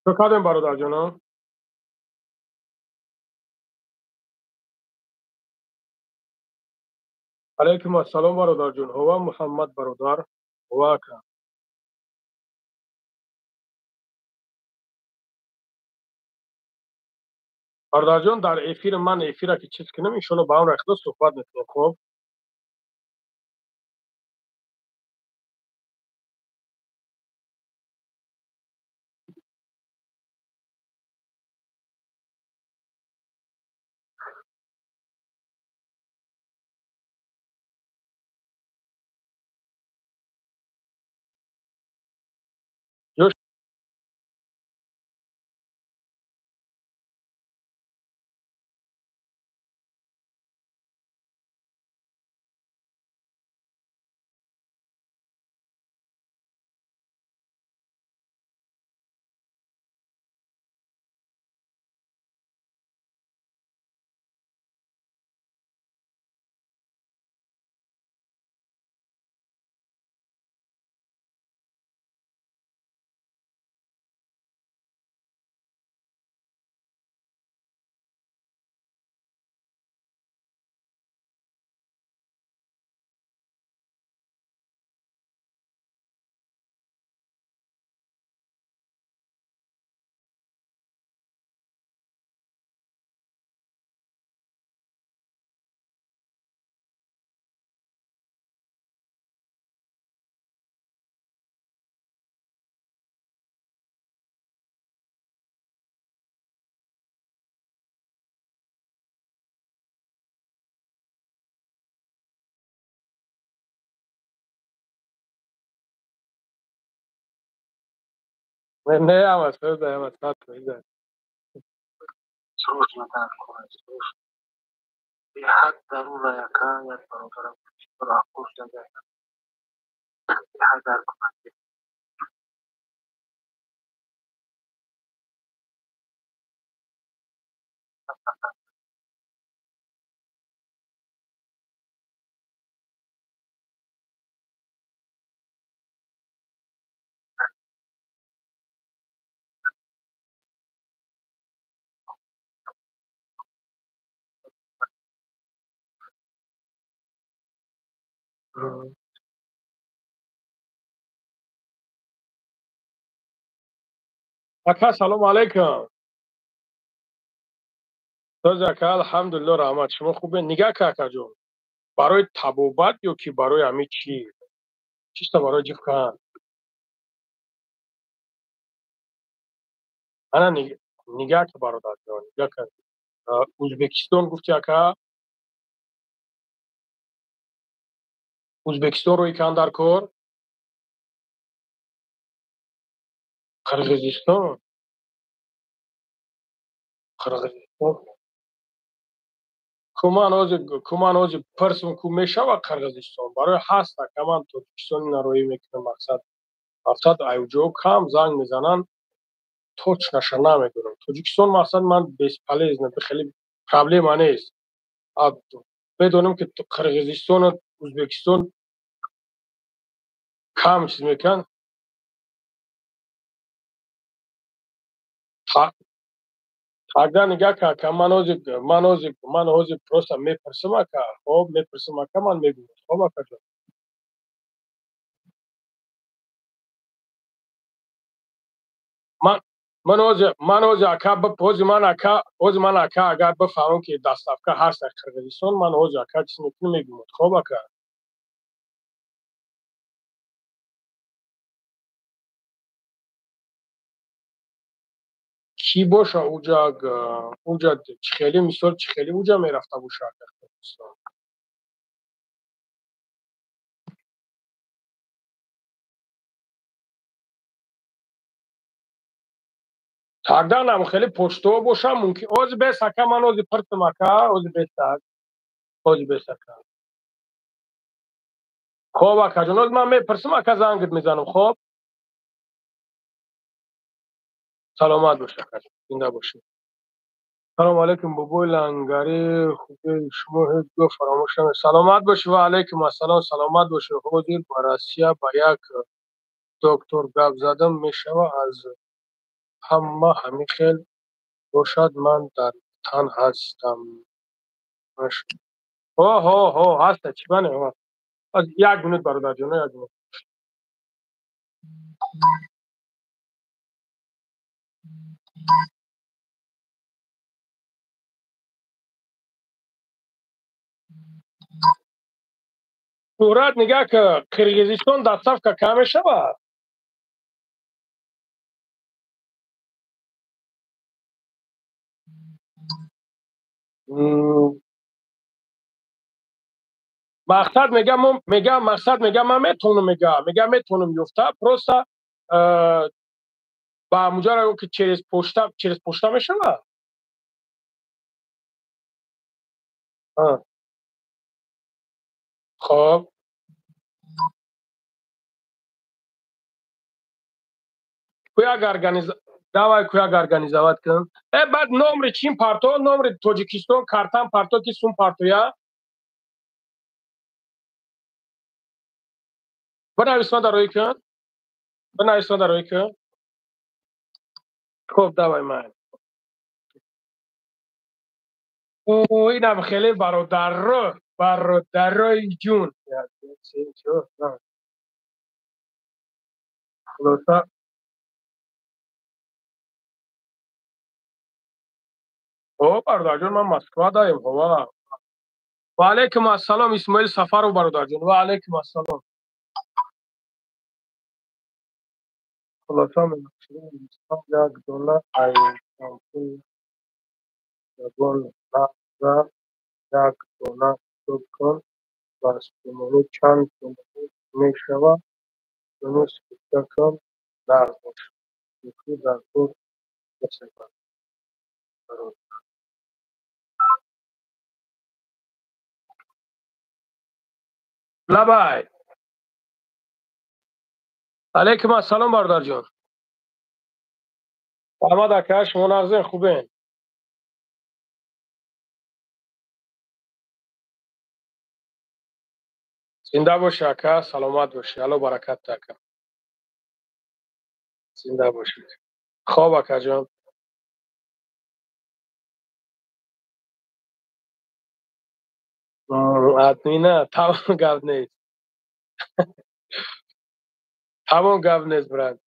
چه کردیم برادر جانم؟ علیکم السلام برادر جون. هوا محمد برادر. هوا که برادر جان در افیر من افیر که چیز کنم انشالله با اون رخصت صحبت میکنم. خب جوش. نه هم از فرده هم از فرد کنید. سروش مدار کنه سروش به حد ضرور یکایت برادرم را خوش داده به حد در کنه اکا سلام علیکم. تو زکا الحمدلله رحمت شما خوبه. نگاه که اکا جون برای تبوبت یا که برای همه چی چیستا برای جیب کن. انا نگاه که برادر جان نگاه کن. ازبکستان گفتی اکا. ازبکستان روی کن در کار. قرغیزستان. قرغیزستان کمان از پرسم کو میشه و قرغیزستان برای هست که من ترکستان نروی میکنم. مقصد ایوجو کم زنگ میزنن توچ نشه نمیدونم. تاجیکستان مقصد من بیس پلیز نه خیلی پرابلم نیست. بدونم که تو قرغیزستان و ازبکستان کم چیز میکن. اگر نگاه که من از پروسا میپرسم که خب میپرسم که من میگم خب اکا من اکا من اکا اگر بفهمم که دستافکا هست در قرغیزستان من اکا چیز میکنم میگم خب اکا کی باشه اوجا خیلی مثال خیلی اوجا میرفته باشه در قرغیزستان. تقدر نمو خیلی پشتو باشه ممکن از بیس اکا من از پرتم اکا از بیس اکا خب اکا جان از من میپرسم اکا زنگت میزنم. خب سلامت باشه اکا زنده باشه. سلام علیکم بابای لنگری خوبه شما هیچ دو فراموش نمی سلامت باشی و علیکم السلام سلامت باشی حاضر براسیه با یک دکتر گپ زدم میشوه از همه همین خیل باشد من در تن هستم باش. اوه اوه اوه هسته چی بانه اوه. از یک منوت برادر جان یک منوت صورت نگاه که قرقیزستان در صف که کم شوه م، مقصد میگم مقصد میگم من میتونم میگم میتونم یفته پروسا با مجرد که چرز پشتا میشوه خب کویا گارگانیز давай کویا организовать کن بعد номер چین پارتو номер توجیکستان کارتان پارتو کی سون پارتو یا بنویسم در روی کن بنویسم در روی کن خب давай من او اینم خیلی برادر جون خلاصه او برادر جون من مسکو دایم هوا و علیکم السلام اسماعیل سفر و برادر جون و علیکم السلام خلاصه من یک دونه ایسان زبان و یک دونه سکون بستگی چند تومانی میشود دونست کن نرد باش یکی در طور بسپن لبای علیکم السلام برادر جان احمد اکا شما نغزه خوبین زنده باشی اکا سلامت باشی الو برکت اکا زنده باشی خواب اکا جان حتمی نه تمام گپ نیست تمام گپ نیست برند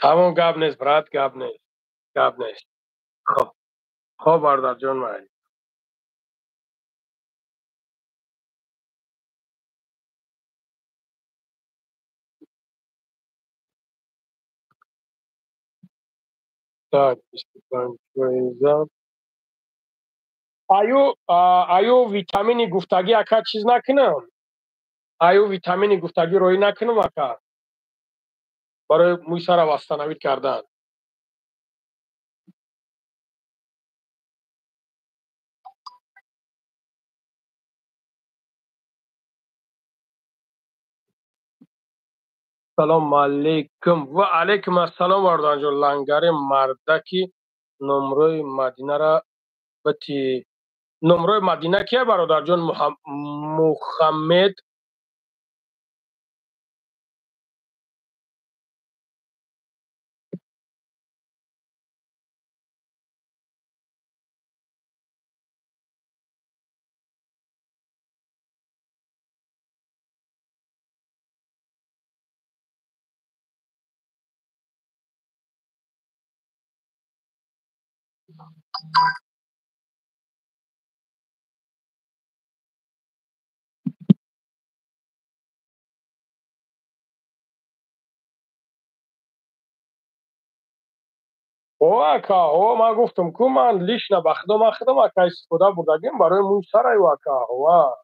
تمام گپ نیست برات گپ نیست گپ نیست خب خب برادر جان من так 25 رویزم آیو ویتامینی گفتگی اکا چیز نکنم آیو ویتامینی گفتگی روی نکنم اکا برای موی سر وستانویت کردن سلام علیکم و علیکم السلام وردان جو لنگر مردکی نمروی مدینه را بتی نمروی مدینه که برادر جان محمد او اکا او ما گفتم که من لیش نبخدم اخدم اکا استفاده بودگیم برای موی سر ایو اکا و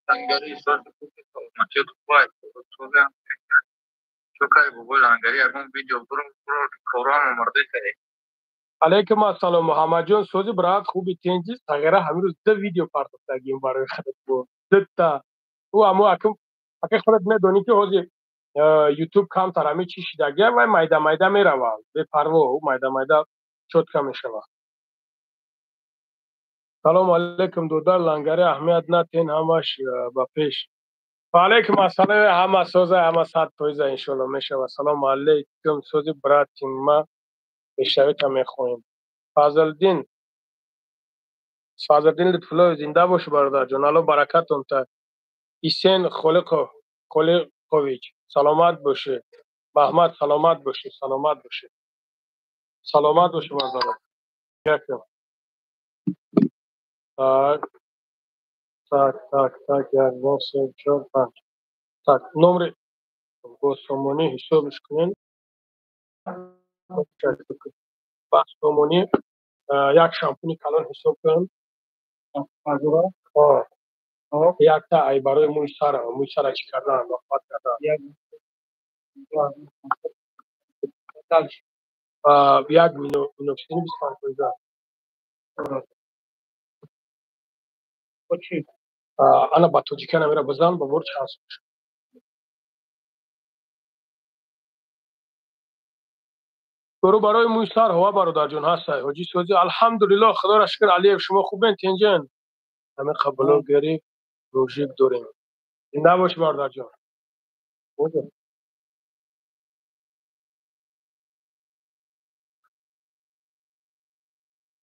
لنگری ساعت خوبی تو مچه خواه تو هم تو کاری بگو لنگری اگه ویدیو برو کوران مرده کردی علیکم السلام محمد جان سوزی برات خوبی تنجیز تغیره همین روز ده ویدیو پارت تگیم برای خودت بود ده او امو اگه خودت ندونی که حوزی یوتیوب کام ترامی چی شدگی و مایده مایده میروه به پروا او مایده مایده شد کم شوه سلام علیکم دودار لنگری اهمیت نتین همش با پیش و علیکم السلام همه سوزه همه ساعت تویزه انشالله میشه سلام علیکم سوزی برات ما بشوی که میخویم فضل فضلالدین لطفالله زنده باشه برادر جان الله برکتون تا حسین خلقویچ سلامت باشه محمد سلامت باشه سلامت باشه سلامت باشه برادر یکم tak tak یک دو سه چهار پنج tak نمره گوسومونی حسابش کنین بس سومونی یک شامپونی کلان حساب کن یک تا ای برای موی سر چی کردن مخفت کردن یک مینوکسین 25 انا با توجیکن میره بزن با برد شانس میشه برو برای موی سر هوا برادر جون هست حاجی سوزی الحمدلله خدا را شکر علیه شما خوبین تنجن همه قبلا گری روژیک داریم زنده باش برادر جان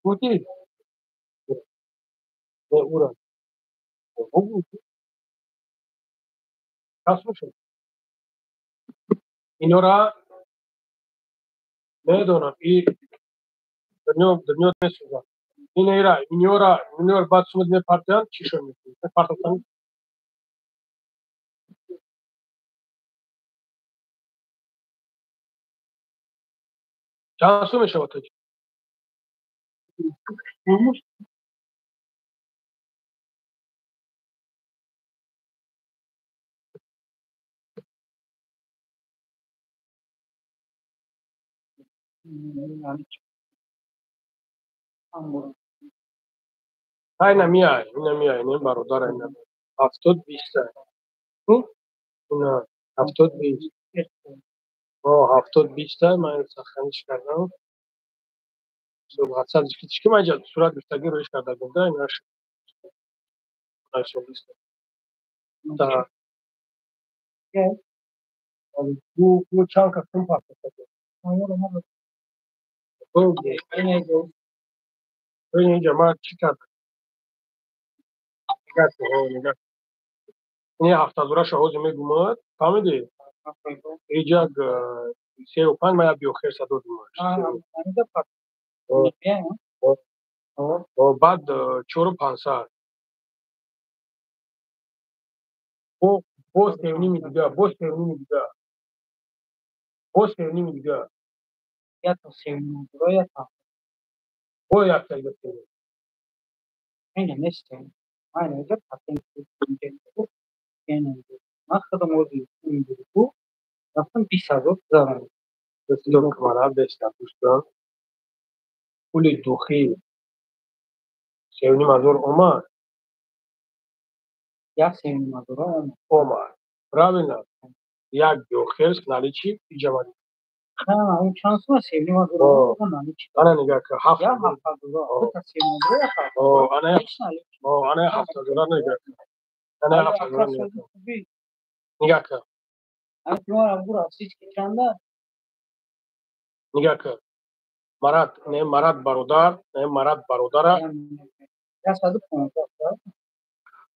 بودی او را بودی کس میشه اینو را میدونم این دنیا میسوزن این ایرا اینو را بعد سومد میپرتن چی شو میکنی میپرتن چند سو میشه وقتی این این برادر این 70 20 اینا 70 20 70 20 من سخنش کردم صبح 700 که من صورت گفتگی روش کرده بوده این نشون نیست تا bu çan kısmı patlatacak. این جماعت چی کرد؟ نگاه این 70 شهوز میگومد فهمیدی؟ ایجا 35 ماه بیوخیر صدود و بعد 4500 باز تیونی دیگه باز تیونی دیگه o yapsaydı seni. Destok kamera beşte puşta. Uli duhi sevni mazur Omar. Правильно. Jak biyoxer knaliçi pijamali. Ana nigah ka hafta. ana hafta dolar nigah ka. Ana hafta dolar nigah ka. Nigah ka. Marat barodar, ne Marat barodara.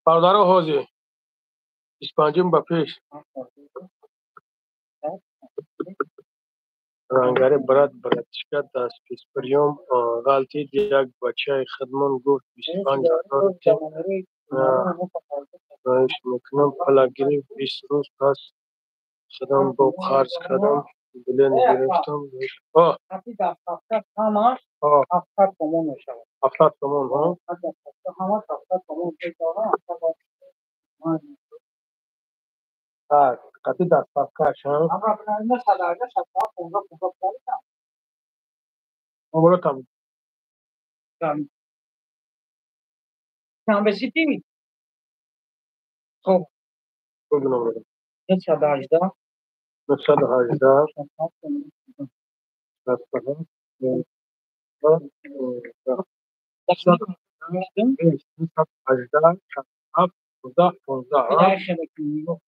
Barodara hozi. İspancım bapiş. رنگاری براتشکا دست پیش پریوم غلطی یک بچه خدمون گفت 25,000 رایش میکنم پلا گرفت 20 روز پس خودم با خرج کردم بلند گرفتم آه 70 تومان ها Так, قطعی دست کش ها. برو tam. Tam beşikti. خب بگو نمره. 118 918 دست کن. 918 این شبکه میگه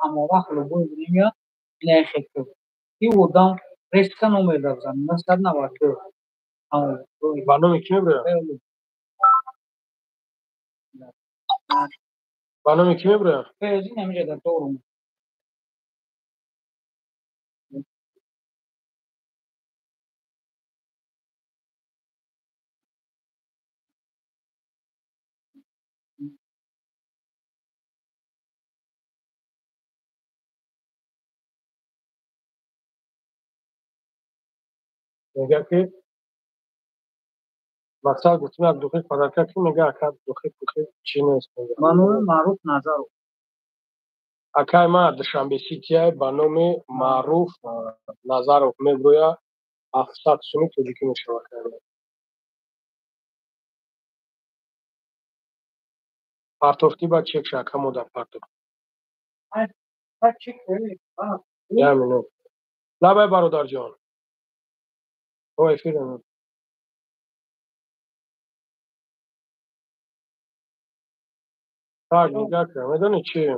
همه وقت رو بود نمیاد این شبکه این بودم رسکن نمیر دارم مثلا نباشه برنامه کی میبره؟ برنامه کی میبره؟ پیازی نمیشه در طورم میگه که مثلا گفتیم از دوخه فداکار کی میگه اکاد دوخه چی نیست میگه. منو معروف نظر اکای ما دوشنبه سیتیای برنامه معروف نظر میبره 700 سومی تو دیگه میشه کرده. پارتوفتی با چک شاکه مودا پارتوف. چک کنید یه منو. لبای برادر جان. اوه فیلم. tak نگاه کن. میدونی چی؟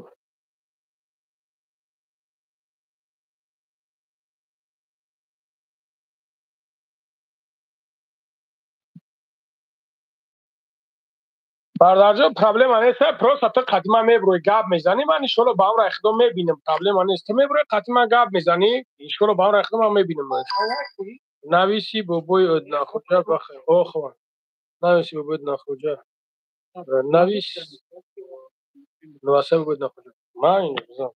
برادر جان پرابلم نیست. پروسه تا قدیما میبروی گاب میزنی من ایشالله با هم رخدم میبینم. پرابلم نیست. میبروی قدیما گاب میزنی ایشالله با هم رخدم هم میبینم. نویسی بابای ادنا خوجا بخیر. اوه خواه. نویسی بابای ادنا خوجا. نویس. نواسه بابای ادنا خوجا. من اینو بزن.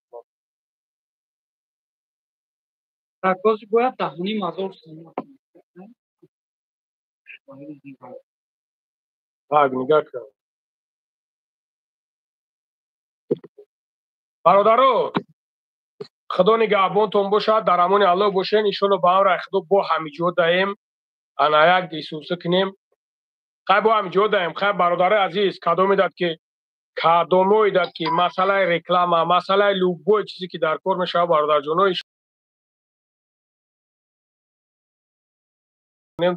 رقاصی باید تحویلی مزار سنی tak نگاه کن. برادرو خدا نگهبانتون باشه. در امان الله باشین. ایشالله با هم رخدم با همینجور دایم. انا یک دیسوسه کنیم. خیلی با همینجور دایم. خیلی برادر عزیز کدو میداد که کدومو داد که مسئله رکلام مسئله لوگو چیزی که در کار میشه برادر جانو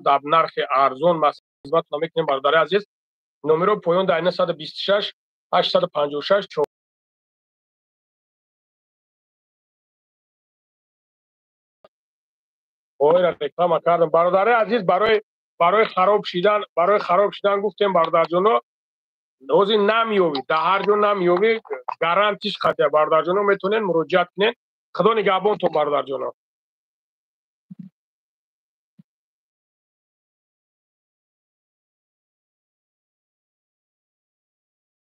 در نرخ ارزون خدمت میکنیم برادر عزیز. نمره پایان در 926 856 4 اوه رکلام کردم برادر عزیز. برای خراب شدن گفتیم برادر جانو روزی نمیوی در هر جا نمیوی گارانتیش خاطر برادر جانو میتونین مراجعت کنین. خدا نگهبانتون برادر جانو.